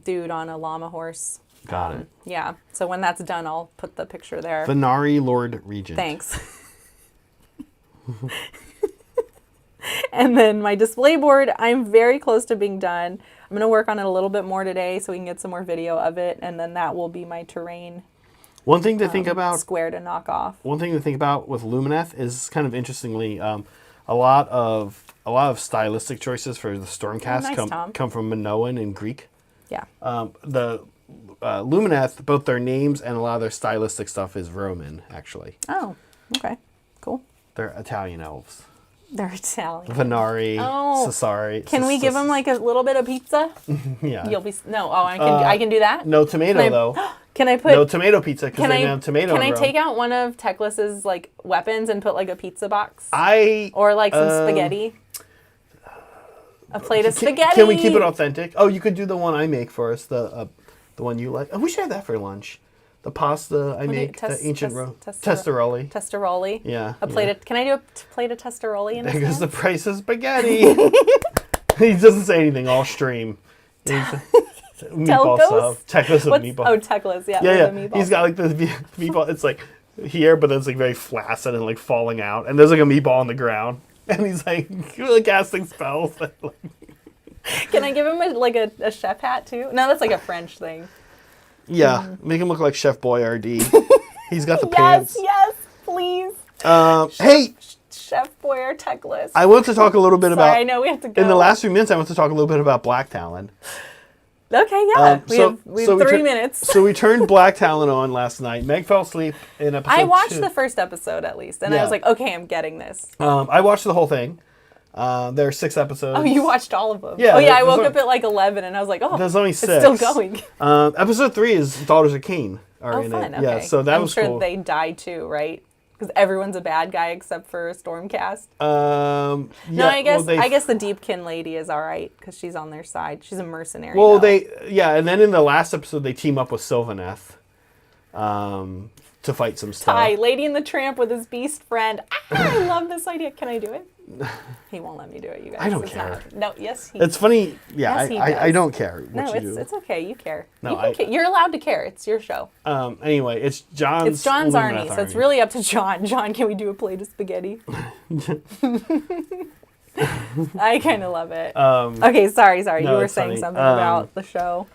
dude on a llama horse. Got it. Yeah. So when that's done, I'll put the picture there. Venari Lord Regent. Thanks. And then my display board, I'm very close to being done. I'm going to work on it a little bit more today so we can get some more video of it, and then that will be my terrain. One thing to think about, square to knock off. One thing to think about with Lumineth is kind of interestingly, a lot of stylistic choices for the Stormcast come from Minoan and Greek. Yeah. The Lumineth, both their names and a lot of their stylistic stuff is Roman, actually. Oh, okay, cool. They're Italian elves. They're Italian. Venari, Cesari. Can we give them like a little bit of pizza? Yeah. I can do that. No tomato though. Can I put no tomato pizza because they have tomato? Can I take out one of Teclis's like weapons and put like a pizza box? Or like some spaghetti. A plate of spaghetti. Can we keep it authentic? Oh, you could do the one I make for us. The one you like. Oh, we should have that for lunch. The pasta I make, the ancient testaroli. Testaroli. Yeah. Can I do a plate of testaroli in this? Because the price of spaghetti. He doesn't say anything. All stream. Meatball stuff. Teclis of meatball. Oh, Teclis, yeah. Yeah. He's got like the meatball. It's like here, but then it's like very flaccid and like falling out. And there's like a meatball on the ground, and he's like casting spells. Can I give him a chef hat too? No, that's like a French thing. Yeah, make him look like Chef Boyardee. He's got the pants. Yes, please. Hey, Chef Boyardee Teclis. I want to talk a little bit about. I know we have to go. In the last few minutes, I want to talk a little bit about Black Talon. Okay, yeah. We have 3 minutes. So we turned Black Talon on last night. Meg fell asleep in episode 2. I watched the first episode at least, and I was like, okay, I'm getting this. I watched the whole thing. There are 6 episodes. Oh, you watched all of them? Yeah. Oh, yeah, I woke up at like 11, and I was like, oh, there's only 6. It's still going. Episode 3 is Daughters of Cain are in fun. it. Okay. Yeah, so that was cool. I'm sure they die too, right? Because everyone's a bad guy except for Stormcast. Yeah, no, I guess the Deepkin lady is all right because she's on their side. She's a mercenary. Well, and then in the last episode they team up with Sylvaneth to fight some stuff. Lady and the Tramp with his beast friend. I love this idea. Can I do it? He won't let me do it, you guys. I don't care. No, yes, he It's funny. Yeah, yes, he I does. don't care what No, you do. it's okay. You care. No, You're allowed to care. It's your show. Anyway, it's John's. It's John's army, so it's really up to John. John, can we do a plate of spaghetti? I kind of love it. Okay, sorry. No, you were it's saying funny. something about the show.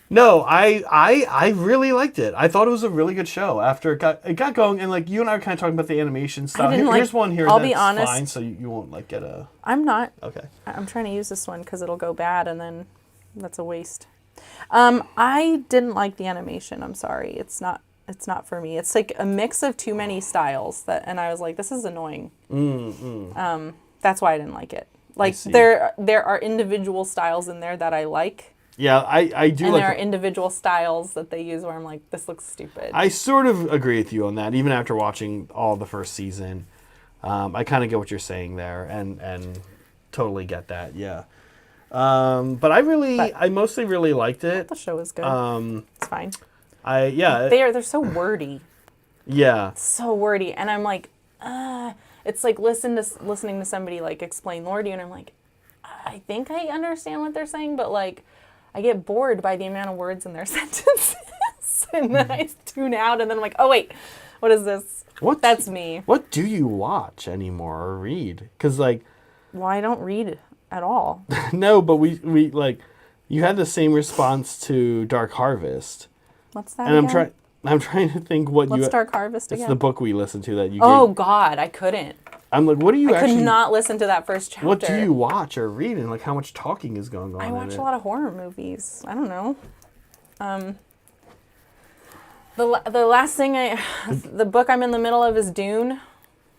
No, I really liked it. I thought it was a really good show after it got going, and like you and I were kind of talking about the animation style. Here's one here I'll that's be honest, fine, so you won't like get a. I'm not. Okay. I'm trying to use this one because it'll go bad, and then that's a waste. I didn't like the animation. I'm sorry. It's not for me. It's like a mix of too many styles and I was like, this is annoying. That's why I didn't like it. Like there are individual styles in there that I like. Yeah, I do. And there are individual styles that they use where I'm like, this looks stupid. I sort of agree with you on that. Even after watching all the first season, I kind of get what you're saying there, and totally get that. Yeah. But I mostly really liked it. The show is good. It's fine. They're so wordy. Yeah. So wordy, and I'm like, it's like listening to somebody like explain lore to you, and I'm like, I think I understand what they're saying, but like, I get bored by the amount of words in their sentences, and then I tune out, and then I'm like, oh wait, what is this? That's me. What do you watch anymore or read? Because like, well, I don't read at all. No, but we like, you had the same response to Dark Harvest. What's that? And again? I'm trying to think What's Dark Harvest again? It's the book we listened to that you. Oh God, I couldn't. I'm like, what do you I could not listen to that first chapter. What do you watch or read, and like how much talking is going on? I watch a lot of horror movies. I don't know. The last thing the book I'm in the middle of is Dune.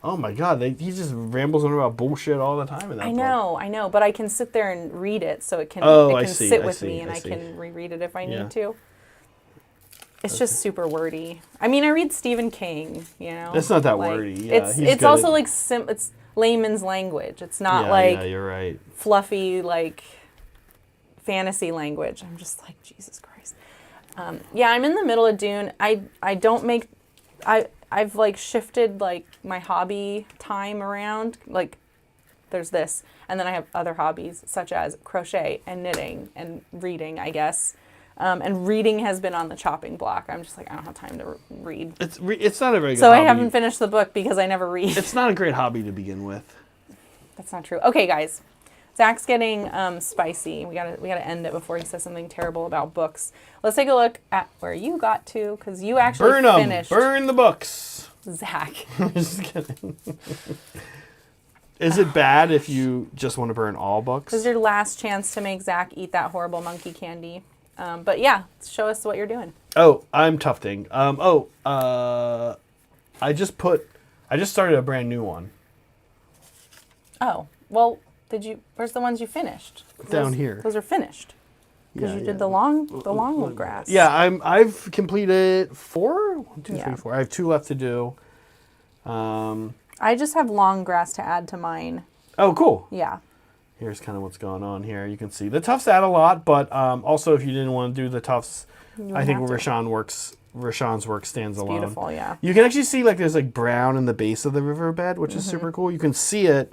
Oh my God, he just rambles on about bullshit all the time in that book. I know, but I can sit there and read it, so it can sit with me, and I can reread it if I need to. It's just super wordy. I mean, I read Stephen King, you know. It's not that wordy. Yeah, it's also like it's layman's language. It's not like you're right. Fluffy like fantasy language. I'm just like, Jesus Christ. I'm in the middle of Dune. I've like shifted like my hobby time around. Like there's this, and then I have other hobbies such as crochet and knitting and reading, I guess. And reading has been on the chopping block. I'm just like, I don't have time to read. It's not a very good hobby. I haven't finished the book because I never read. It's not a great hobby to begin with. That's not true. Okay, guys. Zach's getting spicy. We gotta end it before he says something terrible about books. Let's take a look at where you got to, because you actually finished. Burn the books. Zach. Just kidding. Is it bad if you just want to burn all books? This is your last chance to make Zach eat that horrible monkey candy. But yeah, show us what you're doing. Oh, I'm tufting. I just started a brand new one. Oh, well, where's the ones you finished? Down here. Those are finished. Because you did the long grass. Yeah, I've completed 4. 1, 2, 3, 4. I have 2 left to do. I just have long grass to add to mine. Oh, cool. Yeah. Here's kind of what's going on here. You can see the tufts add a lot, but also if you didn't want to do the tufts, I think Rashawn's work stands alone. Beautiful, yeah. You can actually see like there's like brown in the base of the riverbed, which is super cool. You can see it.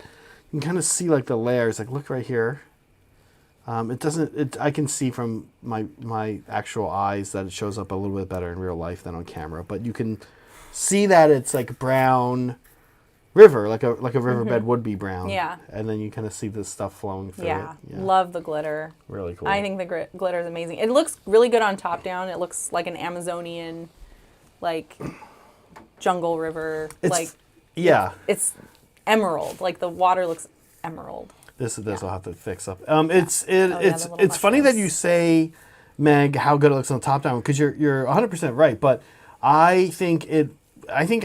You can kind of see like the layers. Like look right here. I can see from my actual eyes that it shows up a little bit better in real life than on camera, but you can see that it's like brown river, like a riverbed would be brown. Yeah. And then you kind of see this stuff flowing through it. Yeah. Love the glitter. Really cool. I think the glitter is amazing. It looks really good on top down. It looks like an Amazonian, like, jungle river. It's emerald. Like the water looks emerald. This I'll have to fix up. It's funny that you say, Meg, how good it looks on the top down, because you're 100% right. But I think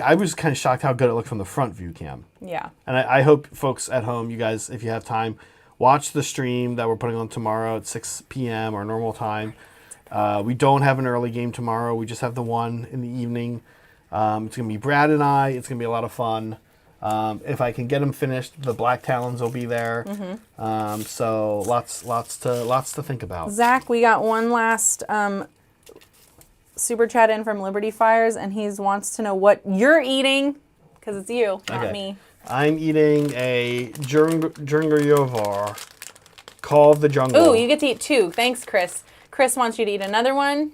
I was kind of shocked how good it looked from the front view cam. Yeah. And I hope folks at home, you guys, if you have time, watch the stream that we're putting on tomorrow at 6 p.m. our normal time. We don't have an early game tomorrow. We just have the one in the evening. It's going to be Brad and I. It's going to be a lot of fun. If I can get them finished, the Black Talons will be there. So lots to think about. Zach, we got one last super chat in from Liberty Fires, and he wants to know what you're eating, because it's you, not me. I'm eating a Jungleyovar, Call of the Jungle. Ooh, you get to eat 2. Thanks, Chris. Chris wants you to eat another one.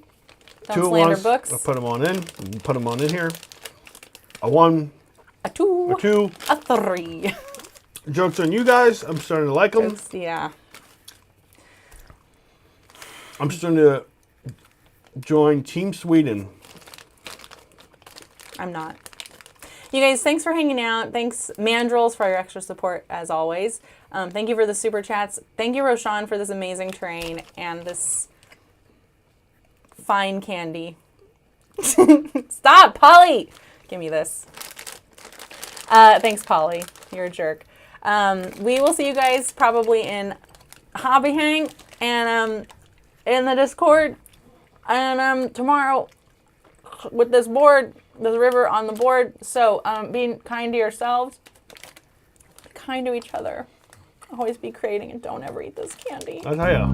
Don't 2 slander at once. books. I'll put them on in. Put them on in here. A 1. A 2. A 2. A 3. Joke's on you guys. I'm starting to like them. Jokes, yeah. I'm starting to join Team Sweden. I'm not. You guys, thanks for hanging out. Thanks, Mandrills, for your extra support, as always. Thank you for the super chats. Thank you, Roshan, for this amazing train and this fine candy. Stop, Polly! Give me this. Thanks, Polly. You're a jerk. We will see you guys probably in Hobby Hang and in the Discord. And tomorrow with this board, this river on the board. So be kind to yourselves. Be kind to each other. Always be creating and don't ever eat this candy. I tell you,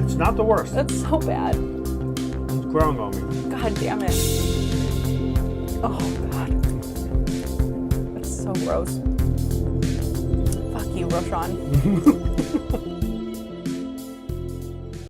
it's not the worst. That's so bad. It's growing on me. God damn it. Oh, God. That's so gross. Fuck you, Roshan.